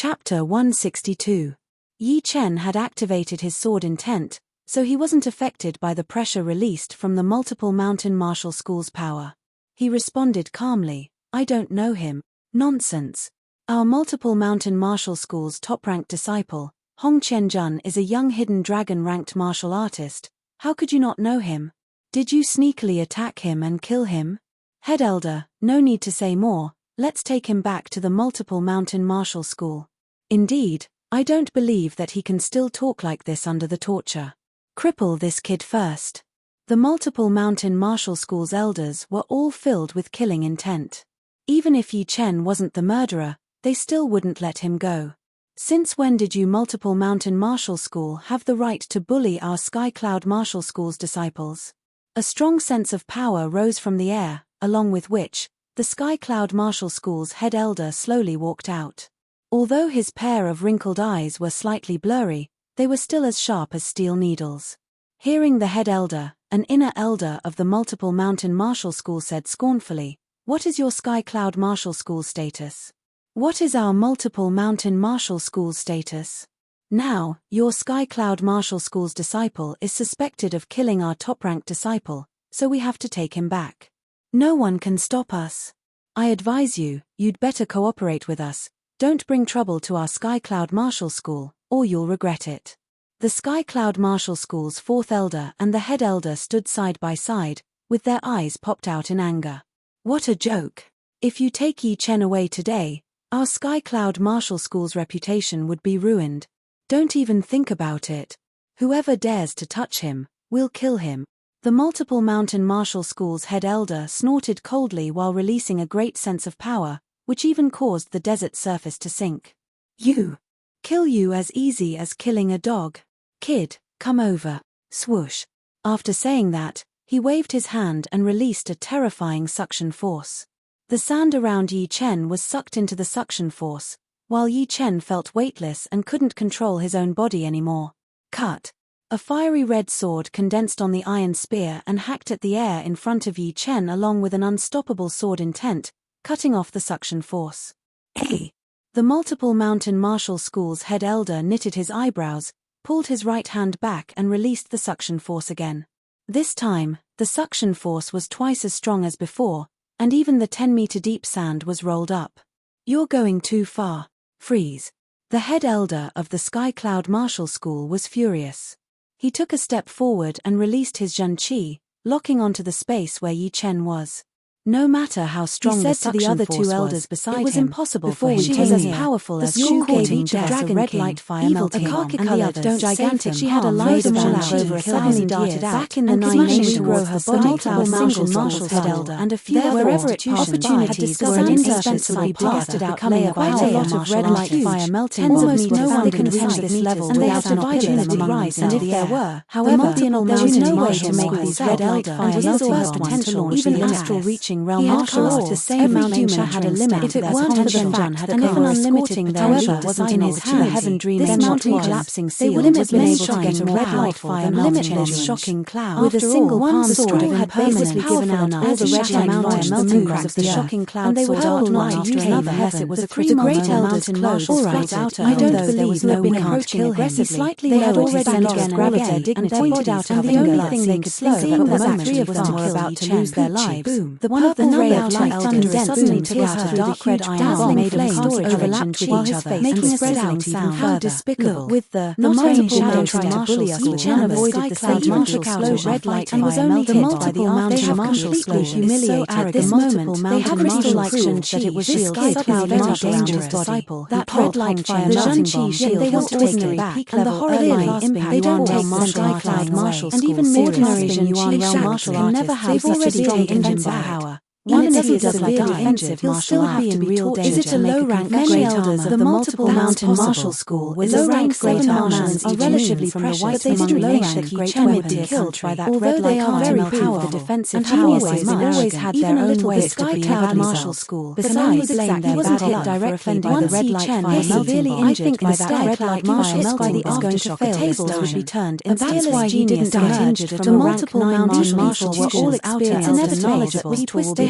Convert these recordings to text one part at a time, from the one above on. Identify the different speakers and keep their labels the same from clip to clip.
Speaker 1: Chapter 162. Yi Chen had activated his sword intent, so he wasn't affected by the pressure released from the multiple mountain martial school's power. He responded calmly, "I don't know him." "Nonsense. Our multiple mountain martial school's top-ranked disciple, Hong Qianjun, is a young hidden dragon-ranked martial artist. How could you not know him? Did you sneakily attack him and kill him?" "Head Elder, no need to say more, let's take him back to the multiple mountain martial school." "Indeed, I don't believe that he can still talk like this under the torture. Cripple this kid first." The multiple mountain martial school's elders were all filled with killing intent. Even if Yi Chen wasn't the murderer, they still wouldn't let him go. "Since when did you multiple mountain martial school have the right to bully our Sky Cloud martial school's disciples?" A strong sense of power rose from the air, along with which, the Sky Cloud martial school's head elder slowly walked out. Although his pair of wrinkled eyes were slightly blurry, they were still as sharp as steel needles. Hearing the head elder, an inner elder of the multiple mountain martial school said scornfully, "What is your Sky Cloud martial school status?" "What is our multiple mountain martial school's status?" "Now, your Sky Cloud martial school's disciple is suspected of killing our top-ranked disciple, so we have to take him back. No one can stop us. I advise you, you'd better cooperate with us. Don't bring trouble to our Sky Cloud martial school, or you'll regret it." The Sky Cloud martial school's fourth elder and the head elder stood side by side, with their eyes popped out in anger. "What a joke. If you take Yi Chen away today, our Sky Cloud martial school's reputation would be ruined. Don't even think about it. Whoever dares to touch him, we'll kill him." The multiple mountain martial school's head elder snorted coldly while releasing a great sense of power, which even caused the desert surface to sink. "You. Kill you as easy as killing a dog. Kid, come over." Swoosh. After saying that, he waved his hand and released a terrifying suction force. The sand around Yi Chen was sucked into the suction force, while Yi Chen felt weightless and couldn't control his own body anymore. Cut. A fiery red sword condensed on the iron spear and hacked at the air in front of Yi Chen along with an unstoppable sword intent, cutting off the suction force. "Hey!" The multiple mountain martial school's head elder knitted his eyebrows, pulled his right hand back and released the suction force again. This time, the suction force was twice as strong as before, and even the 10-meter deep sand was rolled up. "You're going too far. Freeze." The head elder of the Sky Cloud martial school was furious. He took a step forward and released his Zhen Qi, locking onto the space where Yi Chen was. No matter how strong the suction force was, he said to the other two elders beside him, it was impossible for him to be as powerful as school gave each of us a red light fire melting bomb, and the others, gigantic, she had a light of out over 1,000 years. Back in the 9 to grow her body, multiple martial head elder, and a few wherever it opportunities were indispensably blasted out, laying quite a lot of red light fire melting bombs. Almost no one could reach this level without an opportunity rise, and if there were, however, there was no way to make these red light fire melting bombs to launch even astral reaching realm martial art to say every human had a limit if it weren't for the fact and if an unlimited potential wasn't in his hand. Heaven dream this mountain collapsing seal was been able to get a red light fire limitless shocking cloud. With a single palm stroke had basically given out all the red light fire melting moves of the shocking cloud, and they were held one after another unless it was a critical mountain mountain right outer. I don't believe there was no approaching aggressively. They had already lost all of their dignity and pointed out and the only thing they could think of at the moment three of them were about to lose their lives. One of the ray of light thunder suddenly took out a dark red iron made of storage overlapped with each other, making a sizzling sound. How despicable! With the multiple shadow tried to bully us, each and avoided the same martial explosion red light and was only hit by the multiple martial explosion. Humiliated at this moment, they had crystal-like proved that it was this kid cloud very dangerous disciple. That red light fire melting bomb, yet they want to take it back, and the horribly impact they don't take the Sky Cloud martial and even ordinary Yuan realm martial artists, they've already taken him power. Even if he is severely offensive, he'll still be in real danger. Is it a low-rank many elders of the multiple mountain martial school with low-rank great marshals are relatively precious, but they didn't know that Yi Chen would be killed by that red light very powerful, defensive and always had their own way to be Cloud martial school. Besides, he wasn't hit directly by the red light fire severely injured by that red light martial melting is going to fail. Tables would be turned, and that's why he didn't get injured from multiple mountain martial were all experienced and knowledgeable.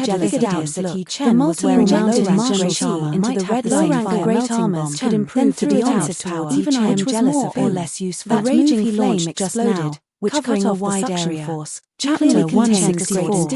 Speaker 1: They jealous hideous that Yi Chen was wearing mountain martial armor into the red low-rank great armors had improved to the opposite power. Even I am jealous of or less useful. That raging flame exploded, which covering a wide area. Force. Chapter 164.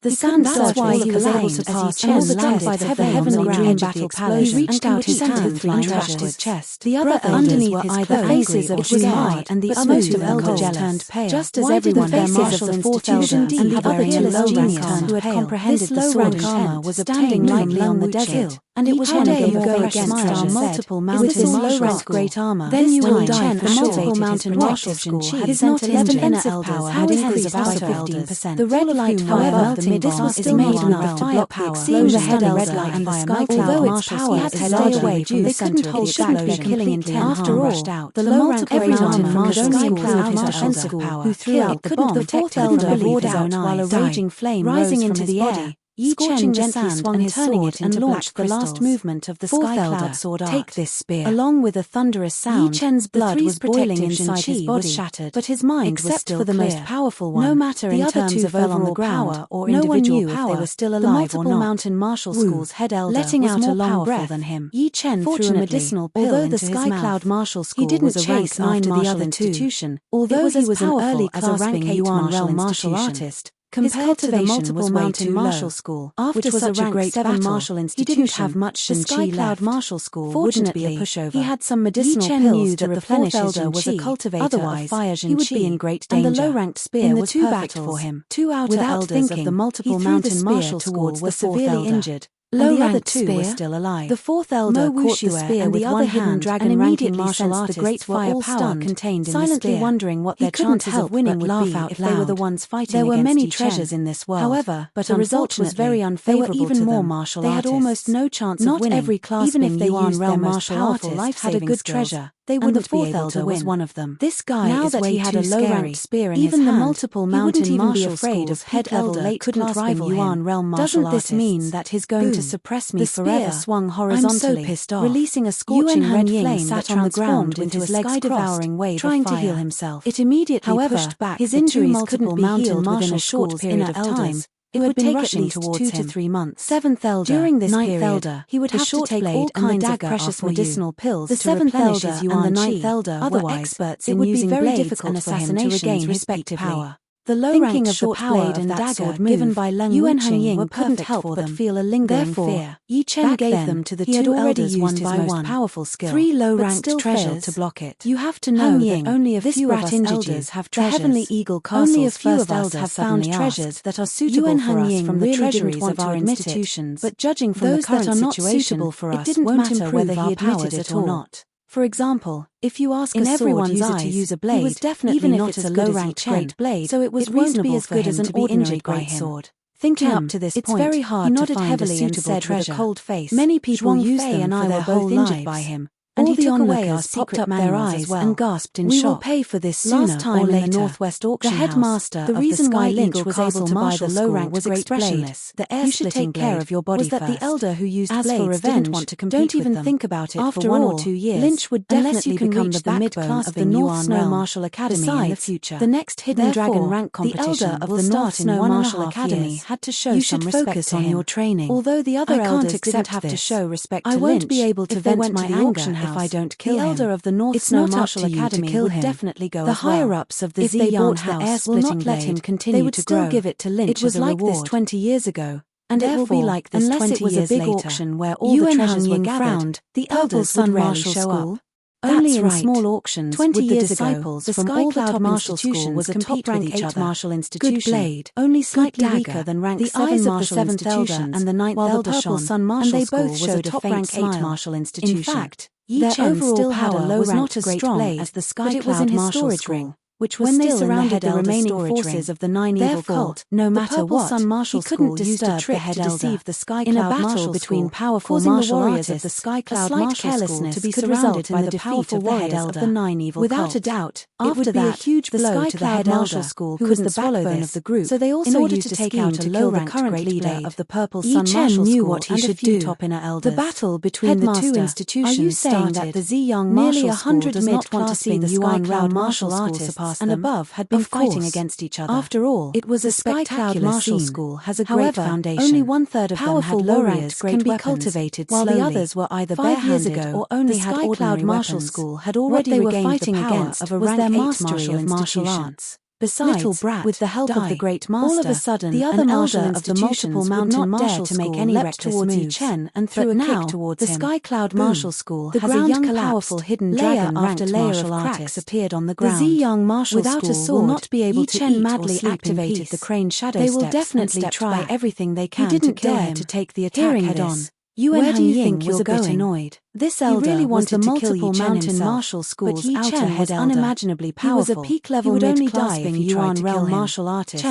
Speaker 1: The sand surged why he was able to pass all the landed by the heavenly dream battle palace. He reached out his hand and trashed his chest. The other underneath were either faces of scared, and the most of elder turned pale. Just as everyone their martial institution and the other peerless genius who had comprehended the low-rank armor was standing lightly on the desert. And it was one day will go against our multiple mountain low-rank great armor. Then you will die. The multiple mountain martial school had sent 11 inner elders had increased by 15%. The red light, however, the mid was still made enough to block the explosion. The head red light and the sky cloud martial had to stay away from the center of the explosion, killing intent. After all, the low-rank mountain martial school had his offensive power, who threw out the bomb. The fourth elder roared out while a raging flame rising into the air. Yi Chen gently swung his sword and launched the last movement of the sky cloud sword art. Take this spear. Along with a thunderous sound, Yi Chen's blood was boiling inside his body, shattered, but his mind was still for the most powerful one. No matter in terms of overall power or individual power, they were still alive or not. The multiple mountain martial school's head elder letting out a long breath than him. Yi Chen threw a medicinal pill although the Sky Cloud Martial School was a rank 9 martial institution, although he was an early classing Yuan realm martial artist. Compared to the multiple mountain martial school, after such a great 7 martial institution, he didn't have much the Sky Cloud Martial School wouldn't be a pushover. He had some medicinal pills to replenish his elder was a cultivator otherwise he would be in great danger. And the low-ranked spear was perfect for him. 2 outer elders of the multiple mountain martial school were severely injured. The other 2 were still alive. The fourth elder caught the spear with one hand and immediately sensed the great firepower contained in the spear. Silently wondering what their chances of winning would be if they were the ones fighting against Yi Chen. There were many treasures in this world, however, but the result was very unfavorable to them. They were even more martial artists. They had almost no chance of winning. Not every class even if they used their martial artist had a good treasure. They wouldn't be able to win. Was one of them. This guy now that he had a low-ranked spear in his hand, even the multiple mountain martial afraid of head elder couldn't rival Yuan realm martial artist. Doesn't this mean that he's going to suppress me forever? The spear swung horizontally, I'm so pissed off. Releasing a scorching red flame sat on the ground with his legs crossed, trying to heal himself. It immediately pushed back. His injuries couldn't be healed within a short period of time. It would take at least 2 to 3 months. 7th elder, during this period, he would have to take all kinds of precious medicinal pills to replenish his yuan and the 9th elder otherwise experts in using blades and assassination to regain respective power. The low-rank short blade and dagger given by Leng Wuqing were couldn't help but feel a lingering fear. Yi Chen gave them to the 2 elders one by one. Powerful skill, 3 low-ranked treasures to block it. You have to know that only a few of us elders have treasures. The Heavenly Eagle Castle's only a few of us have found treasures that are suitable for us from the treasuries of our institutions. But judging from the current situation, it didn't matter whether he admitted it or not. For example, if you ask a sword user to use a blade, he was definitely not as a low-ranked great blade, so it was reasonable for him to be injured by him. Sword. Thinking up to this point, very hard he nodded heavily and said with a cold face, many people used them for their whole lives. By him. And all the onlookers popped up their eyes and gasped in shock. We will pay for this sooner or later. In the Northwest Auction House, the headmaster the reason why Lynch was able to buy the low-rank was expressionless. The air you should take care of your body was that the elder who used blades for revenge didn't want to compete don't even with think about it after for 1 or 2 years. Lynch would definitely become the backbone of the North Snow Martial Academy in the future. The next Hidden Dragon rank competition of the North Snow Martial Academy had to show some respect to him. Although the other elders didn't have to show respect to Lynch, I won't be able to vent my anger if I don't kill him. The elder of the North Snow Martial Academy would definitely go as well. The higher-ups of the Ziyang House will not let him continue to grow. They would still give it to Lynch as a reward. It was like this 20 years ago, and it will be like this 20 years later. Unless it was a big auction where all the treasures were gathered, the elders would rarely show up. Only in small auctions 20 years ago, the Sky Cloud Martial School was a top-rank 8 martial institution. Good blade, only slightly weaker than rank 7 martial institutions, and the 9th elder shone, and they both showed a top-rank 8 martial institution. In fact, Yi Chen still had a low rank as strong as the Sky Cloud Martial School, which was when they surrounded the remaining forces of the 9 evil cult. No matter what, he couldn't disturb the head elder. The Sky Cloud in a battle between powerful martial warriors of the Sky Cloud Martial School to be surrounded by the powerful warriors of the 9 evil cult. Without a doubt, it would be a huge blow to the head elder, who was the backbone of the group. So they also used a scheme to kill the current leader of the Purple Sun Martial School and a few top inner elders. The battle between the 2 institutions started. Are you saying that the Ziyang Martial School does not want to see the Sky Cloud Martial School surpass past and above had been fighting against each other. After all, it was a spectacular martial school has a great foundation. Only 1/3 of them had low warriors can be cultivated slowly, while the others were either barehanded or only had ordinary martial school had already regained the power of a rank 8 mastery of martial arts. Besides, with the help of the great master, all of a sudden, the other elder of the multiple mountain martial to make any reckless moves. Yi Chen and threw a kick towards him. The Sky Cloud Martial School has a young, powerful hidden dragon after layer of cracks appeared on the ground. The Ziyang Martial Without a sword, will not be able to eat madly activated the crane shadow steps. They will definitely try everything they can to kill him. To take the attack head on. Where do you think was a bit annoyed? This elder really wanted to kill Yi Chen himself, martial school's but Yi Chen was unimaginably powerful. He was a peak-level mid-clasping Yuan realm martial artist.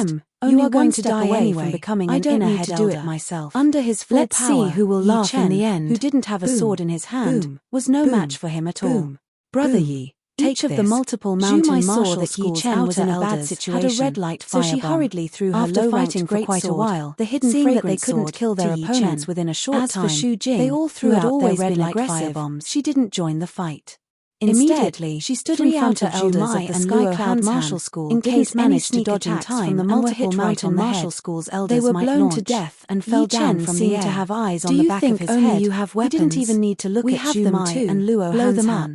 Speaker 1: You are going to die anyway from becoming an inner head elder. I don't need to do it myself. Under his full power, see who will laugh in the end. Who didn't have a sword in his hand, was no match for him at all. Brother Yi, each of the multiple mountain martial that Yi Chen was in a bad situation, had a red light firebomb. So she hurriedly threw her low-fighting for quite a while. The hidden seeing that they couldn't kill their opponents within a short time, they all threw out their red light firebombs. She didn't join the fight. Immediately, she stood in front of elders of the Sky Cloud Martial School in case managed to dodge attacks from the multiple mountain martial school's elders. They were blown to death and fell down from the air. To have eyes on the back of his head. You have weapons? He didn't even need to look at Zhu Mai and Luo blow them up.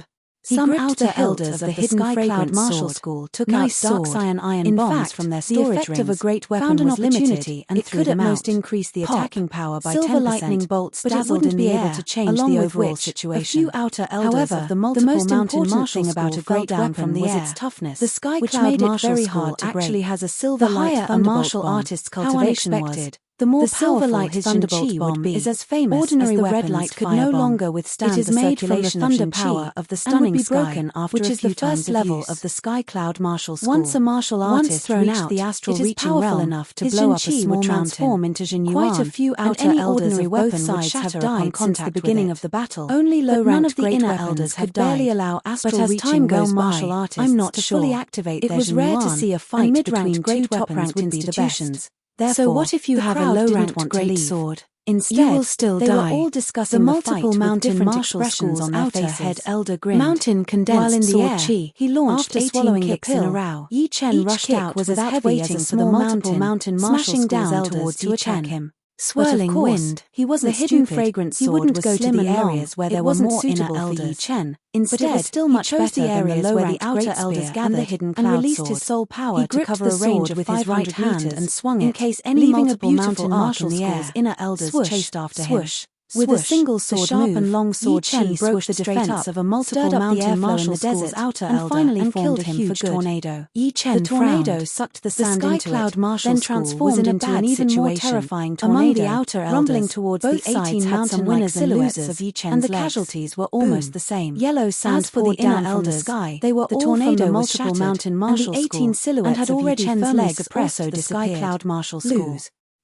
Speaker 1: Some outer elders of the hidden Sky Cloud Martial School took out dark cyan iron bombs from their storage rings. The effect of a great weapon was limited, and it could at most increase the attacking power by 10%. Silver lightning bolts dazzled in the air, to change the overall situation. A few outer elders of the multiple mountain martial school fell down from the air. Its toughness, the Sky Cloud Martial School actually has a silver light martial artist's cultivation was. The more powerful his Thunderbolt bomb is as famous ordinary as the red light could no longer withstand the circulation of thunder power of the stunning sky, which is the first level of the Sky Cloud Martial School. Once a martial artist thrown out the astral reaching realm enough to blow up a small transform into Jin Yuan. Quite a few outer elders of both sides have died since the beginning of the battle. Only low-ranked great elders could barely allow astral reaching realm martial artists I'm not to fully activate. It was rare to see a fight between two top-ranked institutions. Therefore, so what if you have a low-ranked great sword? Instead, you will still die. They were all discussing the multiple mountain martial schools on their faces. Head elder grinned. Mountain condensed while in the air, chi. He launched after swallowing kicks in a row. Yi Chen rushed out was without waiting for the multiple mountain martial schools elders to attack him. Swirling wind, he wasn't the hidden fragrance sword. He wouldn't go to the areas where there were more inner elders. Instead, it was still much better the areas where the outer elders gathered the hidden and released his soul power to cover a range with his right hand and swung it, in case any multiple mountain martial school's inner elders chased after him. With a single sword sharp and long sword, Yi broke the defense of a multiple mountain martial school's outer elder and killed him for good. Tornado. Yi Chen the tornado sucked the sand into it, then transformed into an even more terrifying tornado. Among the outer elders, rumbling towards the 18 mountain winners and losers of Yi Chen's and the casualties were almost the same. Yellow sand for the inner elders. Sky, they were the tornado multiple mountain martial school, 18 silhouettes and had already firmly legs also the Sky Cloud Martial School.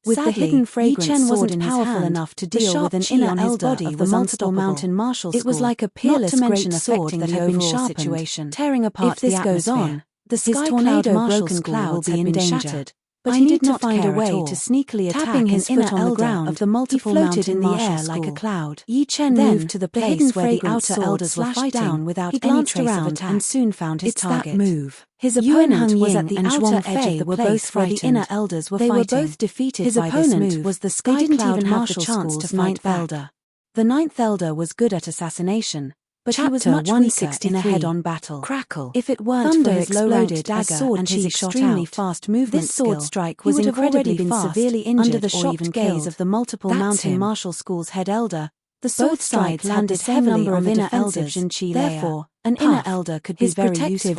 Speaker 1: With the hidden fragrance Yi Chen wasn't powerful enough to deal with an inner elder of the multiple mountain martial school. It was like a peerless great sword that had been sharpened, tearing apart the atmosphere. If this goes on, the Sky Tornado broken clouds will be in danger. But he did not find a way to sneakily attack his inner elder of the multiple floated in the air like a cloud. Yi Chen moved to the place where the outer elders were fighting down without any trace of attack and soon found his target. His opponent was at the outer edge of the place where the inner elders were fighting. They were both defeated. His opponent was the Sky Cloud Martial School's ninth elder. The ninth elder was good at assassination, but he was much weaker in a head-on battle. Crackle. If it weren't for his low-ranked dagger and his extremely fast movement skill, this sword strike was incredibly fast. Severely injured under the shocked gaze of the multiple mountain martial school's head elder. The sword strike landed heavily on the inner elders. Therefore, an inner elder could be very useful.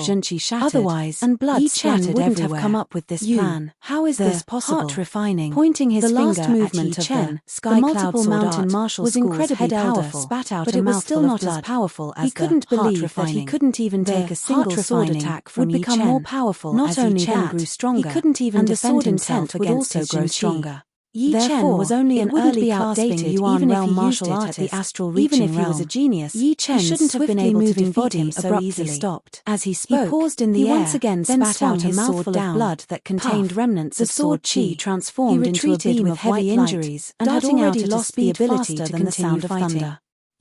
Speaker 1: Otherwise, and blood splattered wouldn't have come up with this plan. How is this possible? Heart refining. Pointing his finger at Yi Chen, the multiple mountain martial was incredibly powerful, spat out but it was still not as powerful as he couldn't believe that he couldn't even take a single sword attack from Yi Chen. More powerful not only that, grew stronger, he couldn't even defend himself against his grow stronger. Yi Chen was only an early outdated Yuan realm martial artist. The astral reaching even if he was a genius, Yi Chen shouldn't have been able to defeat him so easily. Stopped. As he spoke, he paused in the air, once again spat out a mouthful of blood that contained remnants of sword chi. Transformed into a beam of heavy injuries and had already lost the ability to contain the sound of thunder.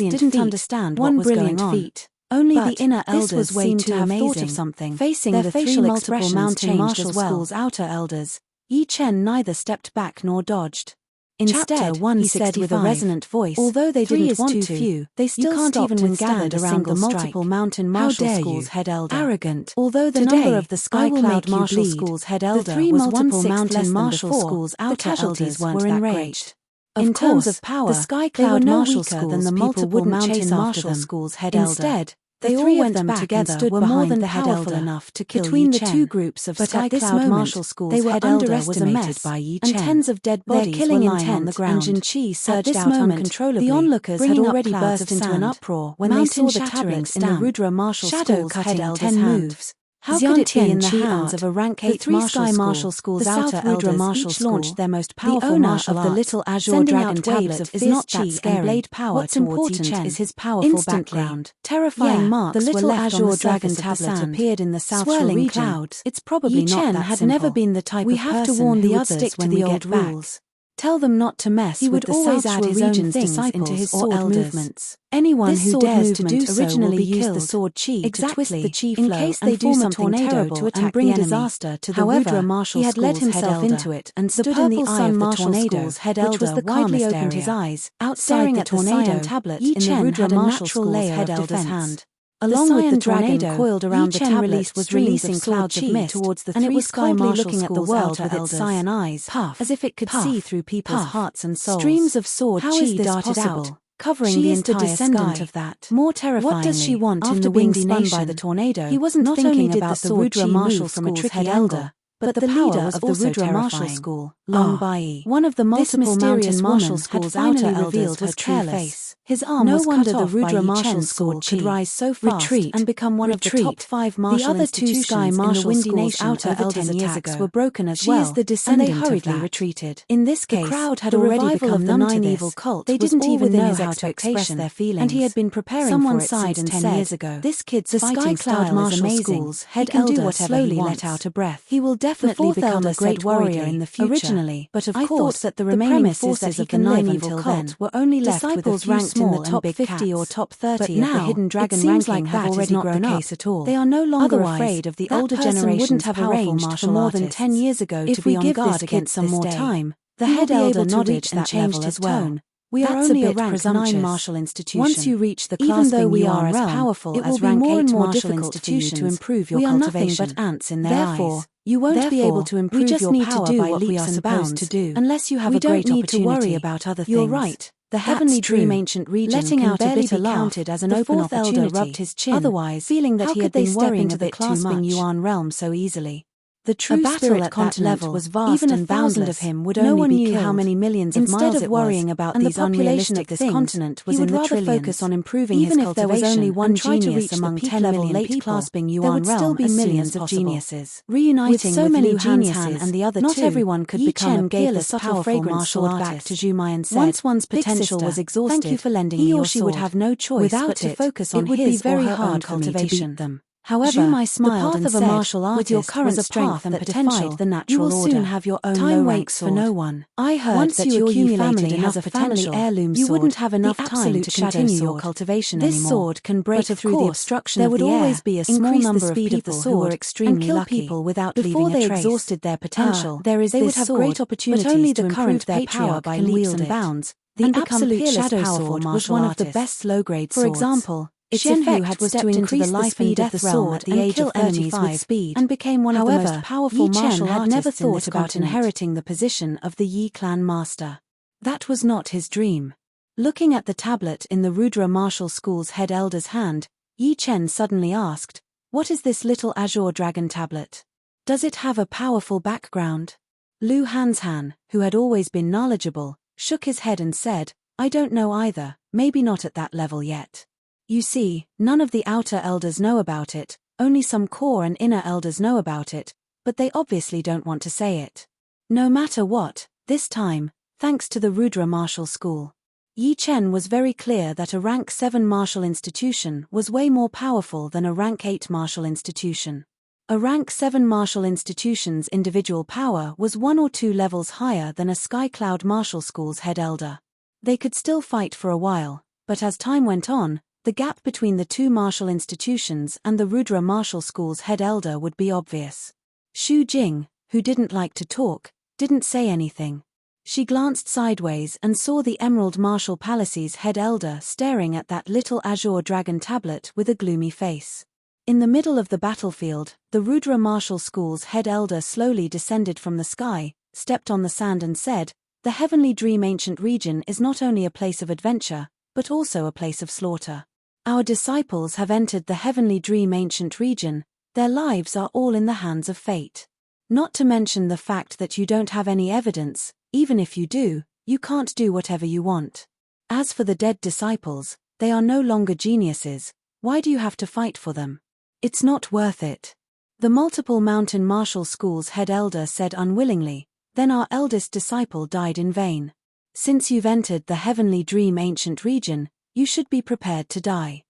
Speaker 1: brilliant
Speaker 2: didn't
Speaker 1: feat,
Speaker 2: understand
Speaker 1: one
Speaker 2: what was
Speaker 1: brilliant
Speaker 2: going on.
Speaker 1: feat. Only
Speaker 2: But
Speaker 1: the inner
Speaker 2: this
Speaker 1: elders
Speaker 2: was way
Speaker 1: seemed
Speaker 2: too
Speaker 1: to have thought
Speaker 2: amazing.
Speaker 1: of something.
Speaker 2: Facing
Speaker 1: Their
Speaker 2: the
Speaker 1: facial
Speaker 2: three
Speaker 1: multiple
Speaker 2: expressions
Speaker 1: mountain
Speaker 2: changed
Speaker 1: martial
Speaker 2: as well.
Speaker 1: school's outer elders, Yi Chen neither stepped back nor dodged.
Speaker 2: Chapter
Speaker 1: Instead, he said with a
Speaker 2: 165,
Speaker 1: resonant voice,
Speaker 2: although they
Speaker 1: 3
Speaker 2: didn't
Speaker 1: is
Speaker 2: want
Speaker 1: too
Speaker 2: to,
Speaker 1: few,
Speaker 2: they
Speaker 1: you
Speaker 2: still
Speaker 1: can't
Speaker 2: stopped
Speaker 1: even
Speaker 2: and
Speaker 1: withstand
Speaker 2: gathered
Speaker 1: around the
Speaker 2: a single
Speaker 1: multiple
Speaker 2: strike.
Speaker 1: mountain
Speaker 2: How
Speaker 1: martial
Speaker 2: dare
Speaker 1: school's
Speaker 2: you?
Speaker 1: head elder.
Speaker 2: Arrogant.
Speaker 1: Although the
Speaker 2: Today,
Speaker 1: number of the
Speaker 2: I
Speaker 1: Sky
Speaker 2: will
Speaker 1: Cloud
Speaker 2: make you
Speaker 1: Martial
Speaker 2: bleed.
Speaker 1: School's head
Speaker 2: The
Speaker 1: elder
Speaker 2: 3
Speaker 1: was
Speaker 2: multiple
Speaker 1: 1/6
Speaker 2: mountain
Speaker 1: less than
Speaker 2: martial
Speaker 1: before,
Speaker 2: school's
Speaker 1: the
Speaker 2: outer
Speaker 1: casualties
Speaker 2: elders
Speaker 1: weren't
Speaker 2: were
Speaker 1: that
Speaker 2: enraged.
Speaker 1: great.
Speaker 2: Of
Speaker 1: In terms
Speaker 2: course,
Speaker 1: of power,
Speaker 2: the Sky
Speaker 1: they were
Speaker 2: Cloud
Speaker 1: no
Speaker 2: Martial
Speaker 1: weaker
Speaker 2: Schools
Speaker 1: than the
Speaker 2: people
Speaker 1: multiple
Speaker 2: wouldn't
Speaker 1: mountain
Speaker 2: chase after
Speaker 1: martial
Speaker 2: them.
Speaker 1: school's head elder.
Speaker 2: Instead,
Speaker 1: The
Speaker 2: they
Speaker 1: 3
Speaker 2: all
Speaker 1: went
Speaker 2: went
Speaker 1: back
Speaker 2: back
Speaker 1: and
Speaker 2: and
Speaker 1: stood
Speaker 2: were more
Speaker 1: behind
Speaker 2: than
Speaker 1: the head
Speaker 2: powerful
Speaker 1: elder.
Speaker 2: enough to kill
Speaker 1: Between
Speaker 2: Yi
Speaker 1: the two
Speaker 2: Chen.
Speaker 1: groups of
Speaker 2: But
Speaker 1: Sky
Speaker 2: at this
Speaker 1: Cloud
Speaker 2: moment,
Speaker 1: Martial School's
Speaker 2: they were
Speaker 1: head elder was a
Speaker 2: underestimated
Speaker 1: mess,
Speaker 2: by Yi
Speaker 1: and
Speaker 2: Chen.
Speaker 1: tens of dead
Speaker 2: Their
Speaker 1: bodies
Speaker 2: killing
Speaker 1: were lying on the
Speaker 2: intent
Speaker 1: ground.
Speaker 2: and Qi
Speaker 1: At
Speaker 2: surged
Speaker 1: this
Speaker 2: out
Speaker 1: moment,
Speaker 2: uncontrollably,
Speaker 1: the onlookers had
Speaker 2: bringing up
Speaker 1: already
Speaker 2: clouds
Speaker 1: burst
Speaker 2: of
Speaker 1: into an
Speaker 2: sand.
Speaker 1: uproar when they
Speaker 2: Mountain
Speaker 1: saw the
Speaker 2: shattering
Speaker 1: tablets in the
Speaker 2: stand.
Speaker 1: Rudra Martial
Speaker 2: Shadow
Speaker 1: School's head
Speaker 2: cutting
Speaker 1: elder's
Speaker 2: 10
Speaker 1: hand.
Speaker 2: moves.
Speaker 1: How could it be in the hands of a rank 8 martial school? The South Rudra martial school launched their most powerful martial art. The little azure dragon tablet is not that scary. Blade power. What's important is his powerful background. Terrifying marks the little azure dragon tablet appeared in the south swirling clouds. It's probably not that simple. Had never been the type of person to warn the others when we get rules. Tell them not to mess with the always add his own things into his sword movements. Anyone who dares to do so originally used the sword chi to twist the chi flow in case they do something terrible to attack and bring disaster to the Rudra martial. He had led himself into it and stood in the eye of the tornado's head elder, which was the widely opened his eyes, staring at the tornado tablet in the Rudra martial school's head elder's hand. Along with the dragon coiled around the tablet was releasing clouds of mist towards the three sky martial looking at the world with its cyan eyes, as if it could see through people's hearts and souls. Streams of sword chi darted out, covering the entire sky. Of that. More terrifyingly, what does she want after being spun by the tornado? He wasn't thinking about the Rudra martial from a tricky elder, but the leader of the Rudra martial school, Long Bai, one of the multiple mountain martial school's outer elders, was true face. His arm was cut off. No wonder the Rudra martial school could rise so fast and become one of the top 5 martial institutions. The other 2 sky martial schools' outer elders' attacks were broken as well, and they hurriedly retreated. In this case, the crowd had already become numb to this. They didn't even know how to express their feelings, and he had been preparing for it since 10 years ago. This kid's fighting style is amazing. He can do whatever he wants. Let out a breath. He will definitely become a great warrior in the future. Originally, but of course, that the remaining forces of the 9 evil cult were only left with a few ranked in the top 50 or top 30 of the hidden dragon ranking have already grown up. They are no longer afraid of the older generation's powerful martial more than 10 years ago to be on guard against some more time. The head elder nodded and changed his tone. We are only a rank 9 martial institution. Once you reach the clasping, even though we are as powerful as rank 8 martial institutions, to improve your cultivation. We are nothing but ants in their eyes. You won't be able to improve your power by leaps and bounds unless you have a great opportunity. We don't need to worry about other things. You're right. The heavenly dream ancient region letting out a bitter laugh counted as an open opportunity. The 4th elder rubbed his chin, otherwise feeling that he had been worrying into the clasping Yuan realm so easily. The true battle at that level was vast even and boundless. Of him would no one knew how many millions of miles it was. Instead of worrying about these unrealistic things, this continent was in the trillions. Focus on improving even his cultivation. Even if there was only one genius among 10 million people, clasping Yuan there would still be millions of geniuses. Reuniting with so many geniuses and the other not everyone could become a peerless, powerful martial artist. As Jumayan said, once one's potential was exhausted, thank you for lending me your sword. He or she would have no choice but to focus on his or her own cultivation. However, the path of a martial artist with your current strength and potential, the natural order. You will soon have your own low waits for no one. I heard that your accumulated enough potential, heirloom sword, you wouldn't have enough time to continue your cultivation anymore. This sword can break through the obstruction of the air, there would always be a small number of people who were extremely lucky people without leaving a trace. Before they exhausted their potential, they would have great opportunities but only the current their power by leaps and bounds. The absolute shadow sword was one of the best low-grade swords. For example, its effect was to increase the speed of the realm at the age of 35 with speed, and became one of the most powerful martial artists. Had never thought about inheriting the position of the Yi clan master. That was not his dream. Looking at the tablet in the Rudra martial school's head elder's hand, Yi Chen suddenly asked, "What is this little azure dragon tablet? Does it have a powerful background?" Lu Hanshan, who had always been knowledgeable, shook his head and said, "I don't know either, maybe not at that level yet. You see, none of the outer elders know about it, only some core and inner elders know about it, but they obviously don't want to say it. No matter what, this time, thanks to the Rudra martial school, Yi Chen was very clear that a rank 7 martial institution was way more powerful than a rank 8 martial institution. A rank 7 martial institution's individual power was 1 or 2 levels higher than a Sky Cloud martial school's head elder. They could still fight for a while, but as time went on, the gap between the 2 martial institutions and the Rudra martial school's head elder would be obvious. Xu Jing, who didn't like to talk, didn't say anything. She glanced sideways and saw the Emerald Martial Palace's head elder staring at that little azure dragon tablet with a gloomy face. In the middle of the battlefield, the Rudra martial school's head elder slowly descended from the sky, stepped on the sand and said, "The Heavenly Dream Ancient Region is not only a place of adventure, but also a place of slaughter. Our disciples have entered the Heavenly Dream Ancient Region, their lives are all in the hands of fate. Not to mention the fact that you don't have any evidence, even if you do, you can't do whatever you want. As for the dead disciples, they are no longer geniuses, why do you have to fight for them? It's not worth it. The multiple mountain martial school's head elder said unwillingly, then our eldest disciple died in vain. Since you've entered the heavenly dream ancient region, you should be prepared to die.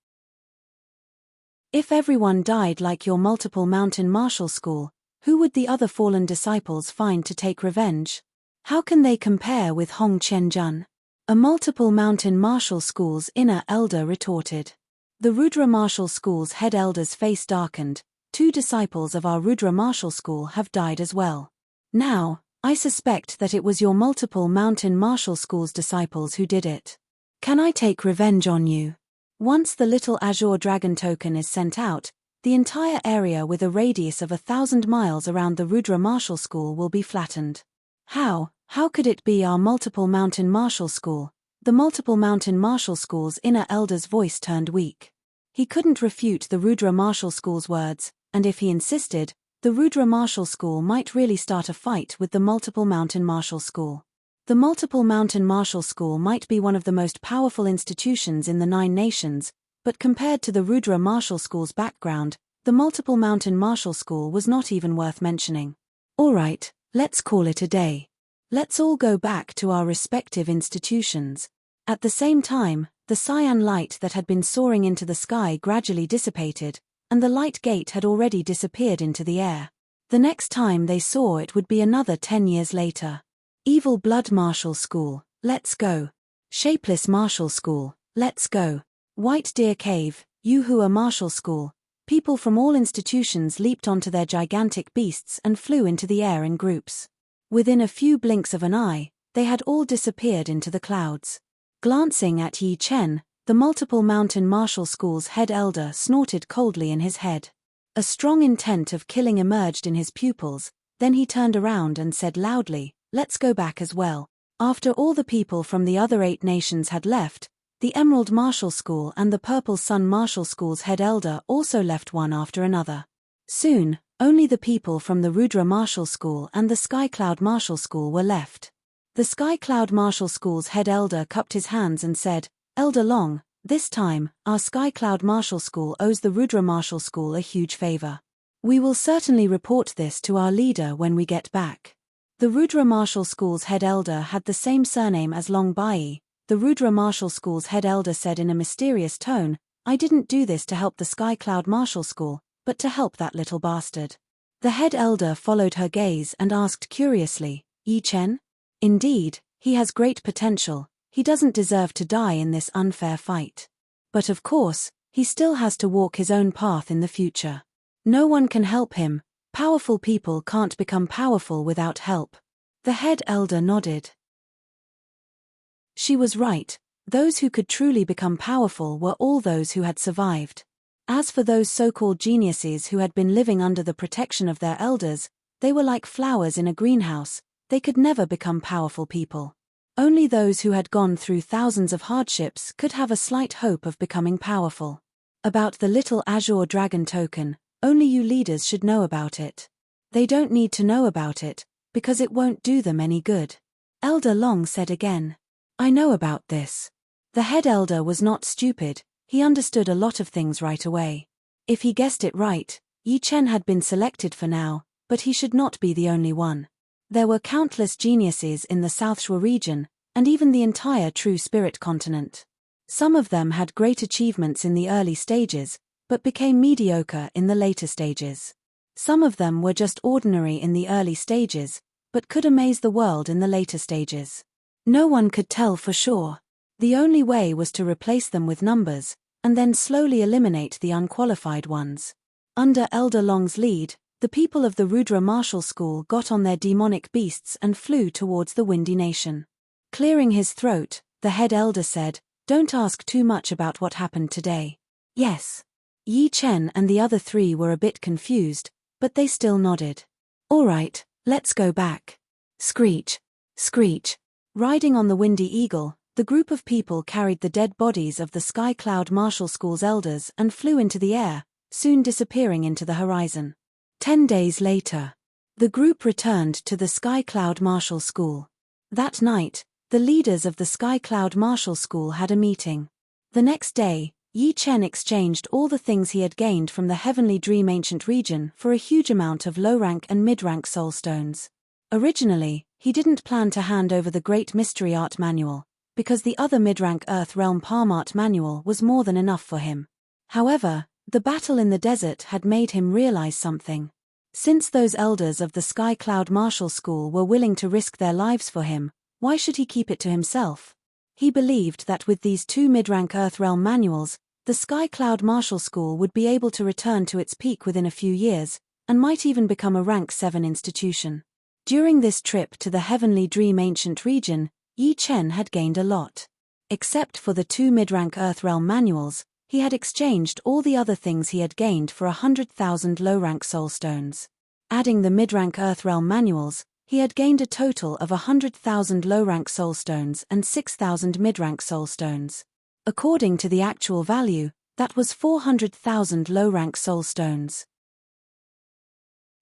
Speaker 1: If everyone died like your multiple mountain martial school, who would the other fallen disciples find to take revenge? How can they compare with Hong Qianjun? A multiple mountain martial school's inner elder retorted. The Rudra martial school's head elder's face darkened. 2 disciples of our Rudra martial school have died as well. Now, I suspect that it was your multiple mountain martial school's disciples who did it. Can I take revenge on you? Once the little azure dragon token is sent out, the entire area with a radius of 1,000 miles around the Rudra martial school will be flattened. How could it be our multiple mountain martial school? The multiple mountain martial school's inner elder's voice turned weak. He couldn't refute the Rudra martial school's words, and if he insisted, the Rudra martial school might really start a fight with the multiple mountain martial school. The multiple mountain martial school might be one of the most powerful institutions in the 9 nations, but compared to the Rudra martial school's background, the multiple mountain martial school was not even worth mentioning. All right, let's call it a day. Let's all go back to our respective institutions. At the same time, the cyan light that had been soaring into the sky gradually dissipated, and the light gate had already disappeared into the air. The next time they saw it would be another 10 years later. Evil Blood Martial School, let's go. Shapeless Martial School, let's go. White Deer Cave, Yuhua Martial School. People from all institutions leaped onto their gigantic beasts and flew into the air in groups. Within a few blinks of an eye, they had all disappeared into the clouds. Glancing at Yi Chen, the multiple mountain martial school's head elder snorted coldly in his head. A strong intent of killing emerged in his pupils, then he turned around and said loudly, let's go back as well. After all the people from the other 8 nations had left, the Emerald Martial School and the Purple Sun Martial School's head elder also left one after another. Soon, only the people from the Rudra Martial School and the Sky Cloud Martial School were left. The Sky Cloud Martial School's head elder cupped his hands and said, Elder Long, this time, our Sky Cloud Martial School owes the Rudra Martial School a huge favor. We will certainly report this to our leader when we get back. The Rudra Martial School's head elder had the same surname as Long Bai. The Rudra Martial School's head elder said in a mysterious tone, I didn't do this to help the Sky Cloud Martial School, but to help that little bastard. The head elder followed her gaze and asked curiously, Yi Chen? Indeed, he has great potential. He doesn't deserve to die in this unfair fight. But of course, he still has to walk his own path in the future. No one can help him. Powerful people can't become powerful without help. The head elder nodded. She was right. Those who could truly become powerful were all those who had survived. As for those so-called geniuses who had been living under the protection of their elders, they were like flowers in a greenhouse. They could never become powerful people. Only those who had gone through thousands of hardships could have a slight hope of becoming powerful. About the little azure dragon token, only you leaders should know about it. They don't need to know about it, because it won't do them any good. Elder Long said again. I know about this. The head elder was not stupid, he understood a lot of things right away. If he guessed it right, Yi Chen had been selected for now, but he should not be the only one. There were countless geniuses in the South Shore region, and even the entire True Spirit continent. Some of them had great achievements in the early stages, but became mediocre in the later stages. Some of them were just ordinary in the early stages, but could amaze the world in the later stages. No one could tell for sure. The only way was to replace them with numbers, and then slowly eliminate the unqualified ones. Under Elder Long's lead, the people of the Rudra Martial School got on their demonic beasts and flew towards the Windy Nation. Clearing his throat, the head elder said, Don't ask too much about what happened today. Yes. Yi Chen and the other 3 were a bit confused, but they still nodded. All right, let's go back. Screech. Screech. Riding on the Windy Eagle, the group of people carried the dead bodies of the Sky Cloud Martial School's elders and flew into the air, soon disappearing into the horizon. 10 days later, the group returned to the Sky Cloud Martial School. That night, the leaders of the Sky Cloud Martial School had a meeting. The next day, Yi Chen exchanged all the things he had gained from the Heavenly Dream Ancient region for a huge amount of low-rank and mid-rank soul stones. Originally, he didn't plan to hand over the Great Mystery Art Manual, because the other mid-rank Earth Realm Palm Art Manual was more than enough for him. However, the battle in the desert had made him realize something. Since those elders of the Sky Cloud Martial School were willing to risk their lives for him, why should he keep it to himself? He believed that with these two mid-rank Earth Realm manuals, the Sky Cloud Martial School would be able to return to its peak within a few years, and might even become a Rank 7 institution. During this trip to the Heavenly Dream Ancient region, Yi Chen had gained a lot. Except for the two mid-rank Earth Realm manuals, he had exchanged all the other things he had gained for 100,000 low-rank soul stones. Adding the mid-rank Earth Realm manuals, he had gained a total of 100,000 low-rank soul stones and 6,000 mid-rank soul stones. According to the actual value, that was 400,000 low-rank soul stones.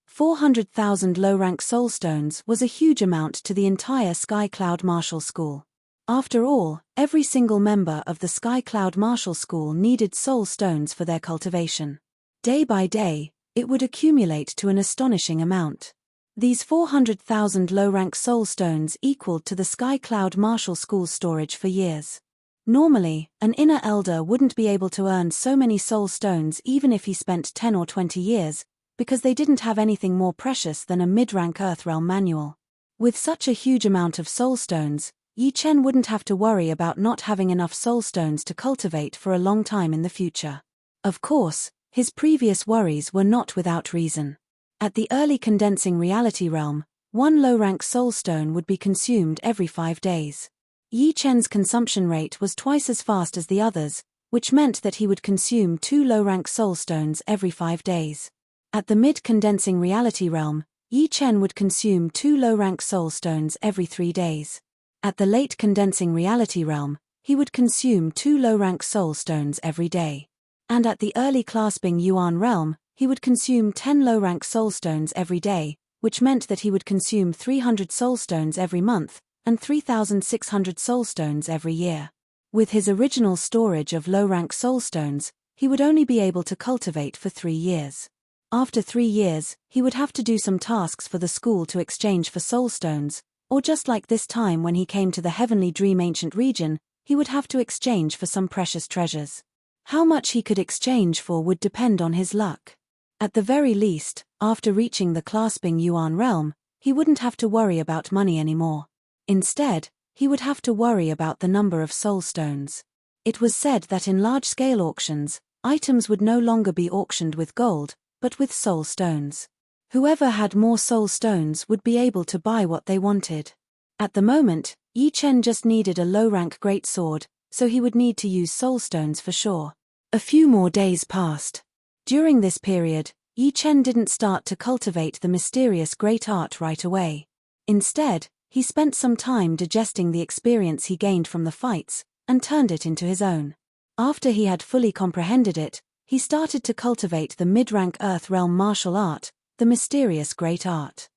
Speaker 1: 400,000 low-rank soul stones was a huge amount to the entire Sky Cloud Martial School. After all, every single member of the Sky Cloud Martial School needed soul stones for their cultivation. Day by day, it would accumulate to an astonishing amount. These 400,000 low-rank soul stones equaled to the Sky Cloud Martial School's storage for years. Normally, an inner elder wouldn't be able to earn so many soul stones even if he spent 10 or 20 years, because they didn't have anything more precious than a mid-rank Earth Realm manual. With such a huge amount of soul stones, Yi Chen wouldn't have to worry about not having enough soul stones to cultivate for a long time in the future. Of course, his previous worries were not without reason. At the early condensing reality realm, one low-rank soul stone would be consumed every 5 days. Yi Chen's consumption rate was twice as fast as the others, which meant that he would consume 2 low-rank soul stones every 5 days. At the mid-condensing reality realm, Yi Chen would consume 2 low-rank soul stones every 3 days. At the late condensing reality realm, he would consume 2 low-rank soul stones every day. And at the early clasping yuan realm, he would consume 10 low-rank soul stones every day, which meant that he would consume 300 soul stones every month, and 3,600 soul stones every year. With his original storage of low-rank soul stones, he would only be able to cultivate for 3 years. After 3 years, he would have to do some tasks for the school to exchange for soul stones, or just like this time when he came to the Heavenly Dream Ancient region, he would have to exchange for some precious treasures. How much he could exchange for would depend on his luck. At the very least, after reaching the clasping yuan realm, he wouldn't have to worry about money anymore. Instead, he would have to worry about the number of soul stones. It was said that in large-scale auctions, items would no longer be auctioned with gold, but with soul stones. Whoever had more soul stones would be able to buy what they wanted. At the moment, Yi Chen just needed a low-rank great sword, so he would need to use soul stones for sure. A few more days passed. During this period, Yi Chen didn't start to cultivate the mysterious great art right away. Instead, he spent some time digesting the experience he gained from the fights, and turned it into his own. After he had fully comprehended it, he started to cultivate the mid-rank Earth Realm martial art, the mysterious great art.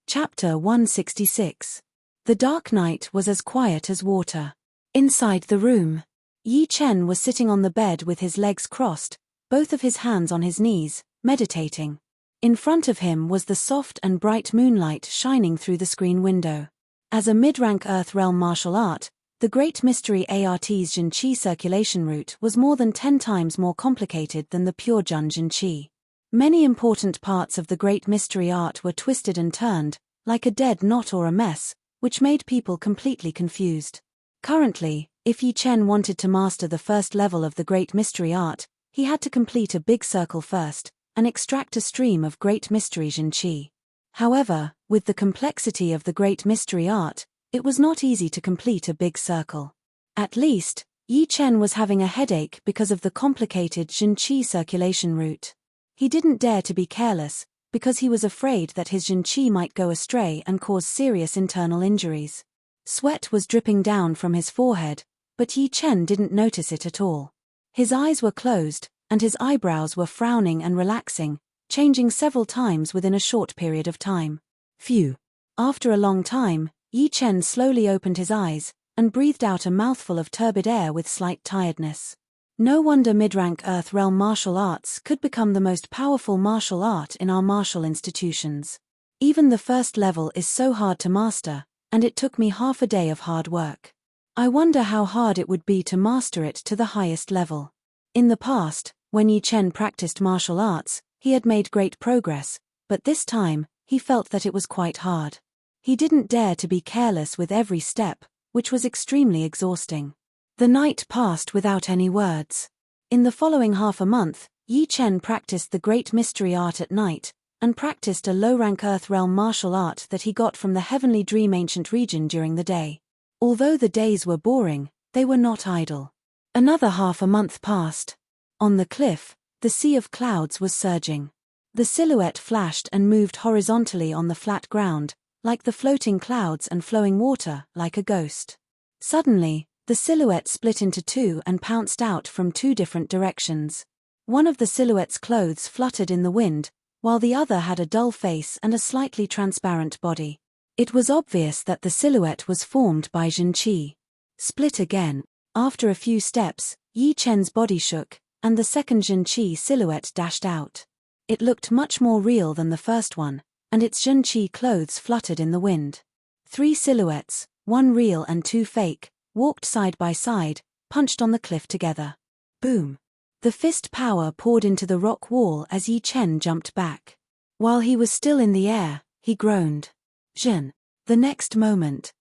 Speaker 1: Chapter 166. The dark night was as quiet as water. Inside the room, Yi Chen was sitting on the bed with his legs crossed, both of his hands on his knees, meditating. In front of him was the soft and bright moonlight shining through the screen window. As a mid-rank Earth Realm martial art, the Great Mystery Art's Jin Qi circulation route was more than 10 times more complicated than the pure Jun Jin Qi. Many important parts of the Great Mystery Art were twisted and turned, like a dead knot or a mess, which made people completely confused. Currently, if Yi Chen wanted to master the first level of the Great Mystery Art, he had to complete a big circle first, and extract a stream of Great Mystery Jin Qi. However, with the complexity of the Great Mystery Art, it was not easy to complete a big circle. At least, Yi Chen was having a headache because of the complicated Jin Qi circulation route. He didn't dare to be careless, because he was afraid that his Jin Qi might go astray and cause serious internal injuries. Sweat was dripping down from his forehead, but Yi Chen didn't notice it at all. His eyes were closed, and his eyebrows were frowning and relaxing, changing several times within a short period of time. Phew. After a long time, Yi Chen slowly opened his eyes, and breathed out a mouthful of turbid air with slight tiredness. No wonder mid-rank Earth realm martial arts could become the most powerful martial art in our martial institutions. Even the first level is so hard to master, and it took me half a day of hard work. I wonder how hard it would be to master it to the highest level. In the past, when Yi Chen practiced martial arts, he had made great progress, but this time, he felt that it was quite hard. He didn't dare to be careless with every step, which was extremely exhausting. The night passed without any words. In the following half a month, Yi Chen practiced the great mystery art at night, and practiced a low-rank Earth realm martial art that he got from the Heavenly Dream ancient region during the day. Although the days were boring, they were not idle. Another half a month passed. On the cliff, the sea of clouds was surging. The silhouette flashed and moved horizontally on the flat ground, like the floating clouds and flowing water, like a ghost. Suddenly, the silhouette split into two and pounced out from two different directions. One of the silhouette's clothes fluttered in the wind, while the other had a dull face and a slightly transparent body. It was obvious that the silhouette was formed by Zhenqi. Split again. After a few steps, Yi Chen's body shook, and the second Zhenqi silhouette dashed out. It looked much more real than the first one, and its Zhenqi clothes fluttered in the wind. Three silhouettes, one real and two fake, walked side by side, punched on the cliff together. Boom! The fist power poured into the rock wall as Yi Chen jumped back. While he was still in the air, he groaned. Zhen! The next moment,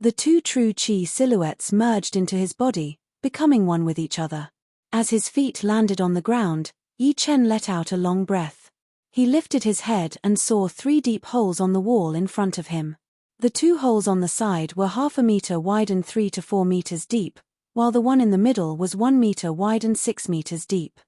Speaker 1: the two true Qi silhouettes merged into his body, becoming one with each other. As his feet landed on the ground, Yi Chen let out a long breath. He lifted his head and saw three deep holes on the wall in front of him. The two holes on the side were 1/2 meter wide and 3 to 4 meters deep, while the one in the middle was 1 meter wide and 6 meters deep.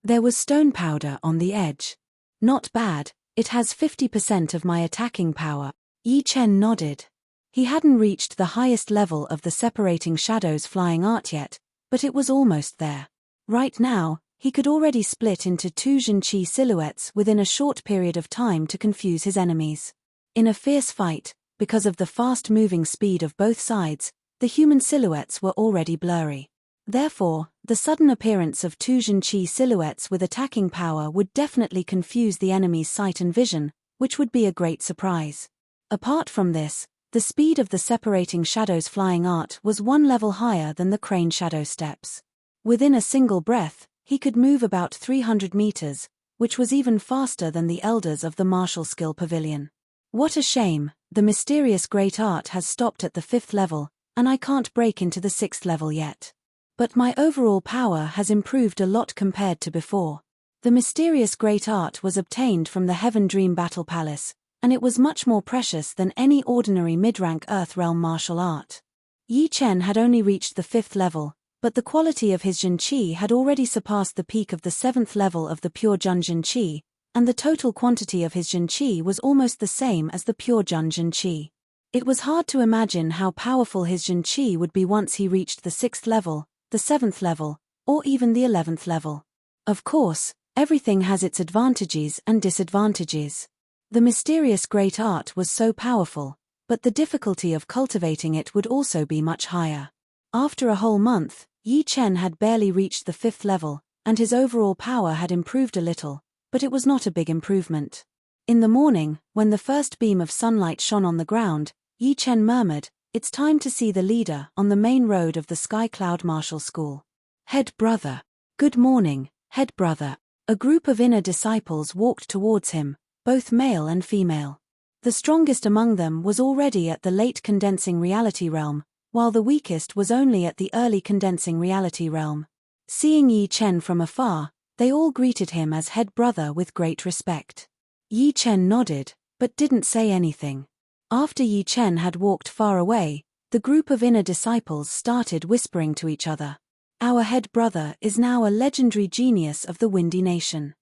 Speaker 1: There was stone powder on the edge. Not bad, it has 50% of my attacking power. Yi Chen nodded. He hadn't reached the highest level of the separating shadows flying art yet, but it was almost there. Right now, he could already split into two Zhenqi silhouettes within a short period of time to confuse his enemies. In a fierce fight, because of the fast-moving speed of both sides, the human silhouettes were already blurry. Therefore, the sudden appearance of two Zhenqi silhouettes with attacking power would definitely confuse the enemy's sight and vision, which would be a great surprise. Apart from this, the speed of the separating shadows flying art was one level higher than the crane shadow steps. Within a single breath, he could move about 300 meters, which was even faster than the elders of the martial skill pavilion. What a shame, the mysterious great art has stopped at the 5th level, and I can't break into the 6th level yet. But my overall power has improved a lot compared to before. The mysterious great art was obtained from the Heaven Dream Battle Palace, and it was much more precious than any ordinary mid-rank Earth realm martial art. Yi Chen had only reached the 5th level, but the quality of his Zhenqi had already surpassed the peak of the 7th level of the pure Jun Zhenqi, and the total quantity of his Zhenqi was almost the same as the pure Jun Zhenqi. It was hard to imagine how powerful his Zhenqi would be once he reached the 6th level, the 7th level, or even the 11th level. Of course, everything has its advantages and disadvantages. The mysterious great art was so powerful, but the difficulty of cultivating it would also be much higher. After a whole month, Yi Chen had barely reached the 5th level, and his overall power had improved a little, but it was not a big improvement. In the morning, when the first beam of sunlight shone on the ground, Yi Chen murmured, "It's time to see the leader," on the main road of the Sky Cloud Martial School. "Head brother." "Good morning, head brother." A group of inner disciples walked towards him, both male and female. The strongest among them was already at the late condensing reality realm, while the weakest was only at the early condensing reality realm. Seeing Yi Chen from afar, they all greeted him as head brother with great respect. Yi Chen nodded, but didn't say anything. After Yi Chen had walked far away, the group of inner disciples started whispering to each other. "Our head brother is now a legendary genius of the Windy Nation.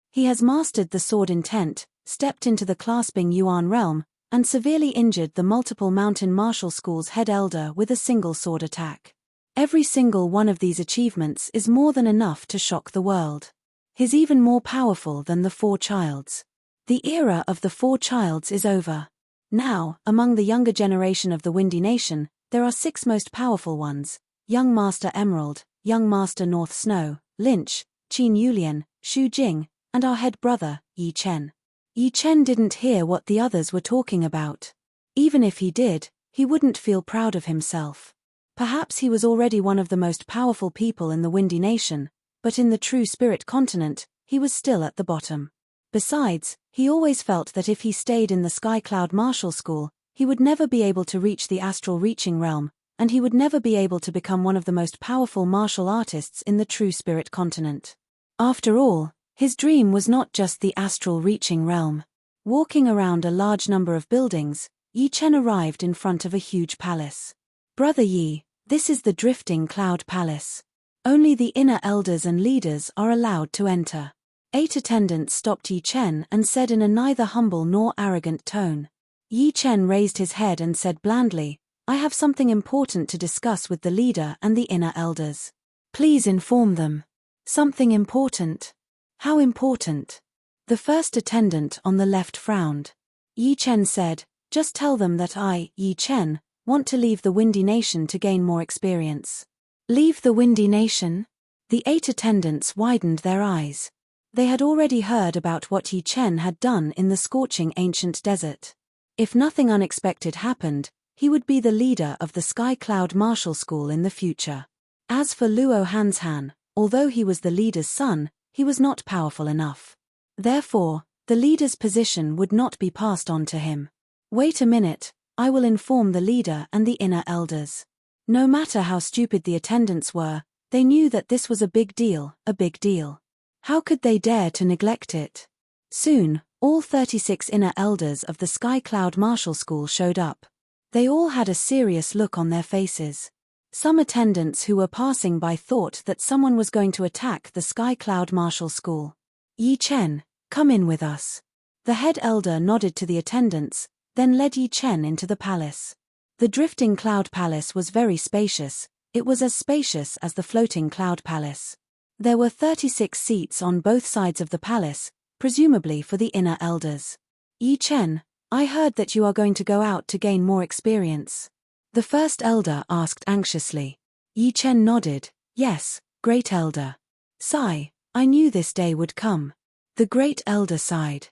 Speaker 1: He has mastered the sword intent, stepped into the clasping Yuan realm, and severely injured the multiple mountain martial school's head elder with a single sword attack. Every single one of these achievements is more than enough to shock the world. He's even more powerful than the Four Childs. The era of the Four Childs is over. Now, among the younger generation of the Windy Nation, there are 6 most powerful ones: Young Master Emerald, Young Master North Snow, Lynch, Qin Yulian, Shu Jing, and our head brother, Yi Chen. Yi Chen didn't hear what the others were talking about. Even if he did, he wouldn't feel proud of himself. Perhaps he was already one of the most powerful people in the Windy Nation, but in the true spirit continent, he was still at the bottom. Besides, he always felt that if he stayed in the Sky Cloud Martial School, he would never be able to reach the astral reaching realm, and he would never be able to become one of the most powerful martial artists in the true spirit continent. After all, his dream was not just the astral reaching realm. Walking around a large number of buildings, Yi Chen arrived in front of a huge palace. Brother Yi, this is the Drifting Cloud Palace. Only the inner elders and leaders are allowed to enter. 8 attendants stopped Yi Chen and said in a neither humble nor arrogant tone. Yi Chen raised his head and said blandly, "I have something important to discuss with the leader and the inner elders. Please inform them." Something important? How important? The first attendant on the left frowned. Yi Chen said, "Just tell them that I, Yi Chen, want to leave the Windy Nation to gain more experience." Leave the Windy Nation? The 8 attendants widened their eyes. They had already heard about what Yi Chen had done in the scorching ancient desert. If nothing unexpected happened, he would be the leader of the Sky Cloud Martial School in the future. As for Luo Hanshan, although he was the leader's son, he was not powerful enough. Therefore, the leader's position would not be passed on to him. Wait a minute, I will inform the leader and the inner elders. No matter how stupid the attendants were, they knew that this was a big deal, a big deal. How could they dare to neglect it? Soon, all 36 inner elders of the Sky Cloud Martial School showed up. They all had a serious look on their faces. Some attendants who were passing by thought that someone was going to attack the Sky Cloud Martial School. Yi Chen, come in with us. The head elder nodded to the attendants, then led Yi Chen into the palace. The Drifting Cloud Palace was very spacious. It was as spacious as the Floating Cloud Palace. There were 36 seats on both sides of the palace, presumably for the inner elders. Yi Chen, I heard that you are going to go out to gain more experience. The first elder asked anxiously. Yi Chen nodded, yes, great elder. Sigh, I knew this day would come. The great elder sighed.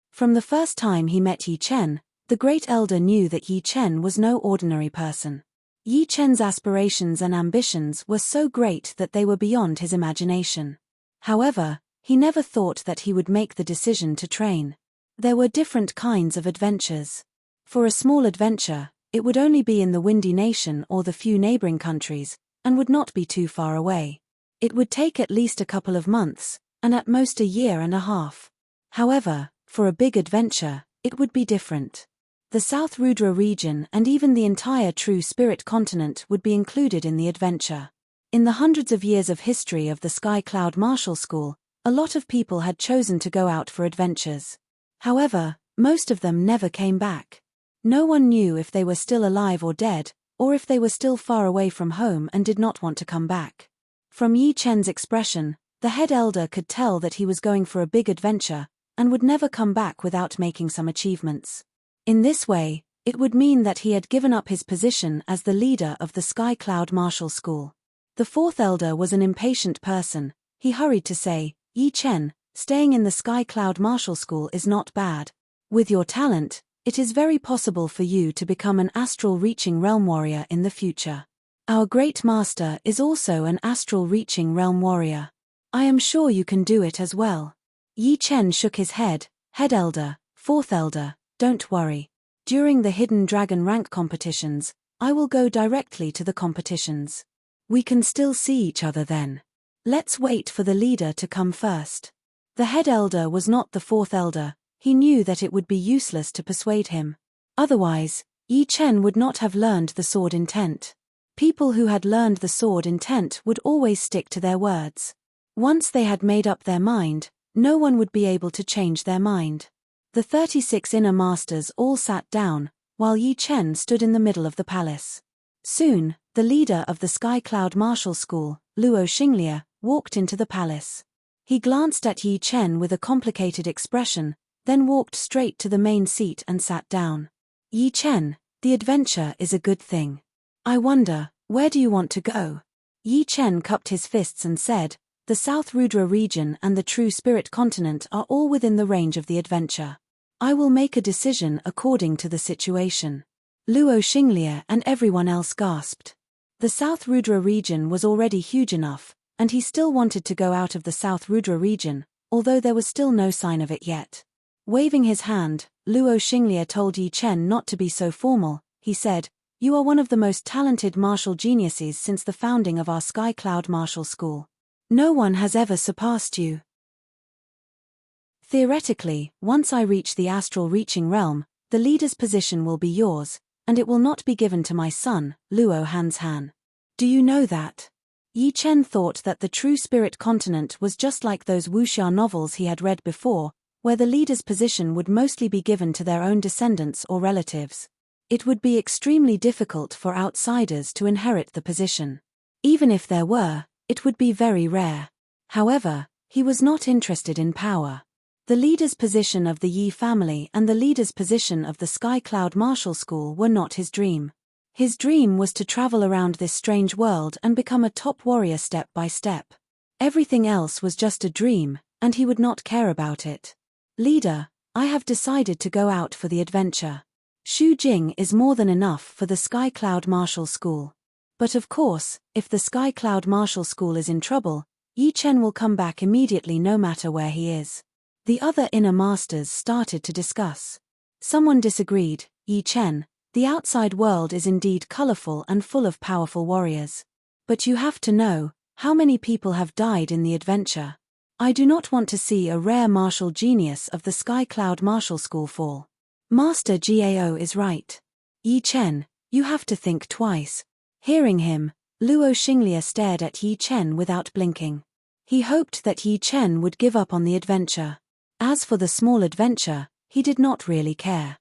Speaker 1: From the first time he met Yi Chen, the great elder knew that Yi Chen was no ordinary person. Yi Chen's aspirations and ambitions were so great that they were beyond his imagination. However, he never thought that he would make the decision to train. There were different kinds of adventures. For a small adventure, it would only be in the Windy Nation or the few neighboring countries, and would not be too far away. It would take at least a couple of months, and at most a year and a half. However, for a big adventure, it would be different. The South Rudra region and even the entire true spirit continent would be included in the adventure. In the hundreds of years of history of the Sky Cloud Martial School, a lot of people had chosen to go out for adventures. However, most of them never came back. No one knew if they were still alive or dead, or if they were still far away from home and did not want to come back. From Yi Chen's expression, the head elder could tell that he was going for a big adventure, and would never come back without making some achievements. In this way, it would mean that he had given up his position as the leader of the Sky Cloud Martial School. The fourth elder was an impatient person. He hurried to say, Yi Chen, staying in the Sky Cloud Martial School is not bad. With your talent, it is very possible for you to become an astral-reaching realm warrior in the future. Our great master is also an astral-reaching realm warrior. I am sure you can do it as well. Yi Chen shook his head. Head elder, fourth elder, don't worry. During the Hidden Dragon rank competitions, I will go directly to the competitions. We can still see each other then. Let's wait for the leader to come first. The head elder was not the fourth elder. He knew that it would be useless to persuade him. Otherwise, Yi Chen would not have learned the sword intent. People who had learned the sword intent would always stick to their words. Once they had made up their mind, no one would be able to change their mind. The 36 inner masters all sat down, while Yi Chen stood in the middle of the palace. Soon, the leader of the Sky Cloud Martial School, Luo Xinglia, walked into the palace. He glanced at Yi Chen with a complicated expression, then walked straight to the main seat and sat down. Yi Chen, the adventure is a good thing. I wonder, where do you want to go? Yi Chen cupped his fists and said, the South Rudra region and the True Spirit continent are all within the range of the adventure. I will make a decision according to the situation. Luo Xinglie and everyone else gasped. The South Rudra region was already huge enough, and he still wanted to go out of the South Rudra region, although there was still no sign of it yet. Waving his hand, Luo Xinglie told Yi Chen not to be so formal. He said, you are one of the most talented martial geniuses since the founding of our Sky Cloud Martial School. No one has ever surpassed you. Theoretically, once I reach the astral reaching realm, the leader's position will be yours, and it will not be given to my son, Luo Hanshan. Do you know that? Yi Chen thought that the True Spirit continent was just like those wuxia novels he had read before, where the leader's position would mostly be given to their own descendants or relatives. It would be extremely difficult for outsiders to inherit the position. Even if there were, it would be very rare. However, he was not interested in power. The leader's position of the Yi family and the leader's position of the Sky Cloud Martial School were not his dream. His dream was to travel around this strange world and become a top warrior step by step. Everything else was just a dream, and he would not care about it. Leader, I have decided to go out for the adventure. Xu Jing is more than enough for the Sky Cloud Martial School. But of course, if the Sky Cloud Martial School is in trouble, Yi Chen will come back immediately no matter where he is. The other inner masters started to discuss. Someone disagreed. Yi Chen, the outside world is indeed colorful and full of powerful warriors. But you have to know, how many people have died in the adventure. I do not want to see a rare martial genius of the Sky Cloud Martial School fall. Master Gao is right. Yi Chen, you have to think twice. Hearing him, Luo Xinglie stared at Yi Chen without blinking. He hoped that Yi Chen would give up on the adventure. As for the small adventure, he did not really care.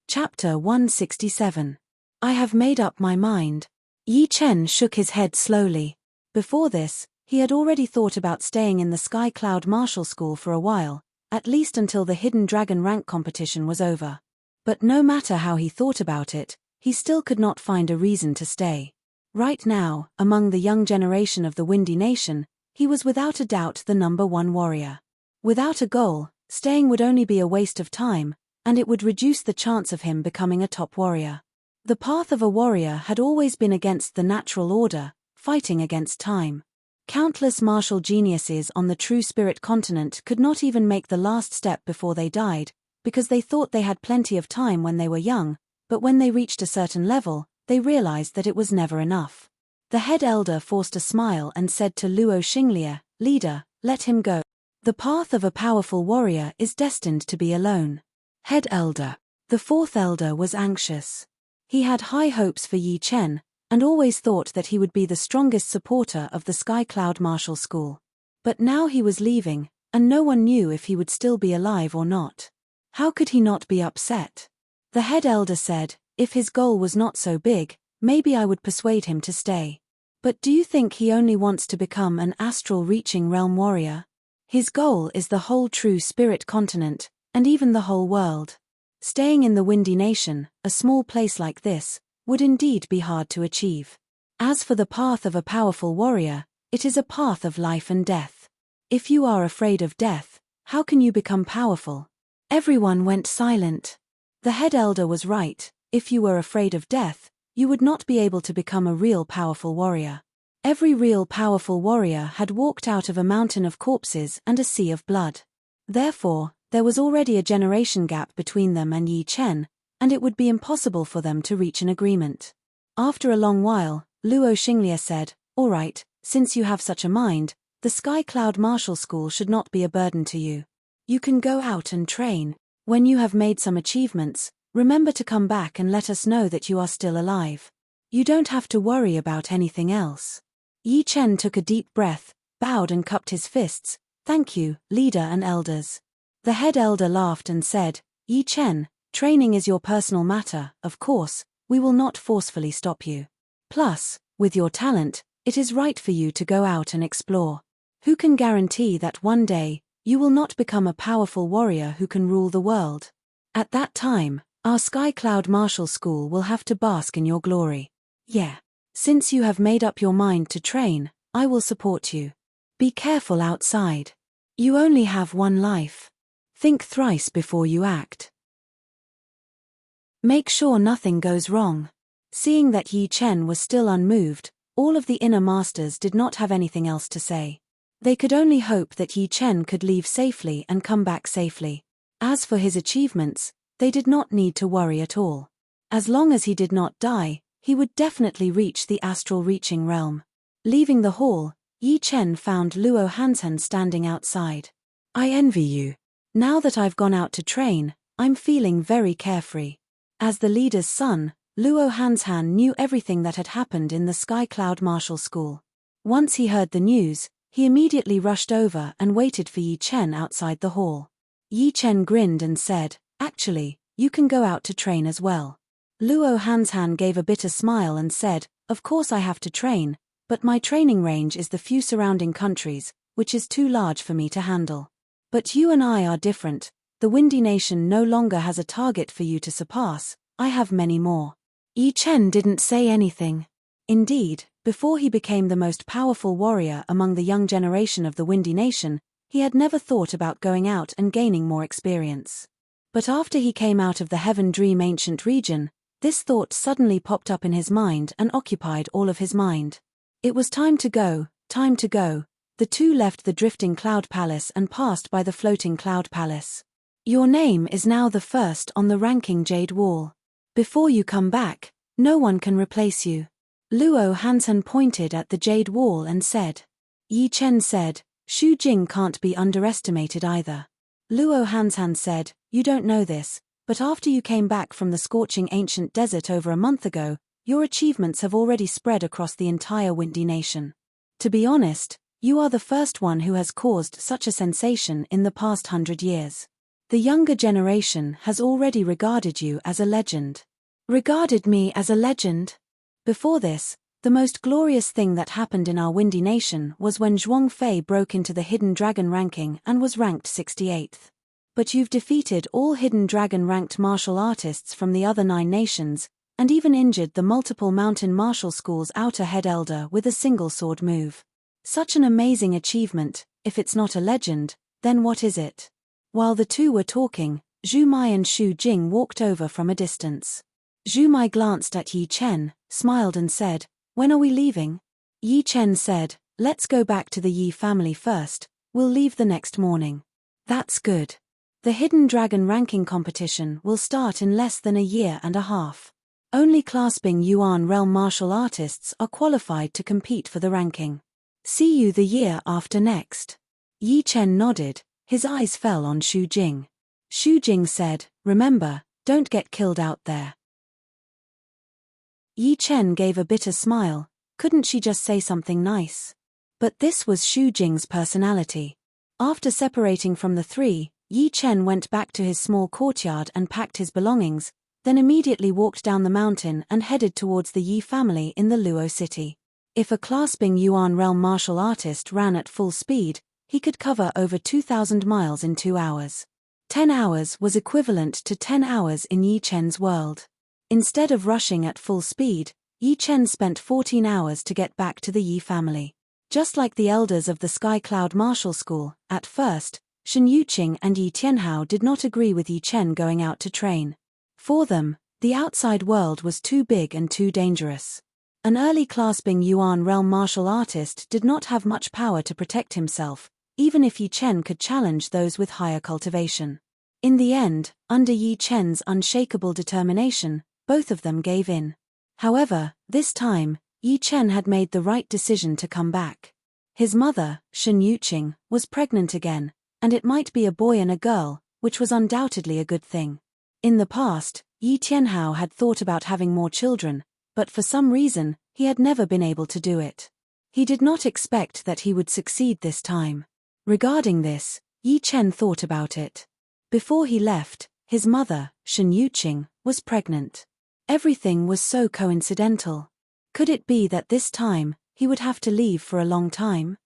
Speaker 1: Chapter 167. I have made up my mind. Yi Chen shook his head slowly. Before this, he had already thought about staying in the Sky Cloud Martial School for a while, at least until the Hidden Dragon rank competition was over. But no matter how he thought about it, he still could not find a reason to stay. Right now, among the young generation of the Windy Nation, he was without a doubt the #1 warrior. Without a goal, staying would only be a waste of time, and it would reduce the chance of him becoming a top warrior. The path of a warrior had always been against the natural order, fighting against time. Countless martial geniuses on the True Spirit continent could not even make the last step before they died, because they thought they had plenty of time when they were young, but when they reached a certain level, they realized that it was never enough. The head elder forced a smile and said to Luo Xinglie, Leader, let him go. The path of a powerful warrior is destined to be alone. Head elder. The fourth elder was anxious. He had high hopes for Yi Chen, and always thought that he would be the strongest supporter of the Sky Cloud Martial School. But now he was leaving, and no one knew if he would still be alive or not. How could he not be upset? The head elder said, if his goal was not so big, maybe I would persuade him to stay. But do you think he only wants to become an astral reaching realm warrior? His goal is the whole True Spirit continent, and even the whole world. Staying in the Windy Nation, a small place like this, would indeed be hard to achieve. As for the path of a powerful warrior, it is a path of life and death. If you are afraid of death, how can you become powerful? Everyone went silent. The head elder was right. If you were afraid of death, you would not be able to become a real powerful warrior. Every real powerful warrior had walked out of a mountain of corpses and a sea of blood. Therefore, there was already a generation gap between them and Yi Chen, and it would be impossible for them to reach an agreement. After a long while, Luo Xinglie said, All right, since you have such a mind, the Sky Cloud Martial School should not be a burden to you. You can go out and train. When you have made some achievements, remember to come back and let us know that you are still alive. You don't have to worry about anything else. Yi Chen took a deep breath, bowed and cupped his fists. Thank you, leader and elders. The head elder laughed and said, Yi Chen, training is your personal matter, of course, we will not forcefully stop you. Plus, with your talent, it is right for you to go out and explore. Who can guarantee that one day, you will not become a powerful warrior who can rule the world? At that time, our Sky Cloud Martial School will have to bask in your glory. Yeah. Since you have made up your mind to train, I will support you. Be careful outside. You only have one life. Think thrice before you act. Make sure nothing goes wrong. Seeing that Yi Chen was still unmoved, all of the inner masters did not have anything else to say. They could only hope that Yi Chen could leave safely and come back safely. As for his achievements, they did not need to worry at all. As long as he did not die, he would definitely reach the astral reaching realm. Leaving the hall, Yi Chen found Luo Hansen standing outside. I envy you. Now that I've gone out to train, I'm feeling very carefree. As the leader's son, Luo Hansen knew everything that had happened in the Sky Cloud Martial School. Once he heard the news, he immediately rushed over and waited for Yi Chen outside the hall. Yi Chen grinned and said, "Actually, you can go out to train as well." Luo Hansen gave a bitter smile and said, "Of course I have to train, but my training range is the few surrounding countries, which is too large for me to handle. But you and I are different. The Windy Nation no longer has a target for you to surpass. I have many more." Yi Chen didn't say anything. Indeed, before he became the most powerful warrior among the young generation of the Windy Nation, he had never thought about going out and gaining more experience. But after he came out of the Heaven Dream Ancient region, this thought suddenly popped up in his mind and occupied all of his mind. It was time to go, time to go. The two left the drifting cloud palace and passed by the floating cloud palace. Your name is now the first on the ranking Jade Wall. Before you come back, no one can replace you. Luo Hansen pointed at the Jade Wall and said. Yi Chen said, Shu Jing can't be underestimated either. Luo Hansen said, you don't know this, but after you came back from the scorching ancient desert over a month ago, your achievements have already spread across the entire Windy Nation. To be honest, you are the first one who has caused such a sensation in the past 100 years. The younger generation has already regarded you as a legend. Regarded me as a legend? Before this, the most glorious thing that happened in our Windy Nation was when Zhuang Fei broke into the Hidden Dragon ranking and was ranked 68th. But you've defeated all Hidden Dragon ranked martial artists from the other 9 nations, and even injured the multiple mountain martial schools' outer head elder with a single sword move. Such an amazing achievement. If it's not a legend, then what is it? While the two were talking, Zhu Mai and Shu Jing walked over from a distance. Zhu Mai glanced at Yi Chen, smiled and said, when are we leaving? Yi Chen said, let's go back to the Yi family first, we'll leave the next morning. That's good. The Hidden Dragon ranking competition will start in less than a year and a half. Only clasping Yuan realm martial artists are qualified to compete for the ranking. See you the year after next. Yi Chen nodded, his eyes fell on Shu Jing. Shu Jing said, remember, don't get killed out there. Yi Chen gave a bitter smile, couldn't she just say something nice? But this was Shu Jing's personality. After separating from the three, Yi Chen went back to his small courtyard and packed his belongings, then immediately walked down the mountain and headed towards the Yi family in the Luo city. If a clasping Yuan realm martial artist ran at full speed, he could cover over 2,000 miles in 2 hours. 10 hours was equivalent to 10 hours in Yi Chen's world. Instead of rushing at full speed, Yi Chen spent 14 hours to get back to the Yi family. Just like the elders of the Sky Cloud Martial School, at first, Shen Yuqing and Yi Tianhao did not agree with Yi Chen going out to train. For them, the outside world was too big and too dangerous. An early clasping Yuan realm martial artist did not have much power to protect himself, even if Yi Chen could challenge those with higher cultivation. In the end, under Yi Chen's unshakable determination, both of them gave in. However, this time, Yi Chen had made the right decision to come back. His mother, Shen Yuqing, was pregnant again, and it might be a boy and a girl, which was undoubtedly a good thing. In the past, Yi Tianhao had thought about having more children, but for some reason, he had never been able to do it. He did not expect that he would succeed this time. Regarding this, Yi Chen thought about it. Before he left, his mother, Shen Yuqing, was pregnant. Everything was so coincidental. Could it be that this time, he would have to leave for a long time?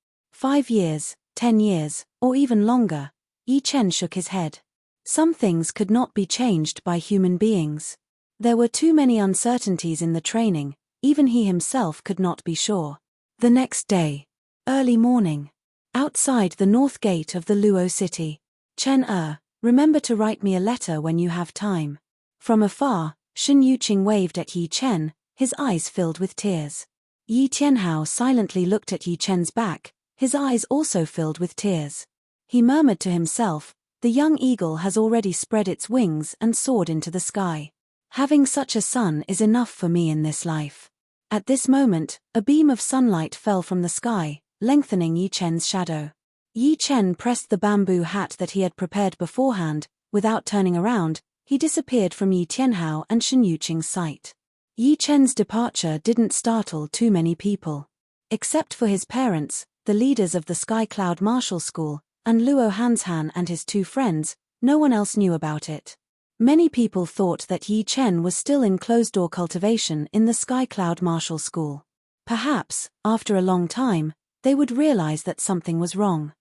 Speaker 1: 5 years, 10 years, or even longer. Yi Chen shook his head. Some things could not be changed by human beings. There were too many uncertainties in the training, even he himself could not be sure. The next day. Early morning. Outside the north gate of the Luo city. Chen remember to write me a letter when you have time. From afar, Shen Yuqing waved at Yi Chen, his eyes filled with tears. Yi Tianhao silently looked at Yi Chen's back, his eyes also filled with tears. He murmured to himself, the young eagle has already spread its wings and soared into the sky. Having such a son is enough for me in this life. At this moment, a beam of sunlight fell from the sky, lengthening Yi Chen's shadow. Yi Chen pressed the bamboo hat that he had prepared beforehand. Without turning around, he disappeared from Yi Tianhao and Shen Yuqing's sight. Yi Chen's departure didn't startle too many people. Except for his parents, the leaders of the Sky Cloud Martial School, and Luo Hanshan and his 2 friends, no one else knew about it. Many people thought that Yi Chen was still in closed-door cultivation in the Sky Cloud Martial School. Perhaps, after a long time, they would realize that something was wrong.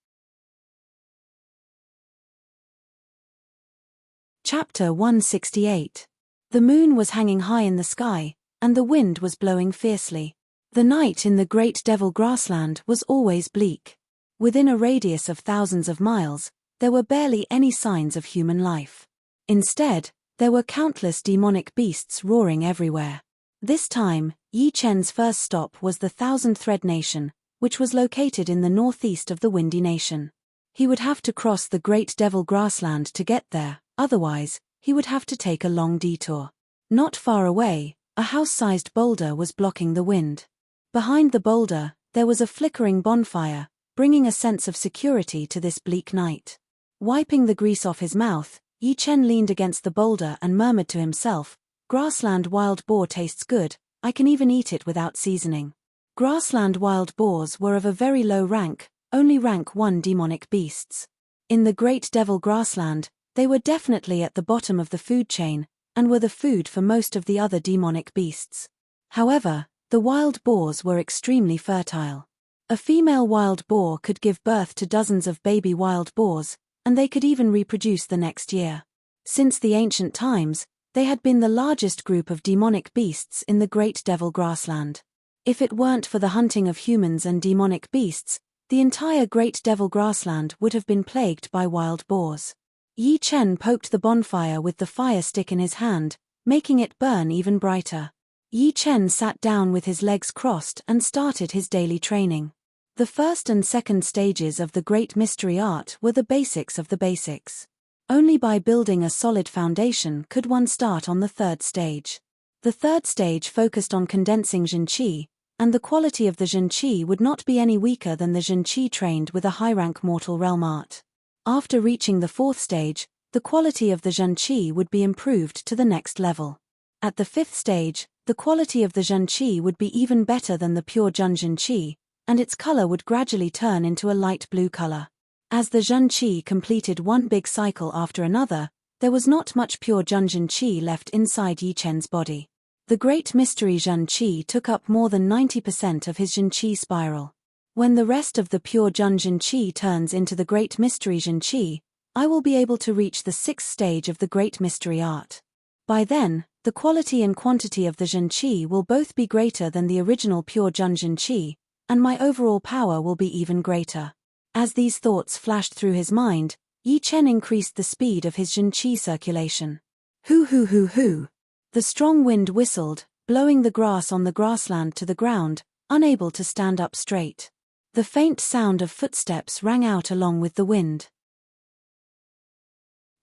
Speaker 1: Chapter 168. The moon was hanging high in the sky, and the wind was blowing fiercely. The night in the Great Devil Grassland was always bleak. Within a radius of thousands of miles, there were barely any signs of human life. Instead, there were countless demonic beasts roaring everywhere. This time, Yi Chen's first stop was the Thousand Thread Nation, which was located in the northeast of the Windy Nation. He would have to cross the Great Devil Grassland to get there, otherwise, he would have to take a long detour. Not far away, a house-sized boulder was blocking the wind. Behind the boulder, there was a flickering bonfire, bringing a sense of security to this bleak night. Wiping the grease off his mouth, Yi Chen leaned against the boulder and murmured to himself, "Grassland wild boar tastes good, I can even eat it without seasoning." Grassland wild boars were of a very low rank, only rank 1 demonic beasts. In the Great Devil Grassland, they were definitely at the bottom of the food chain, and were the food for most of the other demonic beasts. However, the wild boars were extremely fertile. A female wild boar could give birth to dozens of baby wild boars, and they could even reproduce the next year. Since the ancient times, they had been the largest group of demonic beasts in the Great Devil Grassland. If it weren't for the hunting of humans and demonic beasts, the entire Great Devil Grassland would have been plagued by wild boars. Yi Chen poked the bonfire with the fire stick in his hand, making it burn even brighter. Yi Chen sat down with his legs crossed and started his daily training. The first and second stages of the Great Mystery Art were the basics of the basics. Only by building a solid foundation could one start on the third stage. The third stage focused on condensing Zhen Qi, and the quality of the Zhen Qi would not be any weaker than the Zhen Qi trained with a high-rank mortal realm art. After reaching the fourth stage, the quality of the Zhen Qi would be improved to the next level. At the fifth stage, the quality of the Zhen Qi would be even better than the pure Zhen Qi, and its color would gradually turn into a light blue color. As the Zhen Qi completed one big cycle after another, there was not much pure Zhen Qi left inside Yi Chen's body. The Great Mystery Zhen Qi took up more than 90% of his Zhen Qi spiral. When the rest of the pure Zhen Qi turns into the Great Mystery Zhen Qi, I will be able to reach the sixth stage of the Great Mystery Art. By then, the quality and quantity of the Zhen Qi will both be greater than the original pure Zhen Qi, and my overall power will be even greater. As these thoughts flashed through his mind, Yi Chen increased the speed of his Zhen Qi circulation. Hoo hoo hoo hoo. The strong wind whistled, blowing the grass on the grassland to the ground, unable to stand up straight. The faint sound of footsteps rang out along with the wind.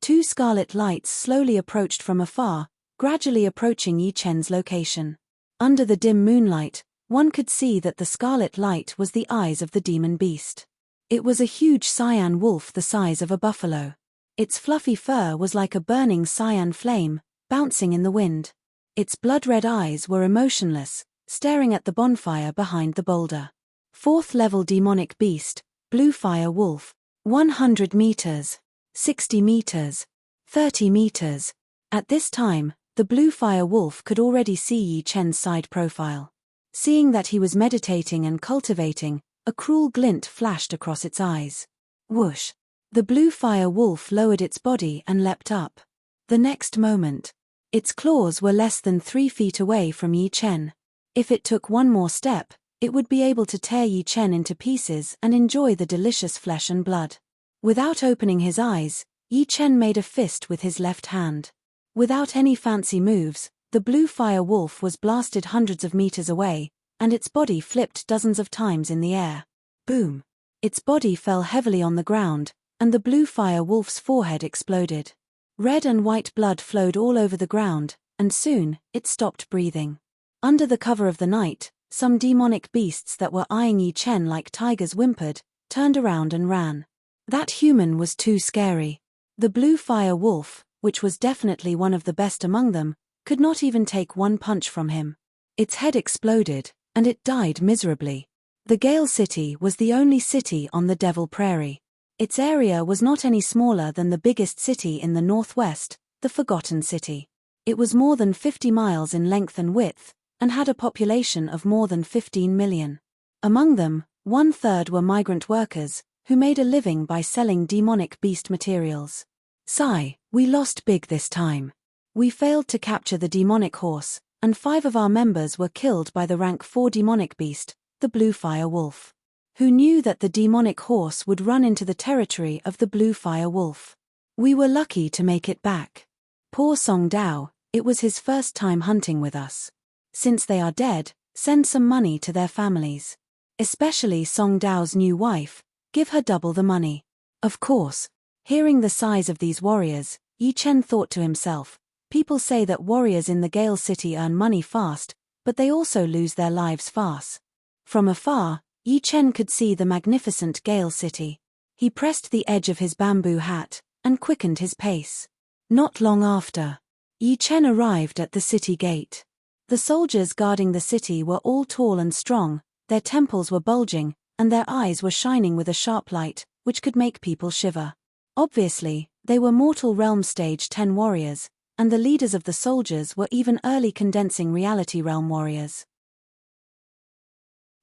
Speaker 1: 2 scarlet lights slowly approached from afar, gradually approaching Yi Chen's location. Under the dim moonlight, one could see that the scarlet light was the eyes of the demon beast. It was a huge cyan wolf the size of a buffalo. Its fluffy fur was like a burning cyan flame, bouncing in the wind. Its blood-red eyes were emotionless, staring at the bonfire behind the boulder. 4th level demonic beast, blue fire wolf, 100 meters, 60 meters, 30 meters. At this time, the blue fire wolf could already see Yi Chen's side profile. Seeing that he was meditating and cultivating, A cruel glint flashed across its eyes. Whoosh! The blue fire wolf lowered its body and leapt up. The next moment, its claws were less than 3 feet away from Yi Chen. If it took one more step, it would be able to tear Yi Chen into pieces and enjoy the delicious flesh and blood. Without opening his eyes, Yi Chen made a fist with his left hand. Without any fancy moves, the blue fire wolf was blasted hundreds of meters away, and its body flipped dozens of times in the air. Boom! Its body fell heavily on the ground, and the blue fire wolf's forehead exploded. Red and white blood flowed all over the ground, and soon, it stopped breathing. Under the cover of the night, some demonic beasts that were eyeing Yi Chen like tigers whimpered, turned around and ran. That human was too scary. The blue fire wolf, which was definitely one of the best among them, could not even take one punch from him. Its head exploded, and it died miserably. The Gale City was the only city on the Devil Prairie. Its area was not any smaller than the biggest city in the northwest, the Forgotten City. It was more than 50 miles in length and width, and had a population of more than 15 million. Among them, 1/3 were migrant workers, who made a living by selling demonic beast materials. Sigh, we lost big this time. We failed to capture the demonic horse, and 5 of our members were killed by the rank 4 demonic beast, the blue fire wolf. Who knew that the demonic horse would run into the territory of the blue fire wolf? We were lucky to make it back. Poor Song Dao, it was his first time hunting with us. Since they are dead, send some money to their families. Especially Song Dao's new wife, give her double the money. Of course. Hearing the size of these warriors, Yi Chen thought to himself, people say that warriors in the Gale City earn money fast, but they also lose their lives fast. From afar, Yi Chen could see the magnificent Gale City. He pressed the edge of his bamboo hat, and quickened his pace. Not long after, Yi Chen arrived at the city gate. The soldiers guarding the city were all tall and strong, their temples were bulging, and their eyes were shining with a sharp light, which could make people shiver. Obviously, they were Mortal Realm Stage 10 warriors, and the leaders of the soldiers were even early condensing reality realm warriors.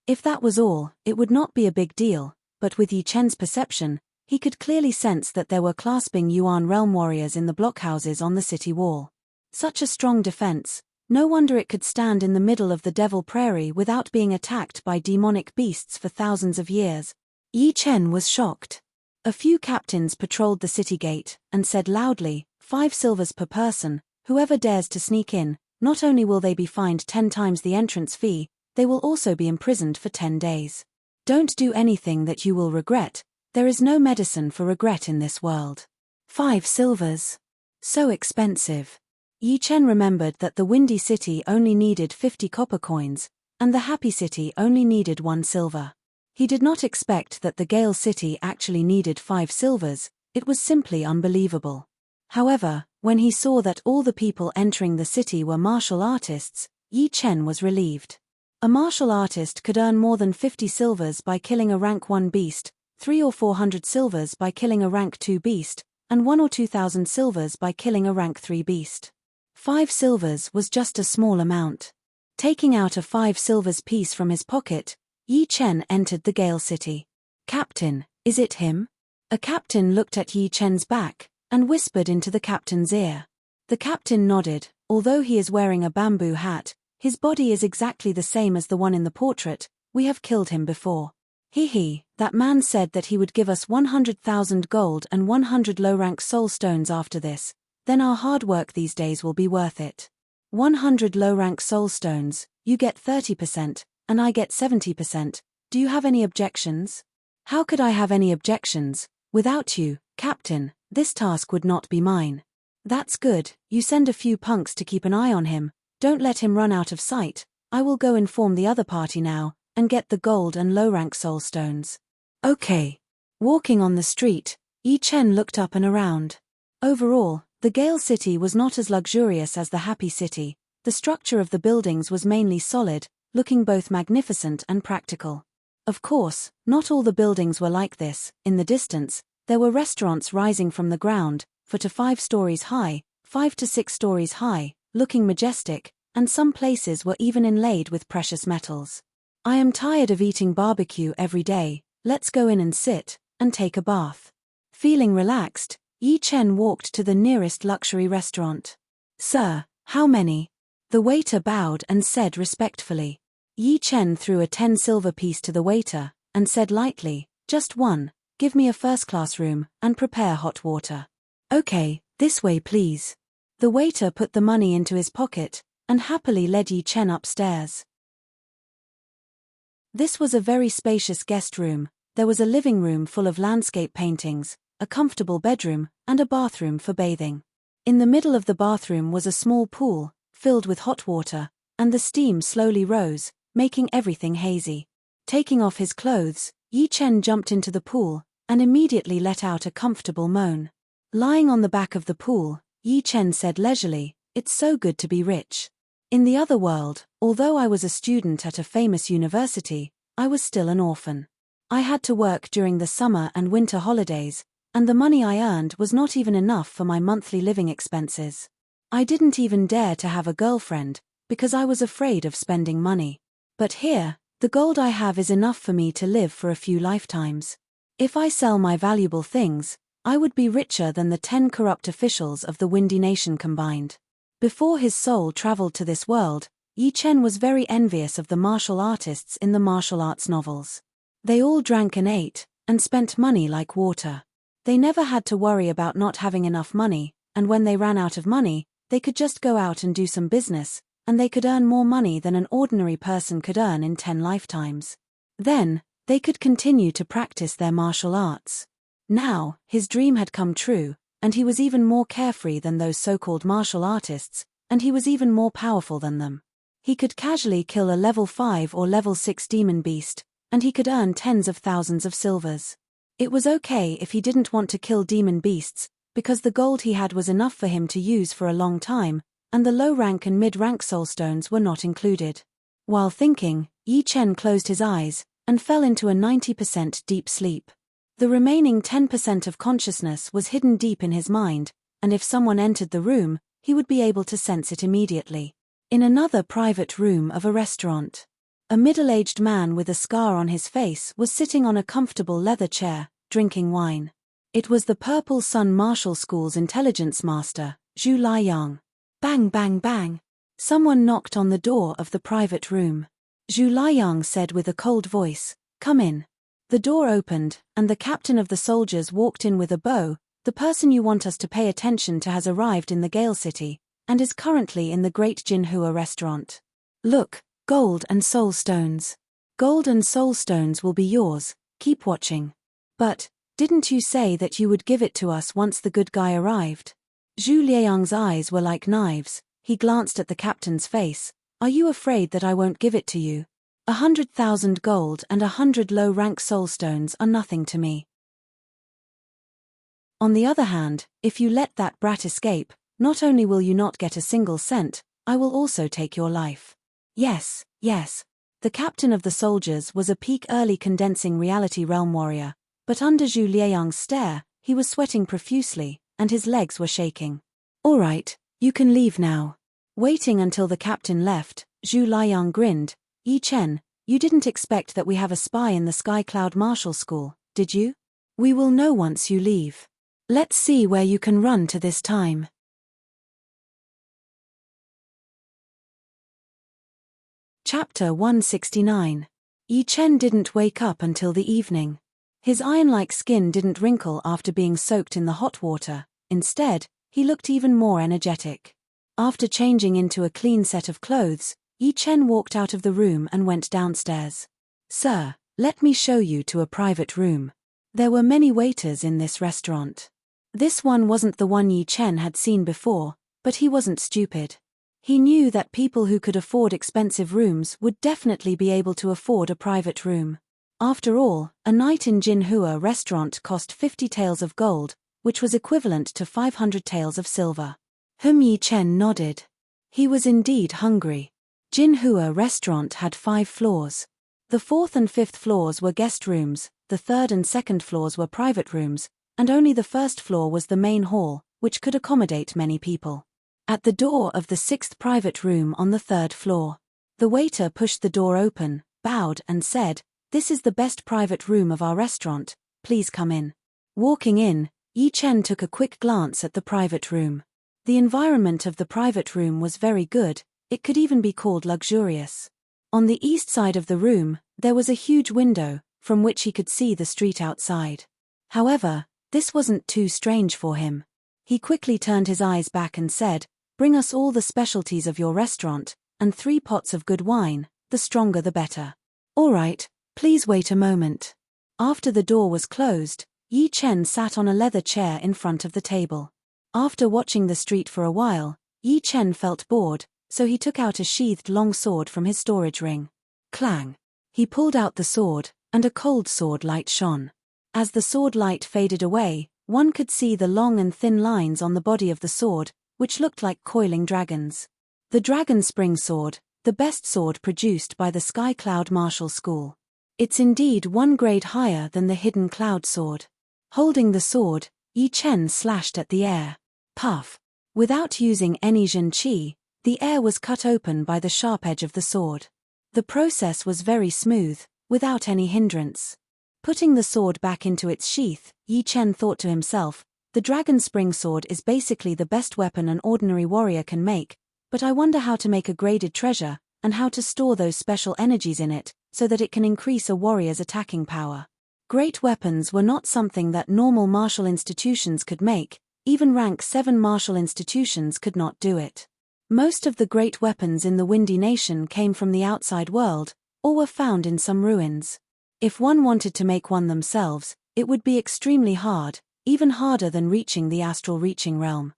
Speaker 1: If that was all, it would not be a big deal, but with Yi Chen's perception, he could clearly sense that there were clasping Yuan realm warriors in the blockhouses on the city wall. Such a strong defense, no wonder it could stand in the middle of the Devil Prairie without being attacked by demonic beasts for thousands of years. Yi Chen was shocked. A few captains patrolled the city gate, and said loudly, 5 silvers per person, whoever dares to sneak in, not only will they be fined 10 times the entrance fee, they will also be imprisoned for 10 days. Don't do anything that you will regret, there is no medicine for regret in this world. 5 silvers. So expensive. Yi Chen remembered that the Windy City only needed 50 copper coins, and the Happy City only needed 1 silver. He did not expect that the Gale City actually needed 5 silvers, it was simply unbelievable. However, when he saw that all the people entering the city were martial artists, Yi Chen was relieved. A martial artist could earn more than 50 silvers by killing a rank 1 beast, 300 or 400 silvers by killing a rank 2 beast, and 1,000 or 2,000 silvers by killing a rank 3 beast. 5 silvers was just a small amount. Taking out a 5 silvers piece from his pocket, Yi Chen entered the Gale City. Captain, is it him? A captain looked at Yi Chen's back, and whispered into the captain's ear. The captain nodded, although he is wearing a bamboo hat, his body is exactly the same as the one in the portrait, we have killed him before. That man said that he would give us 100,000 gold and 100 low-rank soul stones after this, then our hard work these days will be worth it. 100 low-rank soul stones, you get 30%, and I get 70%, do you have any objections? How could I have any objections? Without you, Captain, this task would not be mine. That's good, you send a few punks to keep an eye on him, don't let him run out of sight, I will go inform the other party now, and get the gold and low-rank soul stones. Okay. Walking on the street, Yi Chen looked up and around. Overall, the Gale City was not as luxurious as the Happy City, the structure of the buildings was mainly solid, looking both magnificent and practical. Of course, not all the buildings were like this. In the distance, there were restaurants rising from the ground, 4 to 5 stories high, 5 to 6 stories high, looking majestic, and some places were even inlaid with precious metals. I am tired of eating barbecue every day, let's go in and sit, and take a bath. Feeling relaxed, Yi Chen walked to the nearest luxury restaurant. Sir, how many? The waiter bowed and said respectfully. Yi Chen threw a 10 silver piece to the waiter, and said lightly, just one, give me a first-class room, and prepare hot water. Okay, this way please. The waiter put the money into his pocket, and happily led Yi Chen upstairs. This was a very spacious guest room. There was a living room full of landscape paintings, a comfortable bedroom, and a bathroom for bathing. In the middle of the bathroom was a small pool, filled with hot water, and the steam slowly rose, making everything hazy. Taking off his clothes, Yi Chen jumped into the pool, and immediately let out a comfortable moan. Lying on the back of the pool, Yi Chen said leisurely, "It's so good to be rich." In the other world, although I was a student at a famous university, I was still an orphan. I had to work during the summer and winter holidays, and the money I earned was not even enough for my monthly living expenses. I didn't even dare to have a girlfriend, because I was afraid of spending money. But here, the gold I have is enough for me to live for a few lifetimes. If I sell my valuable things, I would be richer than the 10 corrupt officials of the Windy Nation combined. Before his soul traveled to this world, Yi Chen was very envious of the martial artists in the martial arts novels. They all drank and ate, and spent money like water. They never had to worry about not having enough money, and when they ran out of money, they could just go out and do some business, and they could earn more money than an ordinary person could earn in 10 lifetimes. Then, they could continue to practice their martial arts. Now, his dream had come true, and he was even more carefree than those so-called martial artists, and he was even more powerful than them. He could casually kill a level 5 or level 6 demon beast, and he could earn tens of thousands of silvers. It was okay if he didn't want to kill demon beasts, because the gold he had was enough for him to use for a long time, and the low-rank and mid-rank soulstones were not included. While thinking, Yi Chen closed his eyes, and fell into a 90% deep sleep. The remaining 10% of consciousness was hidden deep in his mind, and if someone entered the room, he would be able to sense it immediately. In another private room of a restaurant, a middle-aged man with a scar on his face was sitting on a comfortable leather chair, drinking wine. It was the Purple Sun Martial School's intelligence master, Zhu Liang. Bang bang bang. Someone knocked on the door of the private room. Zhu Liang said with a cold voice, "Come in." The door opened, and the captain of the soldiers walked in with a bow. "The person you want us to pay attention to has arrived in the Gale City, and is currently in the Great Jinhua restaurant. Look, gold and soul stones. Gold and soul stones will be yours, keep watching." "But, didn't you say that you would give it to us once the good guy arrived?" Zhu Liang's eyes were like knives. He glanced at the captain's face. "Are you afraid that I won't give it to you? 100,000 gold and 100 low-rank soulstones are nothing to me. On the other hand, if you let that brat escape, not only will you not get a single cent, I will also take your life." Yes, yes. The captain of the soldiers was a peak early condensing reality realm warrior, but under Zhu Liang's stare, he was sweating profusely, and his legs were shaking. "All right, you can leave now." Waiting until the captain left, Zhu Liang grinned. "Yi Chen, you didn't expect that we have a spy in the Sky Cloud Martial School, did you? We will know once you leave. Let's see where you can run to this time." Chapter 169. Yi Chen didn't wake up until the evening. His iron-like skin didn't wrinkle after being soaked in the hot water. Instead, he looked even more energetic. After changing into a clean set of clothes, Yi Chen walked out of the room and went downstairs. "Sir, let me show you to a private room." There were many waiters in this restaurant. This one wasn't the one Yi Chen had seen before, but he wasn't stupid. He knew that people who could afford expensive rooms would definitely be able to afford a private room. After all, a night in Jinhua restaurant cost 50 taels of gold, which was equivalent to 500 taels of silver. Yi Chen nodded. He was indeed hungry. Jinhua restaurant had 5 floors. The 4th and 5th floors were guest rooms, the 3rd and 2nd floors were private rooms, and only the 1st floor was the main hall, which could accommodate many people. At the door of the 6th private room on the 3rd floor, the waiter pushed the door open, bowed and said, "This is the best private room of our restaurant, please come in." Walking in, Yi Chen took a quick glance at the private room. The environment of the private room was very good, it could even be called luxurious. On the east side of the room, there was a huge window, from which he could see the street outside. However, this wasn't too strange for him. He quickly turned his eyes back and said, "Bring us all the specialties of your restaurant, and 3 pots of good wine, the stronger the better." "All right, please wait a moment." After the door was closed, Yi Chen sat on a leather chair in front of the table. After watching the street for a while, Yi Chen felt bored, so he took out a sheathed long sword from his storage ring. Clang! He pulled out the sword, and a cold sword light shone. As the sword light faded away, one could see the long and thin lines on the body of the sword, which looked like coiling dragons. The Dragon Spring Sword, the best sword produced by the Sky Cloud Martial School. It's indeed 1 grade higher than the Hidden Cloud Sword. Holding the sword, Yi Chen slashed at the air. Puff! Without using any Zhen Qi, the air was cut open by the sharp edge of the sword. The process was very smooth, without any hindrance. Putting the sword back into its sheath, Yi Chen thought to himself, "The Dragon Spring Sword is basically the best weapon an ordinary warrior can make, but I wonder how to make a graded treasure, and how to store those special energies in it, so that it can increase a warrior's attacking power." Great weapons were not something that normal martial institutions could make, even rank 7 martial institutions could not do it. Most of the great weapons in the Windy Nation came from the outside world, or were found in some ruins. If one wanted to make one themselves, it would be extremely hard, even harder than reaching the astral reaching realm.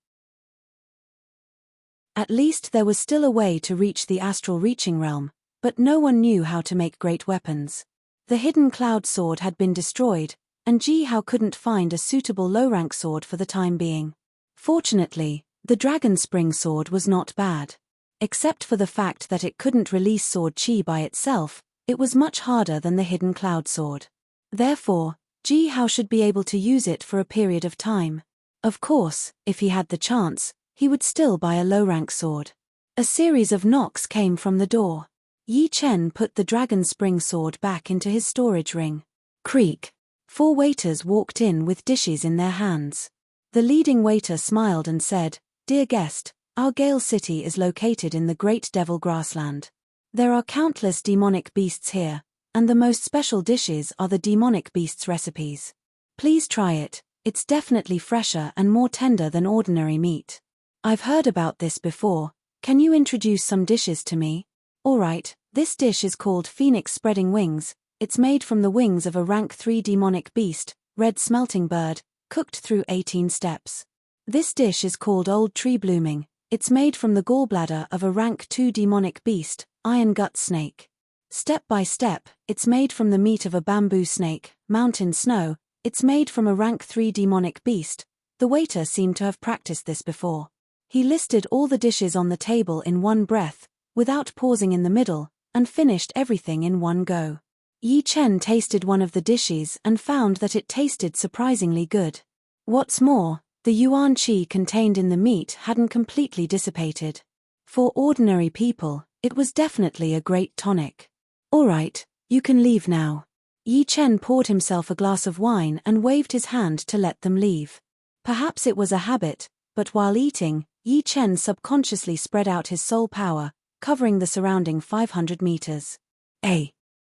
Speaker 1: At least there was still a way to reach the astral reaching realm, but no one knew how to make great weapons. The Hidden Cloud Sword had been destroyed, and Ji Hao couldn't find a suitable low-rank sword for the time being. Fortunately, the Dragon Spring Sword was not bad. Except for the fact that it couldn't release sword chi by itself, it was much harder than the Hidden Cloud Sword. Therefore, Ji Hao should be able to use it for a period of time. Of course, if he had the chance, he would still buy a low-rank sword. A series of knocks came from the door. Yi Chen put the Dragon Spring Sword back into his storage ring. Creak! 4 waiters walked in with dishes in their hands. The leading waiter smiled and said, "Dear guest, our Gale City is located in the Great Devil Grassland. There are countless demonic beasts here, and the most special dishes are the demonic beasts' recipes. Please try it, it's definitely fresher and more tender than ordinary meat. I've heard about this before, can you introduce some dishes to me?" "Alright, this dish is called Phoenix Spreading Wings, it's made from the wings of a rank 3 demonic beast, Red Smelting Bird, cooked through 18 steps. This dish is called Old Tree Blooming, it's made from the gallbladder of a rank 2 demonic beast, Iron Gut Snake. Step by step, it's made from the meat of a bamboo snake, Mountain Snow, it's made from a rank 3 demonic beast." The waiter seemed to have practiced this before. He listed all the dishes on the table in one breath, without pausing in the middle, and finished everything in one go. Yi Chen tasted one of the dishes and found that it tasted surprisingly good. What's more, the yuan qi contained in the meat hadn't completely dissipated. For ordinary people, it was definitely a great tonic. "Alright, you can leave now." Yi Chen poured himself a glass of wine and waved his hand to let them leave. Perhaps it was a habit, but while eating, Yi Chen subconsciously spread out his soul power, covering the surrounding 500 meters.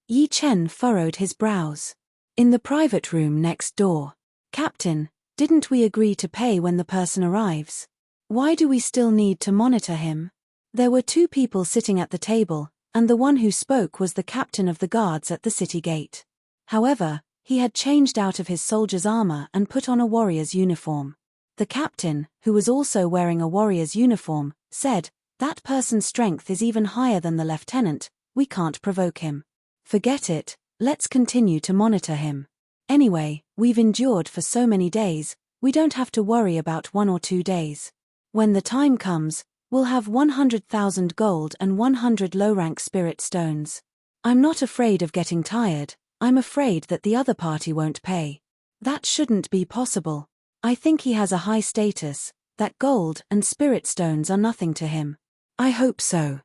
Speaker 1: Yi Chen furrowed his brows. In the private room next door. "Captain, didn't we agree to pay when the person arrives? Why do we still need to monitor him?" There were 2 people sitting at the table, and the one who spoke was the captain of the guards at the city gate. However, he had changed out of his soldier's armor and put on a warrior's uniform. The captain, who was also wearing a warrior's uniform, said, "That person's strength is even higher than the lieutenant, we can't provoke him. Forget it, let's continue to monitor him. Anyway, we've endured for so many days, we don't have to worry about 1 or 2 days. When the time comes, we'll have 100,000 gold and 100 low-rank spirit stones. I'm not afraid of getting tired, I'm afraid that the other party won't pay. That shouldn't be possible. I think he has a high status, that gold and spirit stones are nothing to him. I hope so."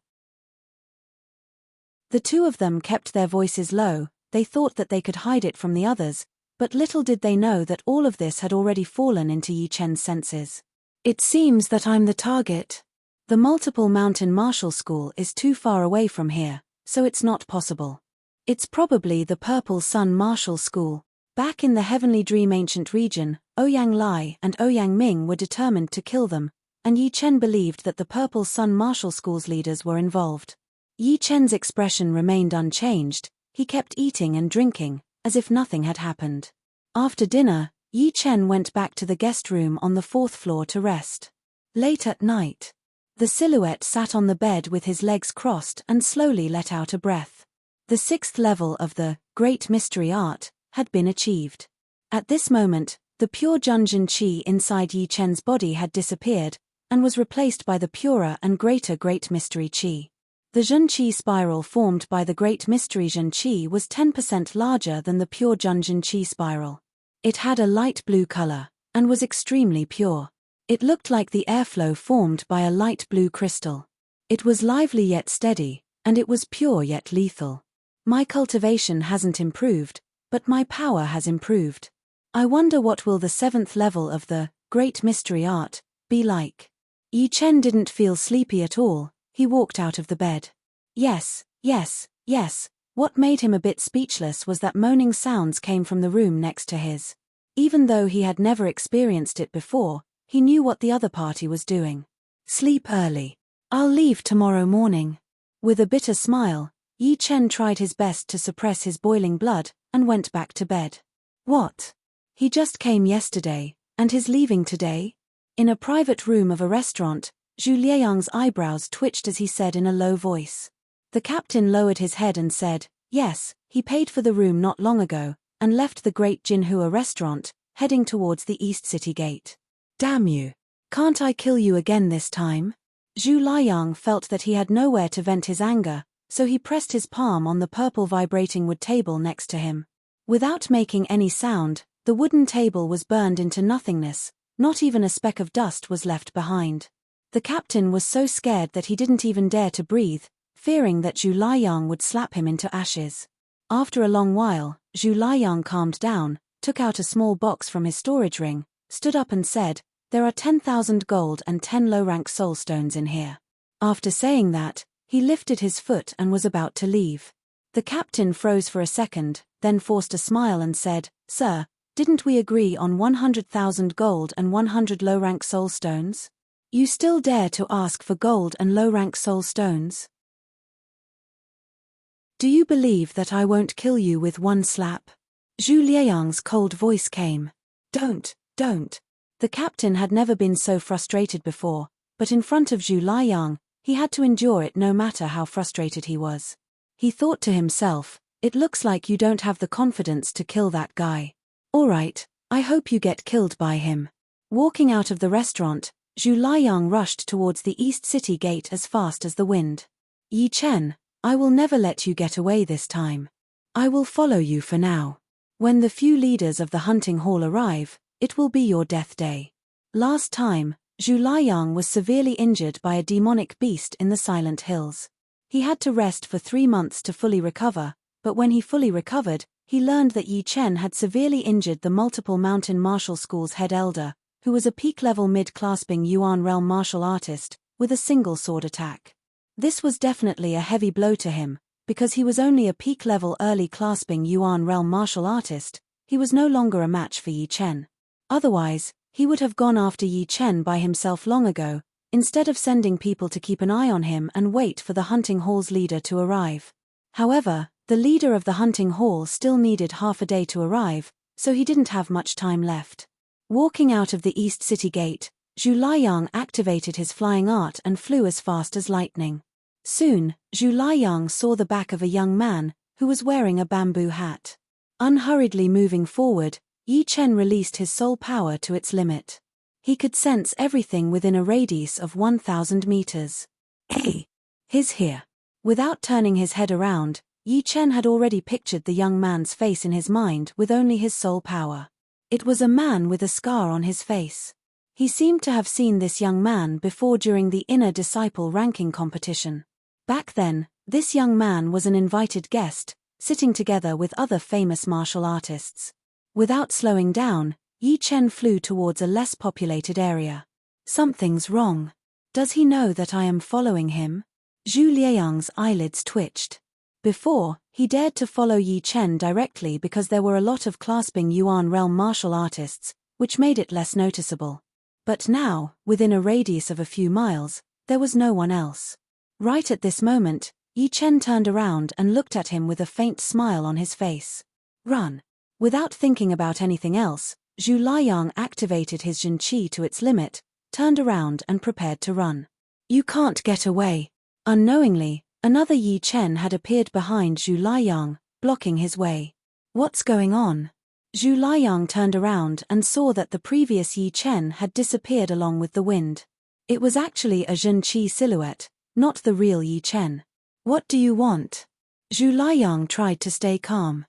Speaker 1: The two of them kept their voices low. They thought that they could hide it from the others, but little did they know that all of this had already fallen into Yi Chen's senses. It seems that I'm the target. The multiple mountain martial school is too far away from here, so it's not possible. It's probably the Purple Sun Martial School. Back in the Heavenly Dream ancient region, Ouyang Lai and Ouyang Ming were determined to kill them, and Yi Chen believed that the Purple Sun Martial School's leaders were involved. Yi Chen's expression remained unchanged. He kept eating and drinking, as if nothing had happened. After dinner, Yi Chen went back to the guest room on the 4th floor to rest. Late at night, the silhouette sat on the bed with his legs crossed and slowly let out a breath. The 6th level of the Great Mystery Art had been achieved. At this moment, the pure Junjin Qi inside Yi Chen's body had disappeared, and was replaced by the purer and greater Great Mystery Qi. The Zhen Qi spiral formed by the Great Mystery Zhen Qi was 10% larger than the pure Junjin Qi spiral. It had a light blue color, and was extremely pure. It looked like the airflow formed by a light blue crystal. It was lively yet steady, and it was pure yet lethal. My cultivation hasn't improved, but my power has improved. I wonder what will the 7th level of the Great Mystery Art be like. Yi Chen didn't feel sleepy at all. He walked out of the bed. Yes. What made him a bit speechless was that moaning sounds came from the room next to his. Even though he had never experienced it before, he knew what the other party was doing. Sleep early. I'll leave tomorrow morning. With a bitter smile, Yi Chen tried his best to suppress his boiling blood, and went back to bed. What? He just came yesterday, and he's leaving today? In a private room of a restaurant, Zhu Lieyang's eyebrows twitched as he said in a low voice. The captain lowered his head and said, yes, he paid for the room not long ago, and left the Great Jinhua restaurant, heading towards the East City Gate. Damn you. Can't I kill you again this time? Zhu Lieyang felt that he had nowhere to vent his anger, so he pressed his palm on the purple vibrating wood table next to him. Without making any sound, the wooden table was burned into nothingness. Not even a speck of dust was left behind. The captain was so scared that he didn't even dare to breathe, fearing that Zhu Lieyang would slap him into ashes. After a long while, Zhu Lieyang calmed down, took out a small box from his storage ring, stood up and said, there are 10,000 gold and 10 low-rank soul stones in here. After saying that, he lifted his foot and was about to leave. The captain froze for a second, then forced a smile and said, Sir, didn't we agree on 100,000 gold and 100 low-rank soul stones? You still dare to ask for gold and low-rank soul stones? Do you believe that I won't kill you with one slap? Zhu Lieyang's cold voice came. Don't. The captain had never been so frustrated before, but in front of Zhu Lieyang, he had to endure it no matter how frustrated he was. He thought to himself, it looks like you don't have the confidence to kill that guy. Alright, I hope you get killed by him. Walking out of the restaurant, Zhu Lieyang rushed towards the East City Gate as fast as the wind. Yi Chen, I will never let you get away this time. I will follow you for now. When the few leaders of the hunting hall arrive, it will be your death day. Last time, Zhu Lieyang was severely injured by a demonic beast in the Silent Hills. He had to rest for 3 months to fully recover, but when he fully recovered, he learned that Yi Chen had severely injured the multiple mountain martial school's head elder, who was a peak-level mid-clasping Yuan realm martial artist, with a single sword attack. This was definitely a heavy blow to him, because he was only a peak-level early clasping Yuan realm martial artist. He was no longer a match for Yi Chen. Otherwise, he would have gone after Yi Chen by himself long ago, instead of sending people to keep an eye on him and wait for the hunting hall's leader to arrive. However, the leader of the hunting hall still needed half a day to arrive, so he didn't have much time left. Walking out of the East City Gate, Zhu Lieyang activated his flying art and flew as fast as lightning. Soon, Zhu Lieyang saw the back of a young man, who was wearing a bamboo hat. Unhurriedly moving forward, Yi Chen released his soul power to its limit. He could sense everything within a radius of 1,000 meters. Hey! He's here. Without turning his head around, Yi Chen had already pictured the young man's face in his mind with only his soul power. It was a man with a scar on his face. He seemed to have seen this young man before during the inner disciple ranking competition. Back then, This young man was an invited guest, sitting together with other famous martial artists. Without slowing down, Yi Chen flew towards a less populated area. Something's wrong. Does he know that I am following him? Zhu Lieyang's eyelids twitched. Before, he dared to follow Yi Chen directly because there were a lot of clasping Yuan realm martial artists, which made it less noticeable. But now, within a radius of a few miles, there was no one else. Right at this moment, Yi Chen turned around and looked at him with a faint smile on his face. Run. Without thinking about anything else, Zhu Lieyang activated his Jin Qi to its limit, turned around and prepared to run. You can't get away. Unknowingly, another Yi Chen had appeared behind Zhu Lieyang, blocking his way. What's going on? Zhu Lieyang turned around and saw that the previous Yi Chen had disappeared along with the wind. It was actually a Jin Qi silhouette, not the real Yi Chen. What do you want? Zhu Lieyang tried to stay calm.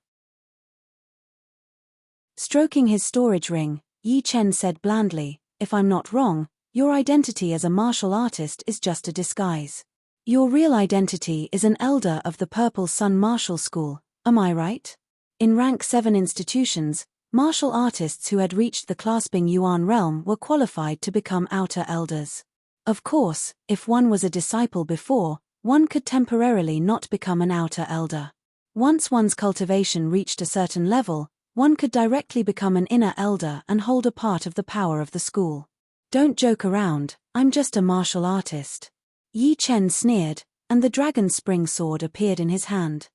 Speaker 1: Stroking his storage ring, Yi Chen said blandly, if I'm not wrong, your identity as a martial artist is just a disguise. Your real identity is an elder of the Purple Sun Martial School, am I right? In rank 7 institutions, martial artists who had reached the clasping Yuan realm were qualified to become outer elders. Of course, if one was a disciple before, one could temporarily not become an outer elder. Once one's cultivation reached a certain level, one could directly become an inner elder and hold a part of the power of the school. Don't joke around, I'm just a martial artist. Yi Chen sneered, and the dragon spring sword appeared in his hand.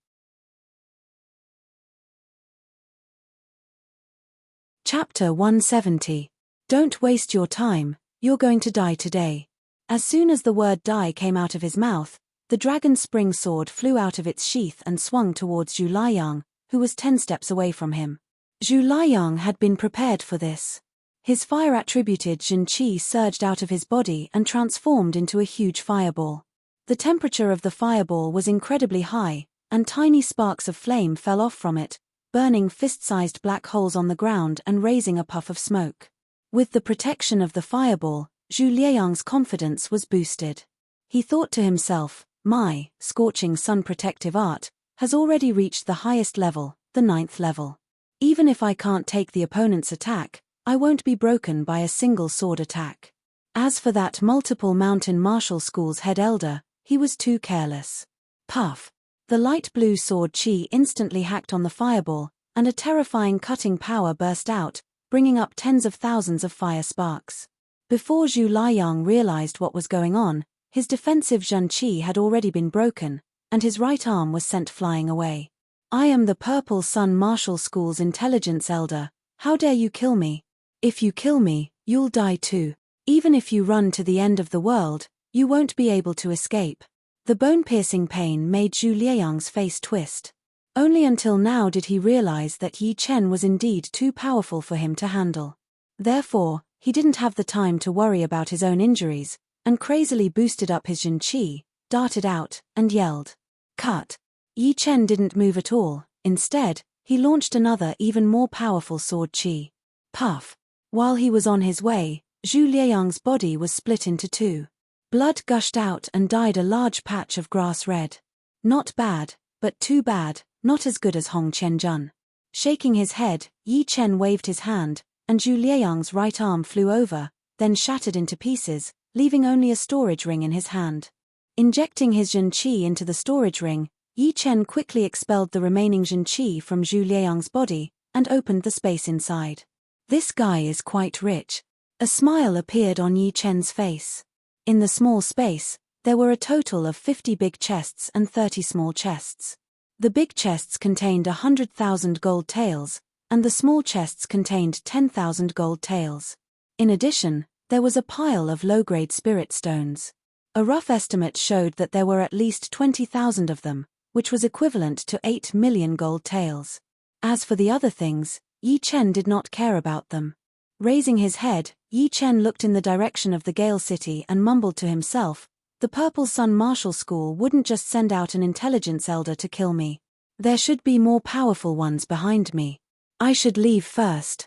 Speaker 1: Chapter 170. Don't waste your time, you're going to die today. As soon as the word die came out of his mouth, the dragon spring sword flew out of its sheath and swung towards Zhu Lieyang, who was 10 steps away from him. Zhu Lieyang had been prepared for this. His fire-attributed Jin Qi surged out of his body and transformed into a huge fireball. The temperature of the fireball was incredibly high, and tiny sparks of flame fell off from it, burning fist-sized black holes on the ground and raising a puff of smoke. With the protection of the fireball, Zhu Lieyang's confidence was boosted. He thought to himself, my scorching sun protective art has already reached the highest level, the 9th level. Even if I can't take the opponent's attack, I won't be broken by a single sword attack. As for that multiple mountain martial school's head elder, he was too careless. Puff! The light blue sword Qi instantly hacked on the fireball, and a terrifying cutting power burst out, bringing up tens of thousands of fire sparks. Before Zhu Lieyang realized what was going on, his defensive Jin Qi had already been broken, and his right arm was sent flying away. I am the Purple Sun Martial School's intelligence elder, how dare you kill me? If you kill me, you'll die too. Even if you run to the end of the world, you won't be able to escape. The bone-piercing pain made Zhu Lieyang's face twist. Only until now did he realize that Yi Chen was indeed too powerful for him to handle. Therefore, he didn't have the time to worry about his own injuries, and crazily boosted up his Jin Qi, darted out, and yelled. Cut! Yi Chen didn't move at all, instead, he launched another even more powerful sword Qi. Puff! While he was on his way, Zhu Lieyang's body was split into two. Blood gushed out and dyed a large patch of grass red. Not bad, but too bad, not as good as Hong Qianjun. Shaking his head, Yi Chen waved his hand, and Zhu Lieyang's right arm flew over, then shattered into pieces, leaving only a storage ring in his hand. Injecting his Jin Qi into the storage ring, Yi Chen quickly expelled the remaining Jin Qi from Zhu Lieyang's body, and opened the space inside. This guy is quite rich. A smile appeared on Yi Chen's face. In the small space, there were a total of 50 big chests and 30 small chests. The big chests contained 100,000 gold taels, and the small chests contained 10,000 gold taels. In addition, there was a pile of low-grade spirit stones. A rough estimate showed that there were at least 20,000 of them, which was equivalent to 8 million gold taels. As for the other things, Yi Chen did not care about them. Raising his head, Yi Chen looked in the direction of the Gale City and mumbled to himself, the Purple Sun Martial School wouldn't just send out an intelligence elder to kill me. There should be more powerful ones behind me. I should leave first.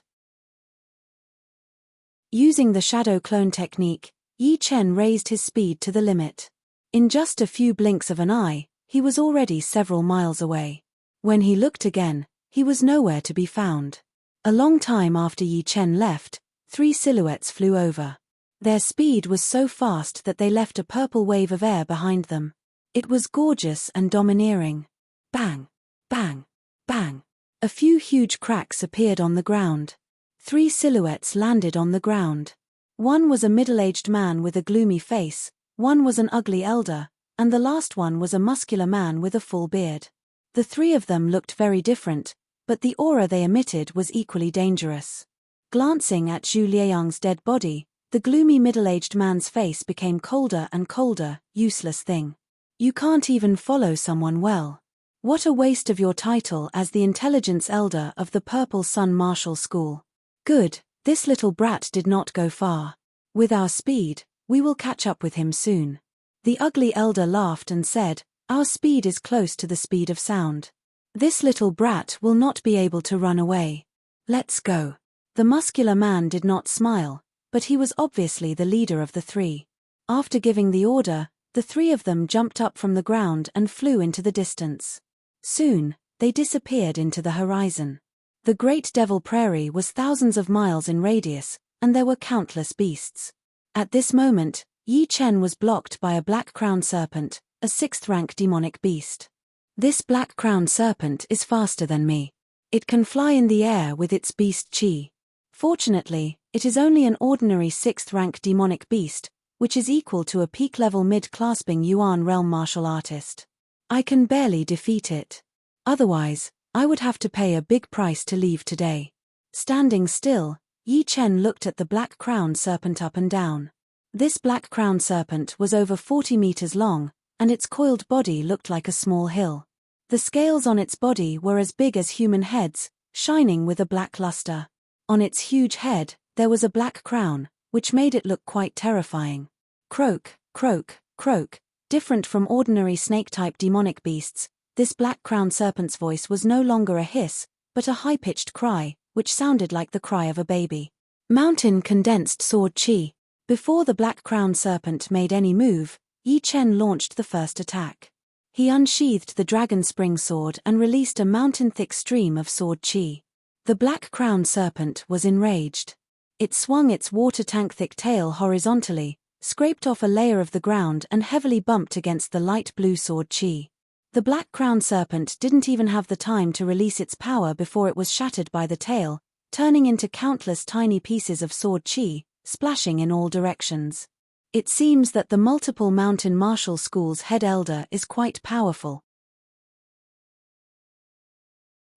Speaker 1: Using the shadow clone technique, Yi Chen raised his speed to the limit. In just a few blinks of an eye, he was already several miles away. When he looked again, he was nowhere to be found. A long time after Yi Chen left, 3 silhouettes flew over. Their speed was so fast that they left a purple wave of air behind them. It was gorgeous and domineering. Bang! Bang! Bang! A few huge cracks appeared on the ground. 3 silhouettes landed on the ground. One was a middle-aged man with a gloomy face, one was an ugly elder, and the last one was a muscular man with a full beard. The 3 of them looked very different, but the aura they emitted was equally dangerous. Glancing at Zhu Liayang's dead body, the gloomy middle-aged man's face became colder and colder. Useless thing. You can't even follow someone well. What a waste of your title as the intelligence elder of the Purple Sun Martial School. Good, this little brat did not go far. With our speed, we will catch up with him soon. The ugly elder laughed and said, our speed is close to the speed of sound. This little brat will not be able to run away. Let's go. The muscular man did not smile, but he was obviously the leader of the 3. After giving the order, the 3 of them jumped up from the ground and flew into the distance. Soon, they disappeared into the horizon. The Great Devil Prairie was thousands of miles in radius, and there were countless beasts. At this moment, Yi Chen was blocked by a black-crowned serpent, a 6th-rank demonic beast. This black-crowned serpent is faster than me. It can fly in the air with its beast chi. Fortunately, it is only an ordinary 6th-rank demonic beast, which is equal to a peak-level mid-clasping Yuan realm martial artist. I can barely defeat it. Otherwise, I would have to pay a big price to leave today. Standing still, Yi Chen looked at the black-crowned serpent up and down. This black-crowned serpent was over 40 meters long, and its coiled body looked like a small hill. The scales on its body were as big as human heads, shining with a black luster. On its huge head, there was a black crown, which made it look quite terrifying. Croak, croak, croak. Different from ordinary snake-type demonic beasts, this black-crowned serpent's voice was no longer a hiss, but a high-pitched cry, which sounded like the cry of a baby. Mountain condensed sword chi. Before the black-crowned serpent made any move, Yi Chen launched the first attack. He unsheathed the dragon spring sword and released a mountain-thick stream of sword chi. The black-crowned serpent was enraged. It swung its water-tank-thick tail horizontally, scraped off a layer of the ground and heavily bumped against the light blue sword chi. The black-crowned serpent didn't even have the time to release its power before it was shattered by the tail, turning into countless tiny pieces of sword chi, splashing in all directions. It seems that the multiple mountain martial school's head elder is quite powerful,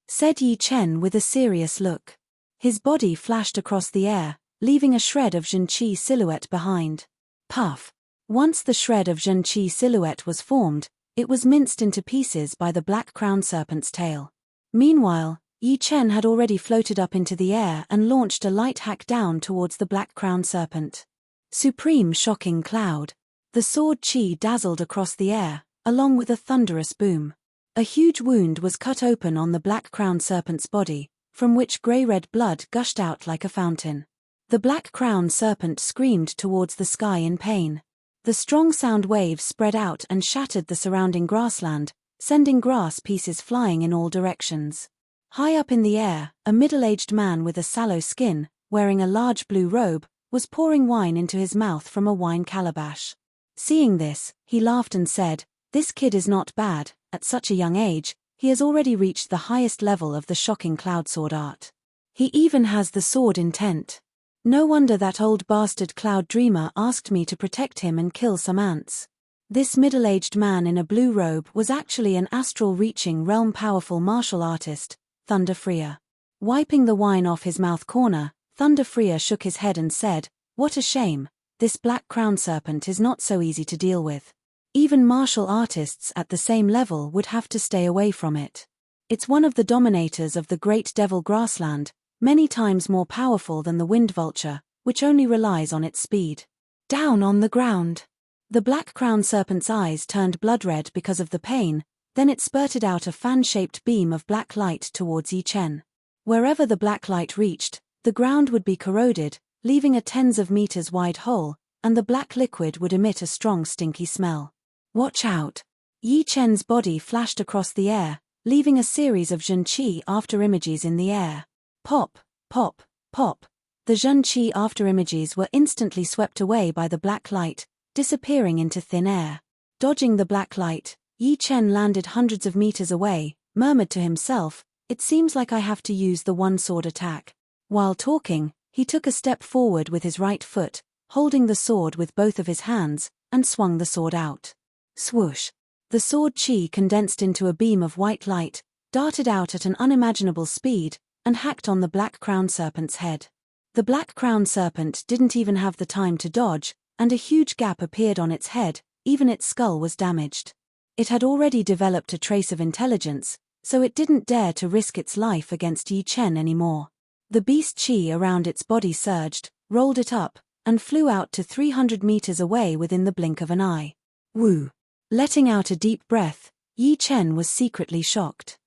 Speaker 1: said Yi Chen with a serious look. His body flashed across the air, leaving a shred of Zhen Qi silhouette behind. Puff! Once the shred of Zhen Qi silhouette was formed, it was minced into pieces by the black-crowned serpent's tail. Meanwhile, Yi Chen had already floated up into the air and launched a light hack down towards the black-crowned serpent. Supreme shocking cloud. The sword chi dazzled across the air, along with a thunderous boom. A huge wound was cut open on the black-crowned serpent's body, from which grey-red blood gushed out like a fountain. The black-crowned serpent screamed towards the sky in pain. The strong sound waves spread out and shattered the surrounding grassland, sending grass pieces flying in all directions. High up in the air, a middle-aged man with a sallow skin, wearing a large blue robe, was pouring wine into his mouth from a wine calabash. Seeing this, he laughed and said, "This kid is not bad. At such a young age, he has already reached the highest level of the shocking cloud sword art. He even has the sword intent. No wonder that old bastard Cloud Dreamer asked me to protect him and kill some ants." This middle-aged man in a blue robe was actually an astral-reaching realm-powerful martial artist, Thunder Freer. Wiping the wine off his mouth corner, Thunder Freer shook his head and said, "What a shame, this black-crowned serpent is not so easy to deal with. Even martial artists at the same level would have to stay away from it. It's one of the dominators of the Great Devil Grassland, many times more powerful than the wind vulture, which only relies on its speed." Down on the ground. The black-crowned serpent's eyes turned blood-red because of the pain, then it spurted out a fan-shaped beam of black light towards Yi Chen. Wherever the black light reached, the ground would be corroded, leaving a tens of meters wide hole, and the black liquid would emit a strong stinky smell. "Watch out!" Yi Chen's body flashed across the air, leaving a series of Zhenqi afterimages in the air. Pop, pop, pop. The Zhenqi afterimages were instantly swept away by the black light, disappearing into thin air. Dodging the black light, Yi Chen landed hundreds of meters away, murmured to himself, "It seems like I have to use the one-sword attack." While talking, he took a step forward with his right foot, holding the sword with both of his hands, and swung the sword out. Swoosh! The sword chi condensed into a beam of white light, darted out at an unimaginable speed, and hacked on the black crown serpent's head. The black crown serpent didn't even have the time to dodge, and a huge gap appeared on its head, even its skull was damaged. It had already developed a trace of intelligence, so it didn't dare to risk its life against Yi Chen anymore. The beast chi around its body surged, rolled it up, and flew out to 300 meters away within the blink of an eye. Woo! Letting out a deep breath, Yi Chen was secretly shocked.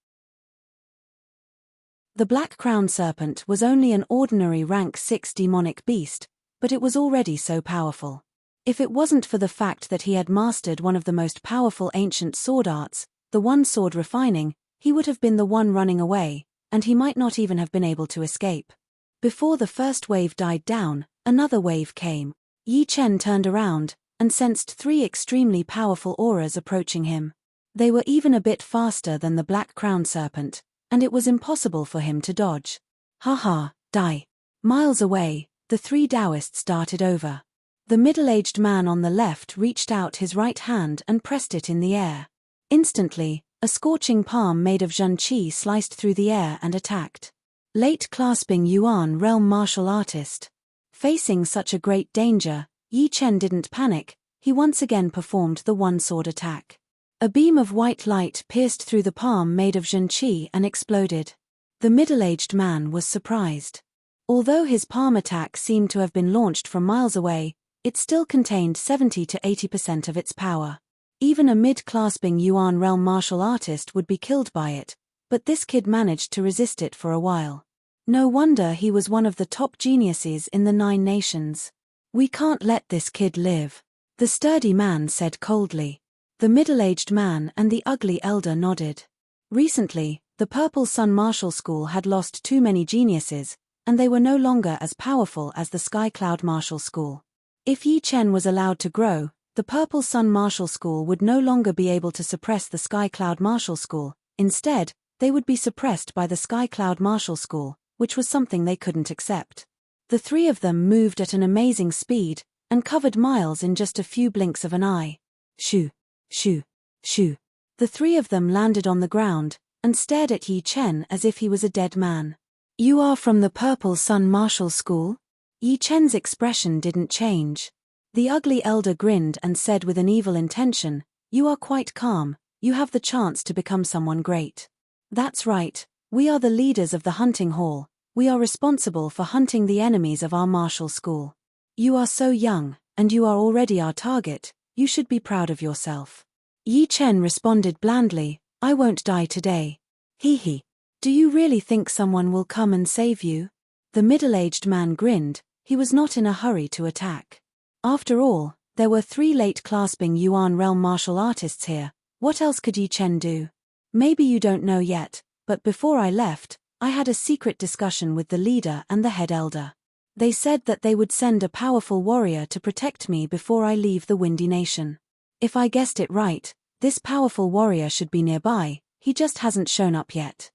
Speaker 1: The black crown serpent was only an ordinary rank 6 demonic beast, but it was already so powerful. If it wasn't for the fact that he had mastered one of the most powerful ancient sword arts, the one-sword refining, he would have been the one running away, and he might not even have been able to escape. Before the first wave died down, another wave came. Yi Chen turned around, and sensed 3 extremely powerful auras approaching him. They were even a bit faster than the black crown serpent, and it was impossible for him to dodge. Haha, die. Miles away, the 3 Taoists darted over. The middle-aged man on the left reached out his right hand and pressed it in the air. Instantly, a scorching palm made of Zhenqi sliced through the air and attacked. Late clasping Yuan realm martial artist. Facing such a great danger, Yi Chen didn't panic, he once again performed the one-sword attack. A beam of white light pierced through the palm made of Zhenqi and exploded. The middle-aged man was surprised. Although his palm attack seemed to have been launched from miles away, it still contained 70 to 80% of its power. Even a mid-clasping Yuan realm martial artist would be killed by it, but this kid managed to resist it for a while. No wonder he was one of the top geniuses in the 9 nations. "We can't let this kid live," the sturdy man said coldly. The middle-aged man and the ugly elder nodded. Recently, the Purple Sun Martial School had lost too many geniuses, and they were no longer as powerful as the Sky Cloud Martial School. If Yi Chen was allowed to grow, the Purple Sun Martial School would no longer be able to suppress the Sky Cloud Martial School. Instead, they would be suppressed by the Sky Cloud Martial School, which was something they couldn't accept. The 3 of them moved at an amazing speed, and covered miles in just a few blinks of an eye. Shoo, shoo, shoo. The 3 of them landed on the ground, and stared at Yi Chen as if he was a dead man. "You are from the Purple Sun Martial School?" Yi Chen's expression didn't change. The ugly elder grinned and said with an evil intention, "You are quite calm, you have the chance to become someone great." "That's right, we are the leaders of the hunting hall. We are responsible for hunting the enemies of our martial school. You are so young, and you are already our target, you should be proud of yourself." Yi Chen responded blandly, "I won't die today." "Hee hee. Do you really think someone will come and save you?" The middle-aged man grinned, he was not in a hurry to attack. After all, there were 3 late-clasping Yuan realm martial artists here, what else could Yi Chen do? "Maybe you don't know yet, but before I left, I had a secret discussion with the leader and the head elder. They said that they would send a powerful warrior to protect me before I leave the Windy Nation. If I guessed it right, this powerful warrior should be nearby, he just hasn't shown up yet."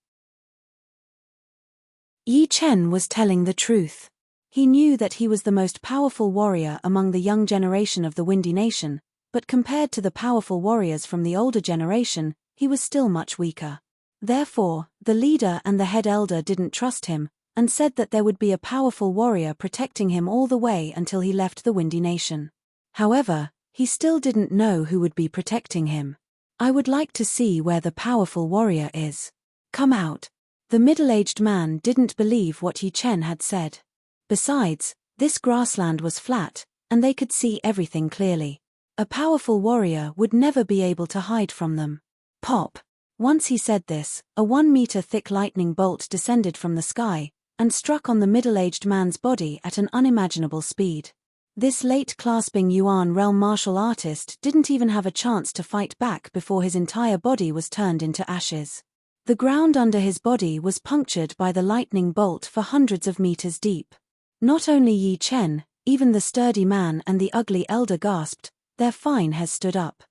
Speaker 1: Yi Chen was telling the truth. He knew that he was the most powerful warrior among the young generation of the Windy Nation, but compared to the powerful warriors from the older generation, he was still much weaker. Therefore, the leader and the head elder didn't trust him, and said that there would be a powerful warrior protecting him all the way until he left the Windy Nation. However, he still didn't know who would be protecting him. "I would like to see where the powerful warrior is. Come out." The middle-aged man didn't believe what Yi Chen had said. Besides, this grassland was flat, and they could see everything clearly. A powerful warrior would never be able to hide from them. Pop! Once he said this, a 1-meter-thick lightning bolt descended from the sky, and struck on the middle-aged man's body at an unimaginable speed. This late-clasping Yuan realm martial artist didn't even have a chance to fight back before his entire body was turned into ashes. The ground under his body was punctured by the lightning bolt for hundreds of meters deep. Not only Yi Chen, even the sturdy man and the ugly elder gasped, their fine hairs stood up.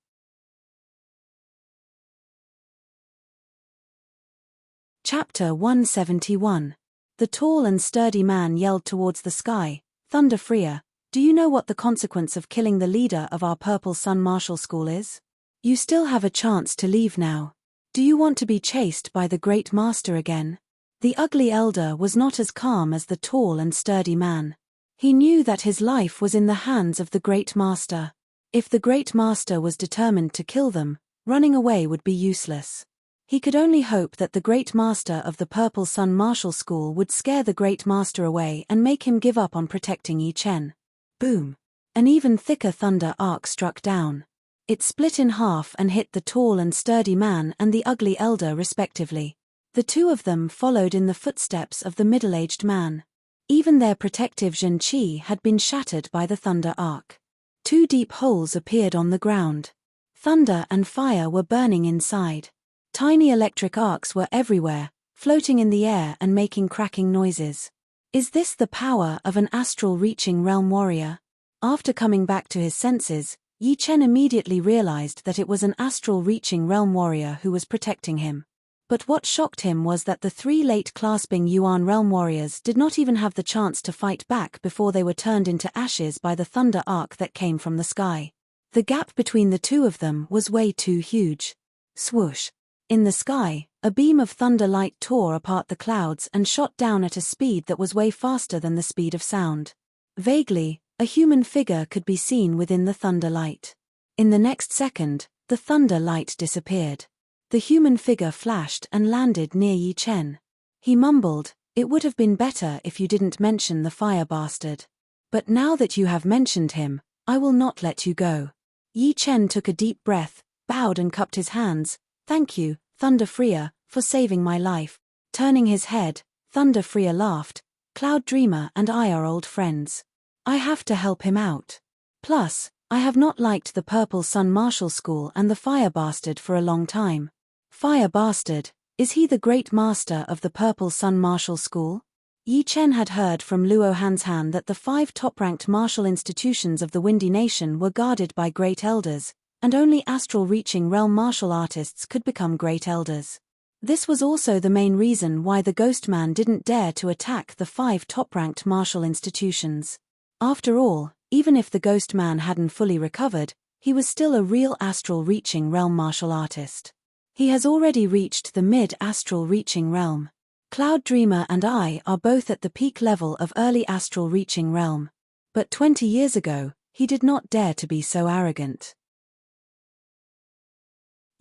Speaker 1: Chapter 171. The tall and sturdy man yelled towards the sky, "Thunder Freer, do you know what the consequence of killing the leader of our Purple Sun Martial School is? You still have a chance to leave now. Do you want to be chased by the Great Master again?" The ugly elder was not as calm as the tall and sturdy man. He knew that his life was in the hands of the Great Master. If the Great Master was determined to kill them, running away would be useless. He could only hope that the Great Master of the Purple Sun Martial School would scare the Great Master away and make him give up on protecting Yi Chen. Boom! An even thicker thunder arc struck down. It split in half and hit the tall and sturdy man and the ugly elder respectively. The two of them followed in the footsteps of the middle-aged man. Even their protective Zhen Qi had been shattered by the thunder arc. Two deep holes appeared on the ground. Thunder and fire were burning inside. Tiny electric arcs were everywhere, floating in the air and making cracking noises. Is this the power of an astral-reaching realm warrior? After coming back to his senses, Yi Chen immediately realized that it was an astral-reaching realm warrior who was protecting him. But what shocked him was that the three late-clasping Yuan realm warriors did not even have the chance to fight back before they were turned into ashes by the thunder arc that came from the sky. The gap between the two of them was way too huge. Swoosh! In the sky, a beam of thunder light tore apart the clouds and shot down at a speed that was way faster than the speed of sound. Vaguely, a human figure could be seen within the thunder light. In the next second, the thunder light disappeared. The human figure flashed and landed near Yi Chen. He mumbled, "It would have been better if you didn't mention the fire bastard. But now that you have mentioned him, I will not let you go." Yi Chen took a deep breath, bowed and cupped his hands. "Thank you, Thunder Freer, for saving my life." Turning his head, Thunder Freer laughed, "Cloud Dreamer and I are old friends. I have to help him out. Plus, I have not liked the Purple Sun Martial School and the Fire Bastard for a long time." "Fire Bastard, is he the Great Master of the Purple Sun Martial School?" Yi Chen had heard from Luo Hanshan that the 5 top-ranked martial institutions of the Windy Nation were guarded by Great Elders, and only astral-reaching realm martial artists could become Great Elders. This was also the main reason why the Ghost Man didn't dare to attack the 5 top-ranked martial institutions. After all, even if the Ghost Man hadn't fully recovered, he was still a real astral-reaching realm martial artist. He has already reached the mid-astral reaching realm. Cloud Dreamer and I are both at the peak level of early astral reaching realm. But 20 years ago, he did not dare to be so arrogant.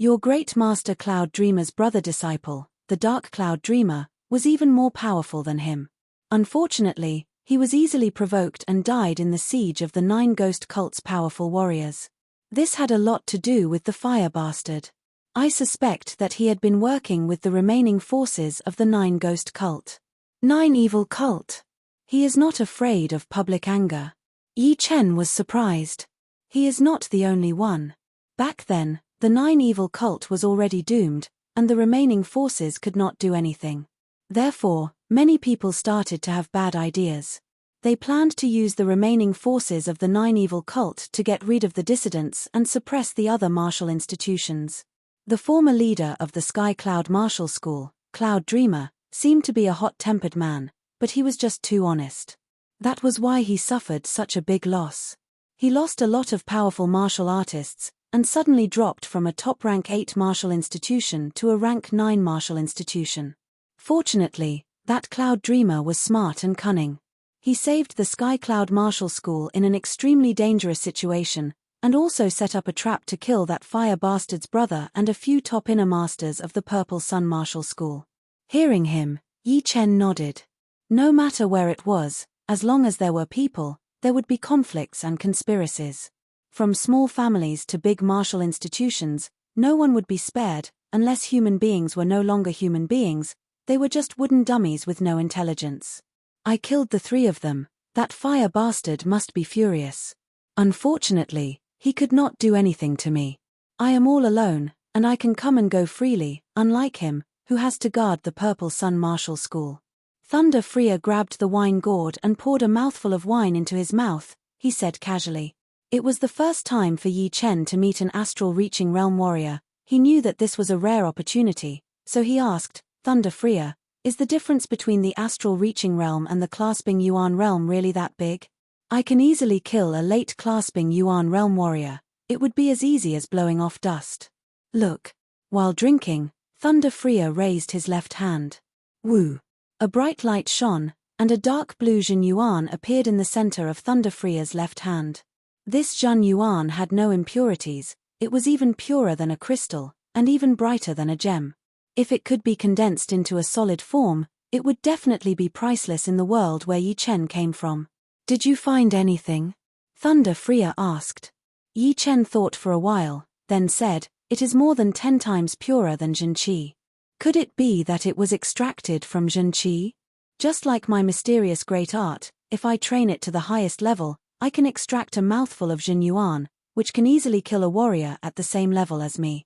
Speaker 1: Your Great Master Cloud Dreamer's brother disciple, the Dark Cloud Dreamer, was even more powerful than him. Unfortunately, he was easily provoked and died in the siege of the 9 ghost cult's powerful warriors. This had a lot to do with the Fire Bastard. I suspect that he had been working with the remaining forces of the 9 ghost cult. 9 evil cult. He is not afraid of public anger. Yi Chen was surprised. He is not the only one. Back then, the 9 evil cult was already doomed, and the remaining forces could not do anything. Therefore, many people started to have bad ideas. They planned to use the remaining forces of the 9 evil cult to get rid of the dissidents and suppress the other martial institutions. The former leader of the Sky Cloud Martial School, Cloud Dreamer, seemed to be a hot-tempered man, but he was just too honest. That was why he suffered such a big loss. He lost a lot of powerful martial artists, and suddenly dropped from a top rank 8 martial institution to a rank 9 martial institution. Fortunately, that Cloud Dreamer was smart and cunning. He saved the Sky Cloud Martial School in an extremely dangerous situation, and also set up a trap to kill that Fire Bastard's brother and a few top inner masters of the Purple Sun Martial School. Hearing him, Yi Chen nodded. No matter where it was, as long as there were people, there would be conflicts and conspiracies. From small families to big martial institutions, no one would be spared, unless human beings were no longer human beings, they were just wooden dummies with no intelligence. I killed the 3 of them, That fire bastard must be furious. Unfortunately, he could not do anything to me. I am all alone, and I can come and go freely, unlike him, who has to guard the Purple Sun Martial School. Thunder Freer grabbed the wine gourd and poured a mouthful of wine into his mouth, he said casually. It was the first time for Yi Chen to meet an astral-reaching realm warrior. He knew that this was a rare opportunity, so he asked, Thunder Freer, is the difference between the astral-reaching realm and the clasping Yuan realm really that big? I can easily kill a late clasping Yuan realm warrior. It would be as easy as blowing off dust. Look. While drinking, Thunder Freer raised his left hand. Woo! A bright light shone, and a dark blue Jun Yuan appeared in the center of Thunder Freer's left hand. This Jun Yuan had no impurities, it was even purer than a crystal, and even brighter than a gem. If it could be condensed into a solid form, it would definitely be priceless in the world where Yi Chen came from. Did you find anything? Thunder Freer asked. Yi Chen thought for a while, then said, it is more than 10 times purer than Jun Qi. Could it be that it was extracted from Jun Qi? Just like my mysterious great art, if I train it to the highest level, I can extract a mouthful of Jun Yuan, which can easily kill a warrior at the same level as me.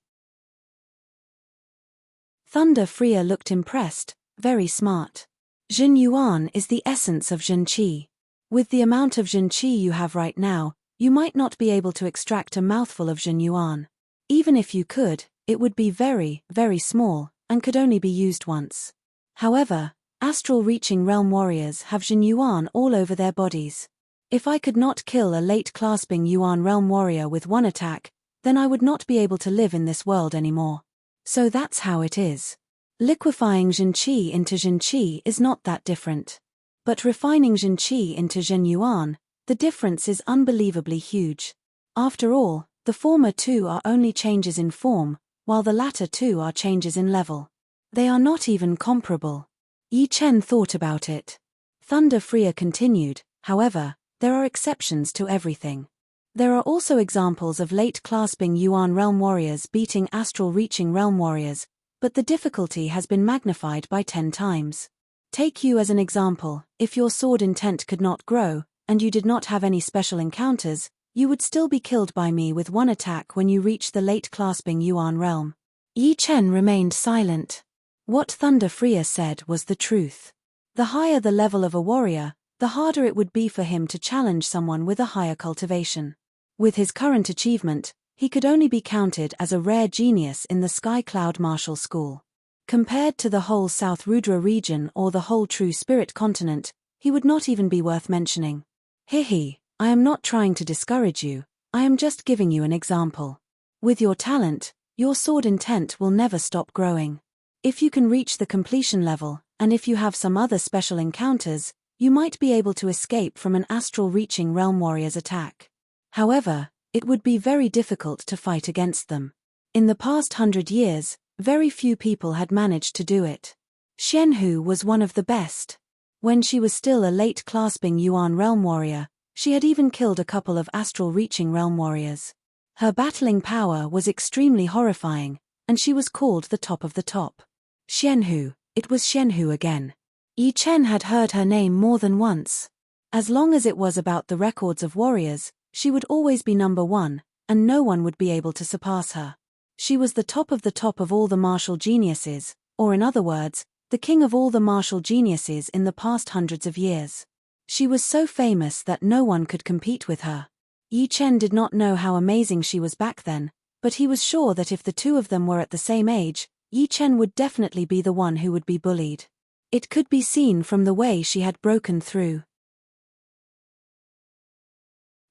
Speaker 1: Thunder Freer looked impressed, very smart. Jun Yuan is the essence of Jun Qi. With the amount of Jun Qi you have right now, you might not be able to extract a mouthful of Jun Yuan. Even if you could, it would be very, very small, and could only be used once. However, astral-reaching realm warriors have Jun Yuan all over their bodies. If I could not kill a late clasping Yuan realm warrior with one attack, then I would not be able to live in this world anymore. So that's how it is. Liquefying Jun Qi into Jun Qi is not that different. But refining Jun Qi into Jun Yuan, the difference is unbelievably huge. After all, the former two are only changes in form, while the latter two are changes in level. They are not even comparable. Yi Chen thought about it. Thunder Freer continued, however, there are exceptions to everything. There are also examples of late clasping Yuan realm warriors beating astral-reaching realm warriors, but the difficulty has been magnified by 10 times. Take you as an example, if your sword intent could not grow, and you did not have any special encounters, you would still be killed by me with one attack when you reach the late clasping Yuan realm. Yi Chen remained silent. What Thunder Freer said was the truth. The higher the level of a warrior, the harder it would be for him to challenge someone with a higher cultivation. With his current achievement, he could only be counted as a rare genius in the Sky Cloud Martial School. Compared to the whole South Rudra region or the whole True Spirit continent, he would not even be worth mentioning. Hihi, I am not trying to discourage you, I am just giving you an example. With your talent, your sword intent will never stop growing. If you can reach the completion level, and if you have some other special encounters, you might be able to escape from an astral-reaching realm warrior's attack. However, it would be very difficult to fight against them. In the past 100 years, very few people had managed to do it. Xianhu was one of the best. When she was still a late clasping Yuan realm warrior, she had even killed a couple of astral-reaching realm warriors. Her battling power was extremely horrifying, and she was called the top of the top. Xianhu, it was Xianhu again. Yi Chen had heard her name more than once. As long as it was about the records of warriors, she would always be number one, and no one would be able to surpass her. She was the top of all the martial geniuses, or in other words, the king of all the martial geniuses in the past hundreds of years. She was so famous that no one could compete with her. Yi Chen did not know how amazing she was back then, but he was sure that if the two of them were at the same age, Yi Chen would definitely be the one who would be bullied. It could be seen from the way she had broken through.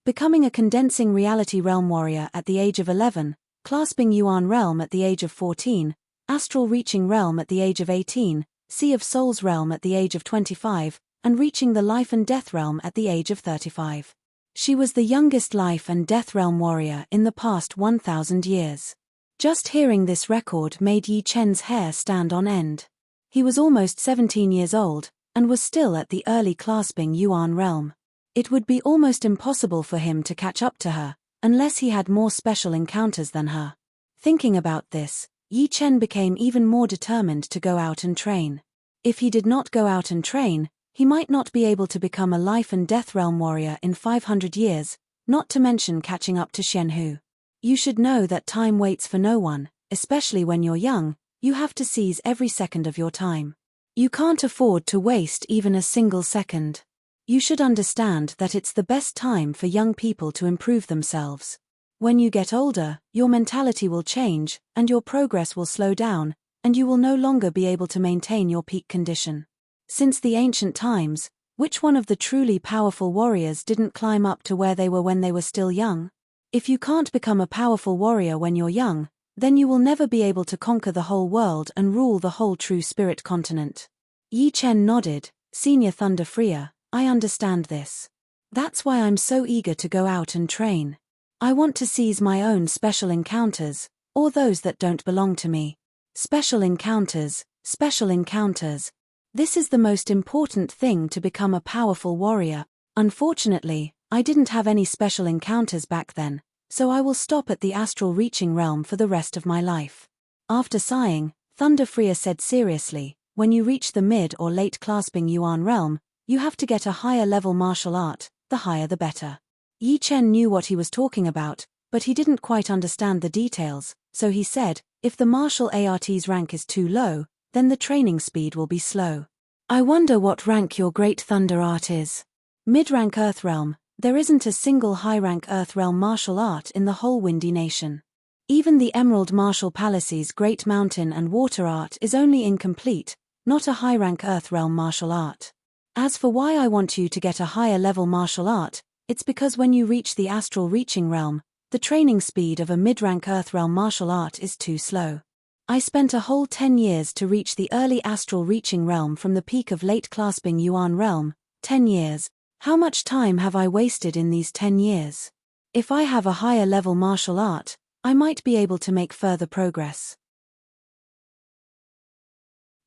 Speaker 1: Becoming a condensing reality realm warrior at the age of 11, clasping Yuan realm at the age of 14, astral reaching realm at the age of 18, Sea of Souls realm at the age of 25, and reaching the life and death realm at the age of 35. She was the youngest life and death realm warrior in the past 1,000 years. Just hearing this record made Yi Chen's hair stand on end. He was almost 17 years old, and was still at the early clasping Yuan realm. It would be almost impossible for him to catch up to her, unless he had more special encounters than her. Thinking about this, Yi Chen became even more determined to go out and train. If he did not go out and train, He might not be able to become a life and death realm warrior in 500 years, not to mention catching up to Shenhu. You should know that time waits for no one, especially when you're young. You have to seize every second of your time. You can't afford to waste even a single second. You should understand that it's the best time for young people to improve themselves. When you get older, your mentality will change, and your progress will slow down, and you will no longer be able to maintain your peak condition. Since the ancient times, which one of the truly powerful warriors didn't climb up to where they were when they were still young? If you can't become a powerful warrior when you're young, then you will never be able to conquer the whole world and rule the whole true spirit continent. Yi Chen nodded. Senior Thunder Freer, I understand this. That's why I'm so eager to go out and train. I want to seize my own special encounters, or those that don't belong to me. Special encounters, special encounters. This is the most important thing to become a powerful warrior. Unfortunately, I didn't have any special encounters back then, so I will stop at the astral reaching realm for the rest of my life. After sighing, Thunder Freer said seriously, when you reach the mid or late clasping Yuan realm, you have to get a higher level martial art, the higher the better. Yi Chen knew what he was talking about, but he didn't quite understand the details, so he said, if the martial art's rank is too low, then the training speed will be slow. I wonder what rank your great thunder art is. Mid-rank Earth realm. There isn't a single high-rank Earth realm martial art in the whole Windy Nation. Even the Emerald Martial Palace's Great Mountain and Water art is only incomplete, not a high-rank Earth realm martial art. As for why I want you to get a higher level martial art, it's because when you reach the astral reaching realm, the training speed of a mid-rank Earth realm martial art is too slow. I spent a whole 10 years to reach the early astral reaching realm from the peak of late clasping Yuan realm. 10 years. How much time have I wasted in these 10 years? If I have a higher level martial art, I might be able to make further progress.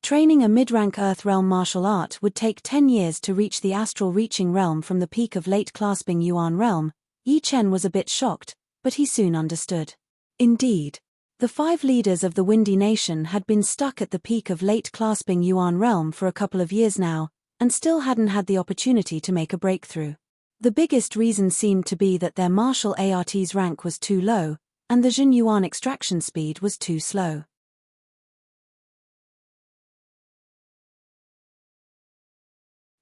Speaker 1: Training a mid-rank Earth realm martial art would take 10 years to reach the astral reaching realm from the peak of late clasping Yuan realm. Yi Chen was a bit shocked, but he soon understood. Indeed. The 5 leaders of the Windy Nation had been stuck at the peak of late clasping Yuan realm for a couple of years now, and still hadn't had the opportunity to make a breakthrough. The biggest reason seemed to be that their martial art's rank was too low, and the Jin Yuan extraction speed was too slow.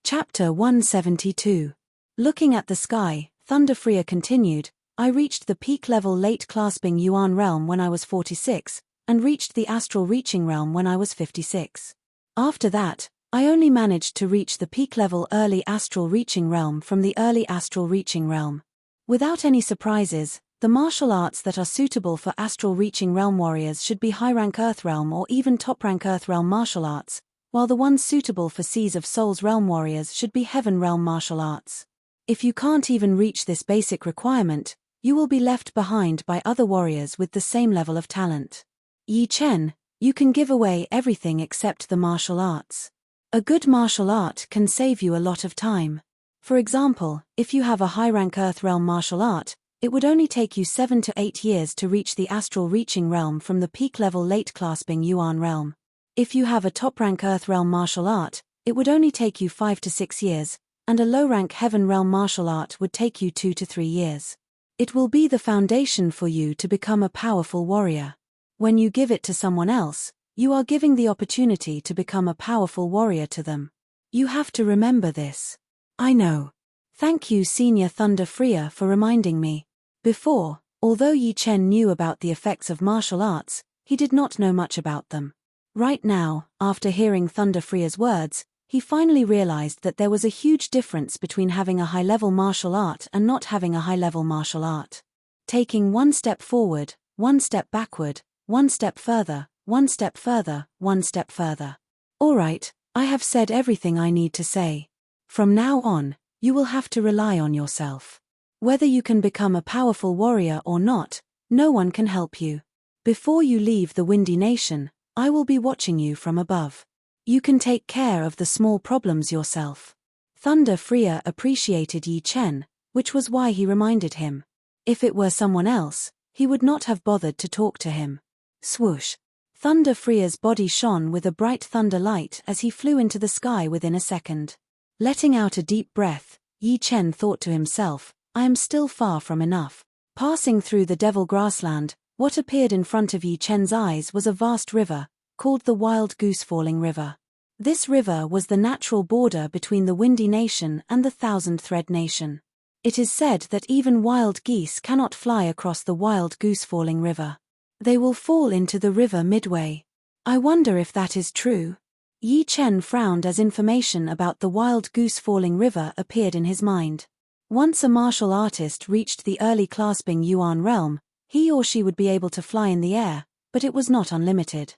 Speaker 1: Chapter 172. Looking at the sky, Thunder Freer continued, I reached the peak level late clasping Yuan realm when I was 46, and reached the astral reaching realm when I was 56. After that, I only managed to reach the peak level early astral reaching realm from the early astral reaching realm. Without any surprises, the martial arts that are suitable for astral reaching realm warriors should be high-rank Earth realm or even top-rank Earth realm martial arts, while the ones suitable for Seas of Souls realm warriors should be heaven realm martial arts. If you can't even reach this basic requirement, you will be left behind by other warriors with the same level of talent. Yi Chen, you can give away everything except the martial arts. A good martial art can save you a lot of time. For example, if you have a high-rank Earth realm martial art, it would only take you 7 to 8 years to reach the astral reaching realm from the peak level late clasping Yuan realm. If you have a top-rank Earth realm martial art, it would only take you 5 to 6 years, and a low-rank heaven realm martial art would take you 2 to 3 years. It will be the foundation for you to become a powerful warrior. When you give it to someone else, you are giving the opportunity to become a powerful warrior to them. You have to remember this. I know. Thank you, Senior Thunder Freer, for reminding me. Before, although Yi Chen knew about the effects of martial arts, he did not know much about them. Right now, after hearing Thunder Freer's words, he finally realized that there was a huge difference between having a high-level martial art and not having a high-level martial art. Taking one step forward, one step backward, one step further, one step further, one step further. All right, I have said everything I need to say. From now on, you will have to rely on yourself. Whether you can become a powerful warrior or not, no one can help you. Before you leave the Windy Nation, I will be watching you from above. You can take care of the small problems yourself. Thunder Freer appreciated Yi Chen, which was why he reminded him. If it were someone else, he would not have bothered to talk to him. Swoosh! Thunder Freer's body shone with a bright thunder light as he flew into the sky within a second. Letting out a deep breath, Yi Chen thought to himself, I am still far from enough. Passing through the Devil Grassland, what appeared in front of Yi Chen's eyes was a vast river, called the Wild Goose Falling River. This river was the natural border between the Windy Nation and the Thousand Thread Nation. It is said that even wild geese cannot fly across the Wild Goose Falling River. They will fall into the river midway. I wonder if that is true. Yi Chen frowned as information about the Wild Goose Falling River appeared in his mind. Once a martial artist reached the early clasping yuan realm, he or she would be able to fly in the air, but it was not unlimited.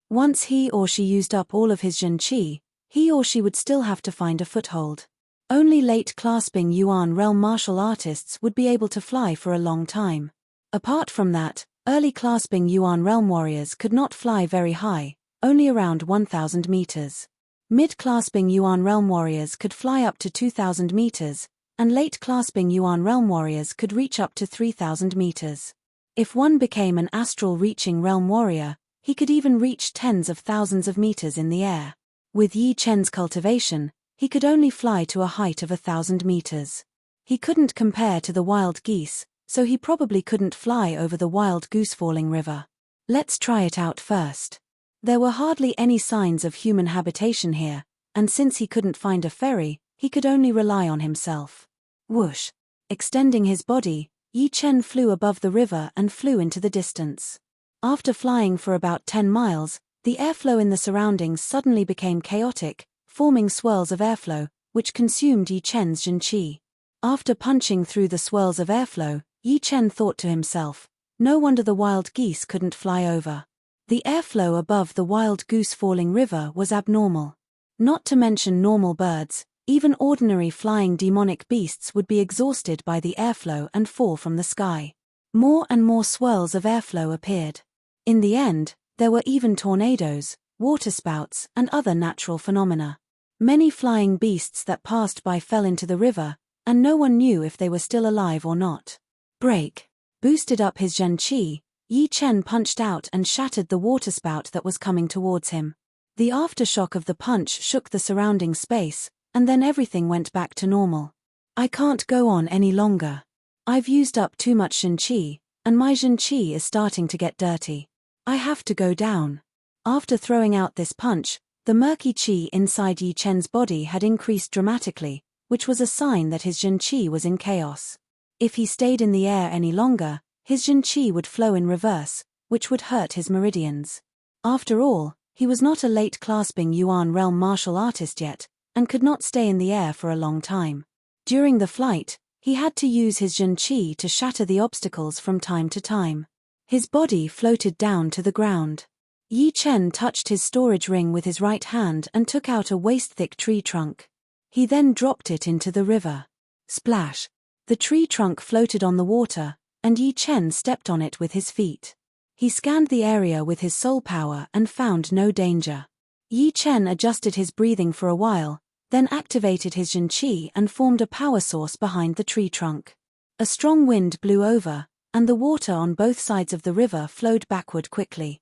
Speaker 1: Once he or she used up all of his Zhen Qi, he or she would still have to find a foothold. Only late clasping yuan realm martial artists would be able to fly for a long time. Apart from that, early clasping yuan realm warriors could not fly very high, only around 1,000 meters. Mid-clasping yuan realm warriors could fly up to 2,000 meters, and late clasping yuan realm warriors could reach up to 3,000 meters. If one became an astral reaching realm warrior, he could even reach tens of thousands of meters in the air. With Yi Chen's cultivation, he could only fly to a height of 1,000 meters. He couldn't compare to the wild geese, so he probably couldn't fly over the Wild Goose Falling River. Let's try it out first. There were hardly any signs of human habitation here, and since he couldn't find a ferry, he could only rely on himself. Whoosh! Extending his body, Yi Chen flew above the river and flew into the distance. After flying for about 10 miles, the airflow in the surroundings suddenly became chaotic, forming swirls of airflow, which consumed Yi Chen's Zhen Qi. After punching through the swirls of airflow, Yi Chen thought to himself, no wonder the wild geese couldn't fly over. The airflow above the Wild Goose Falling River was abnormal. Not to mention normal birds, even ordinary flying demonic beasts would be exhausted by the airflow and fall from the sky. More and more swirls of airflow appeared. In the end, there were even tornadoes, waterspouts, and other natural phenomena. Many flying beasts that passed by fell into the river, and no one knew if they were still alive or not. Break. Boosted up his Zhen Qi, Yi Chen punched out and shattered the waterspout that was coming towards him. The aftershock of the punch shook the surrounding space, and then everything went back to normal. I can't go on any longer. I've used up too much Zhen Qi, and my Zhen Qi is starting to get dirty. I have to go down. After throwing out this punch, the murky qi inside Yi Chen's body had increased dramatically, which was a sign that his Zhen Qi was in chaos. If he stayed in the air any longer, his Zhen Qi would flow in reverse, which would hurt his meridians. After all, he was not a late clasping yuan realm martial artist yet, and could not stay in the air for a long time. During the flight, he had to use his Zhen Qi to shatter the obstacles from time to time. His body floated down to the ground. Yi Chen touched his storage ring with his right hand and took out a waist-thick tree trunk. He then dropped it into the river. Splash! The tree trunk floated on the water, and Yi Chen stepped on it with his feet. He scanned the area with his soul power and found no danger. Yi Chen adjusted his breathing for a while, then activated his Zhen Qi and formed a power source behind the tree trunk. A strong wind blew over, and the water on both sides of the river flowed backward quickly.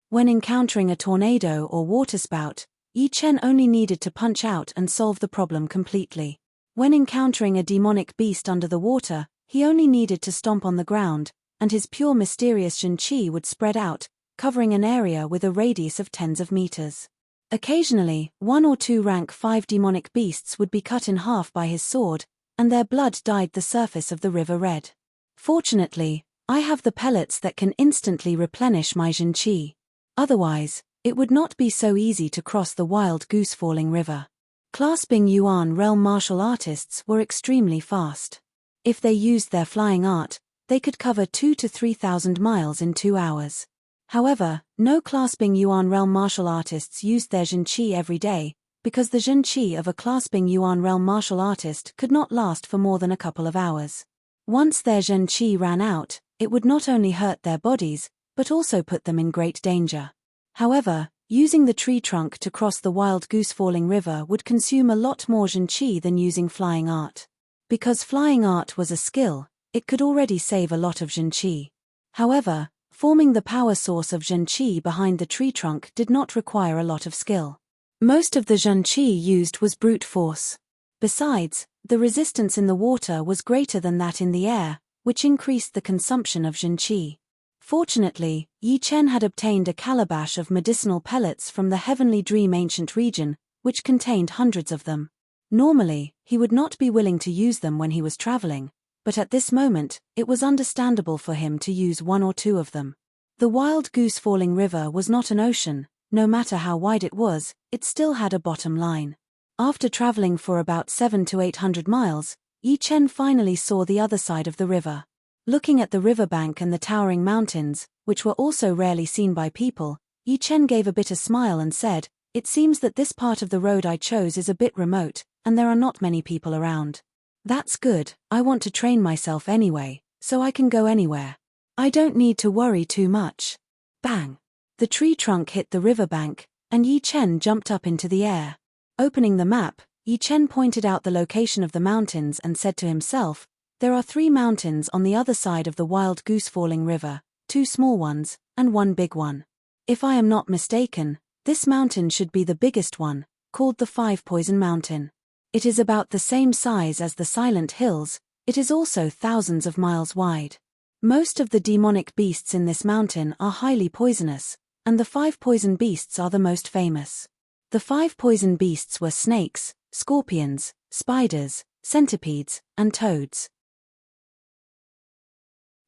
Speaker 1: When encountering a tornado or waterspout, Yi Chen only needed to punch out and solve the problem completely. When encountering a demonic beast under the water, he only needed to stomp on the ground, and his pure mysterious Zhen Qi would spread out, covering an area with a radius of tens of meters. Occasionally, 1 or 2 rank 5 demonic beasts would be cut in half by his sword, and their blood dyed the surface of the river red. Fortunately, I have the pellets that can instantly replenish my Zhen Qi. Otherwise, it would not be so easy to cross the Wild Goose Falling River. Clasping Yuan realm martial artists were extremely fast. If they used their flying art, they could cover 2,000 to 3,000 miles in 2 hours. However, no clasping Yuan realm martial artists used their Zhen Qi every day, because the Zhen Qi of a clasping Yuan realm martial artist could not last for more than a couple of hours. Once their Zhen Qi ran out, it would not only hurt their bodies, but also put them in great danger. However, using the tree trunk to cross the Wild Goose Falling River would consume a lot more Zhen Qi than using flying art. Because flying art was a skill, it could already save a lot of Zhen Qi. However, Forming the power source of Zhenqi behind the tree trunk did not require a lot of skill. Most of the Zhenqi used was brute force. Besides, the resistance in the water was greater than that in the air, which increased the consumption of Zhenqi. Fortunately, Yi Chen had obtained a calabash of medicinal pellets from the Heavenly Dream ancient region, which contained hundreds of them. Normally, he would not be willing to use them when he was traveling, but at this moment, it was understandable for him to use one or two of them. The Wild Goose Falling River was not an ocean. No matter how wide it was, it still had a bottom line. After traveling for about 700 to 800 miles, Yi Chen finally saw the other side of the river. Looking at the riverbank and the towering mountains, which were also rarely seen by people, Yi Chen gave a bitter smile and said, "It seems that this part of the road I chose is a bit remote, and there are not many people around. That's good, I want to train myself anyway, so I can go anywhere. I don't need to worry too much." Bang! The tree trunk hit the riverbank, and Yi Chen jumped up into the air. Opening the map, Yi Chen pointed out the location of the mountains and said to himself, "There are 3 mountains on the other side of the Wild Goose Falling River, 2 small ones, and 1 big one. If I am not mistaken, this mountain should be the biggest one, called the 5 Poison Mountain. It is about the same size as the Silent Hills. It is also thousands of miles wide. Most of the demonic beasts in this mountain are highly poisonous, and the 5 poison beasts are the most famous. The 5 poison beasts were snakes, scorpions, spiders, centipedes, and toads.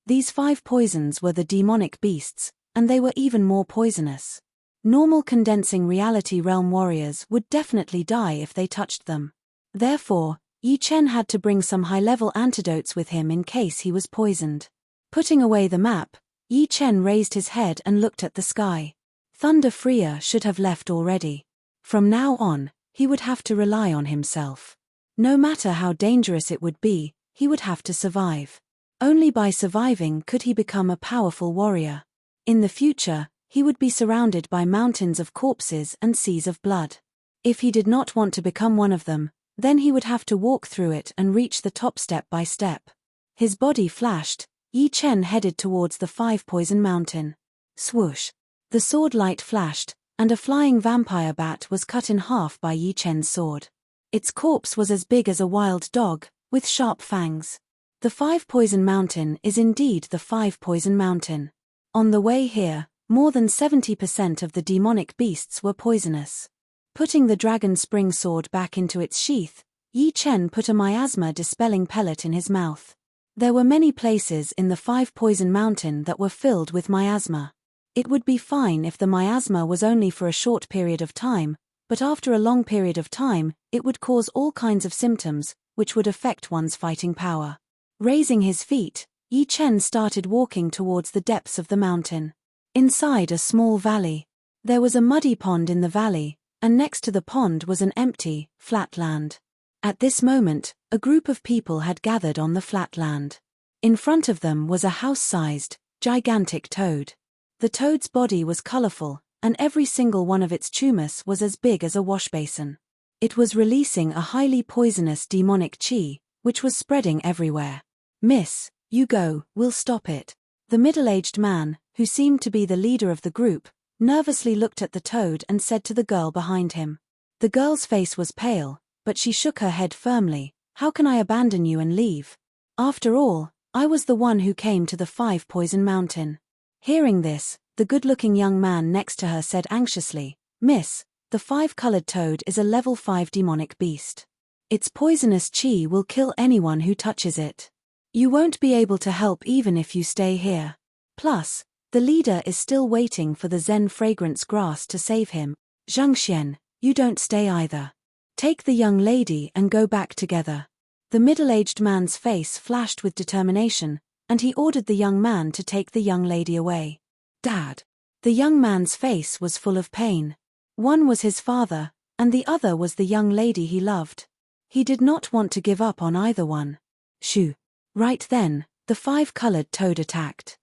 Speaker 1: These 5 poisons were the demonic beasts, and they were even more poisonous. Normal condensing reality realm warriors would definitely die if they touched them. Therefore, Yi Chen had to bring some high-level antidotes with him in case he was poisoned. Putting away the map, Yi Chen raised his head and looked at the sky. Thunder Freya should have left already. From now on, he would have to rely on himself. No matter how dangerous it would be, he would have to survive. Only by surviving could he become a powerful warrior. In the future, he would be surrounded by mountains of corpses and seas of blood. If he did not want to become one of them, then he would have to walk through it and reach the top step by step. His body flashed. Yi Chen headed towards the 5 Poison Mountain. Swoosh! The sword light flashed, and a flying vampire bat was cut in half by Yi Chen's sword. Its corpse was as big as a wild dog, with sharp fangs. The 5 Poison Mountain is indeed the 5 Poison Mountain. On the way here, more than 70% of the demonic beasts were poisonous. Putting the dragon spring sword back into its sheath, Yi Chen put a miasma-dispelling pellet in his mouth. There were many places in the 5 Poison Mountain that were filled with miasma. It would be fine if the miasma was only for a short period of time, but after a long period of time, it would cause all kinds of symptoms, which would affect one's fighting power. Raising his feet, Yi Chen started walking towards the depths of the mountain. Inside a small valley, there was a muddy pond in the valley, and next to the pond was an empty, flat land. At this moment, a group of people had gathered on the flat land. In front of them was a house-sized, gigantic toad. The toad's body was colorful, and every single one of its tumors was as big as a washbasin. It was releasing a highly poisonous demonic chi, which was spreading everywhere. "Miss, you go, we'll stop it." The middle-aged man, who seemed to be the leader of the group, nervously looked at the toad and said to the girl behind him. The girl's face was pale, but she shook her head firmly. "How can I abandon you and leave? After all, I was the one who came to the 5 Poison Mountain." Hearing this, the good-looking young man next to her said anxiously, "Miss, the 5-colored toad is a level 5 demonic beast. Its poisonous chi will kill anyone who touches it. You won't be able to help even if you stay here. Plus, the leader is still waiting for the Zen fragrance grass to save him. Zhangxian, you don't stay either. Take the young lady and go back together." The middle-aged man's face flashed with determination, and he ordered the young man to take the young lady away. "Dad." The young man's face was full of pain. One was his father, and the other was the young lady he loved. He did not want to give up on either one. Shoo! Right then, the 5-colored toad attacked.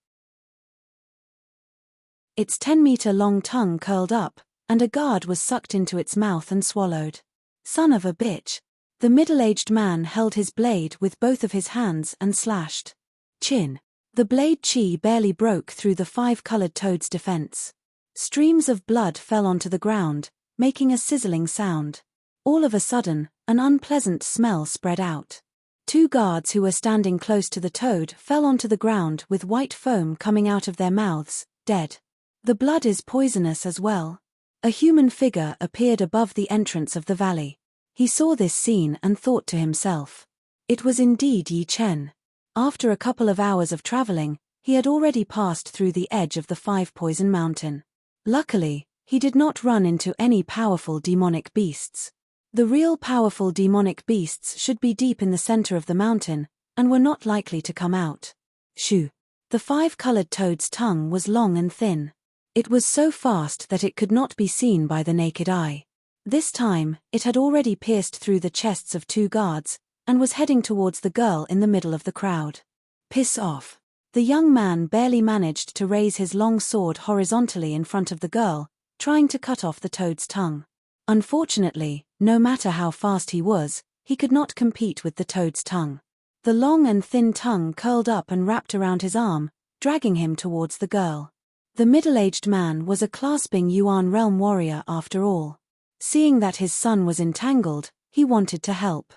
Speaker 1: Its 10-meter-long tongue curled up, and a guard was sucked into its mouth and swallowed. "Son of a bitch." The middle-aged man held his blade with both of his hands and slashed. Chin! The blade chi barely broke through the five-colored toad's defense. Streams of blood fell onto the ground, making a sizzling sound. All of a sudden, an unpleasant smell spread out. Two guards who were standing close to the toad fell onto the ground with white foam coming out of their mouths, dead. The blood is poisonous as well. A human figure appeared above the entrance of the valley. He saw this scene and thought to himself. It was indeed Yi Chen. After a couple of hours of traveling, he had already passed through the edge of the five-poison mountain. Luckily, he did not run into any powerful demonic beasts. The real powerful demonic beasts should be deep in the center of the mountain, and were not likely to come out. Shoo! The five-colored toad's tongue was long and thin. It was so fast that it could not be seen by the naked eye. This time, it had already pierced through the chests of two guards, and was heading towards the girl in the middle of the crowd. Piss off! The young man barely managed to raise his long sword horizontally in front of the girl, trying to cut off the toad's tongue. Unfortunately, no matter how fast he was, he could not compete with the toad's tongue. The long and thin tongue curled up and wrapped around his arm, dragging him towards the girl. The middle-aged man was a clasping Yuan realm warrior after all. Seeing that his son was entangled, he wanted to help.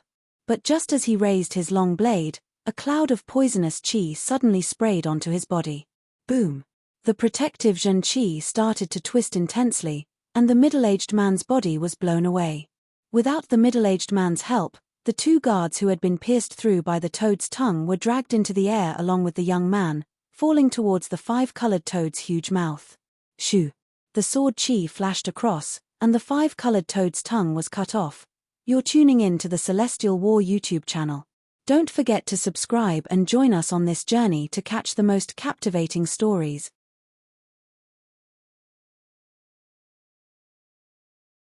Speaker 1: But just as he raised his long blade, a cloud of poisonous qi suddenly sprayed onto his body. Boom! The protective Zhen qi started to twist intensely, and the middle-aged man's body was blown away. Without the middle-aged man's help, the two guards who had been pierced through by the toad's tongue were dragged into the air along with the young man, falling towards the five-colored toad's huge mouth. Shoo! The sword chi flashed across, and the five-colored toad's tongue was cut off. You're tuning in to the Celestial War YouTube channel. Don't forget to subscribe and join us on this journey to catch the most captivating stories.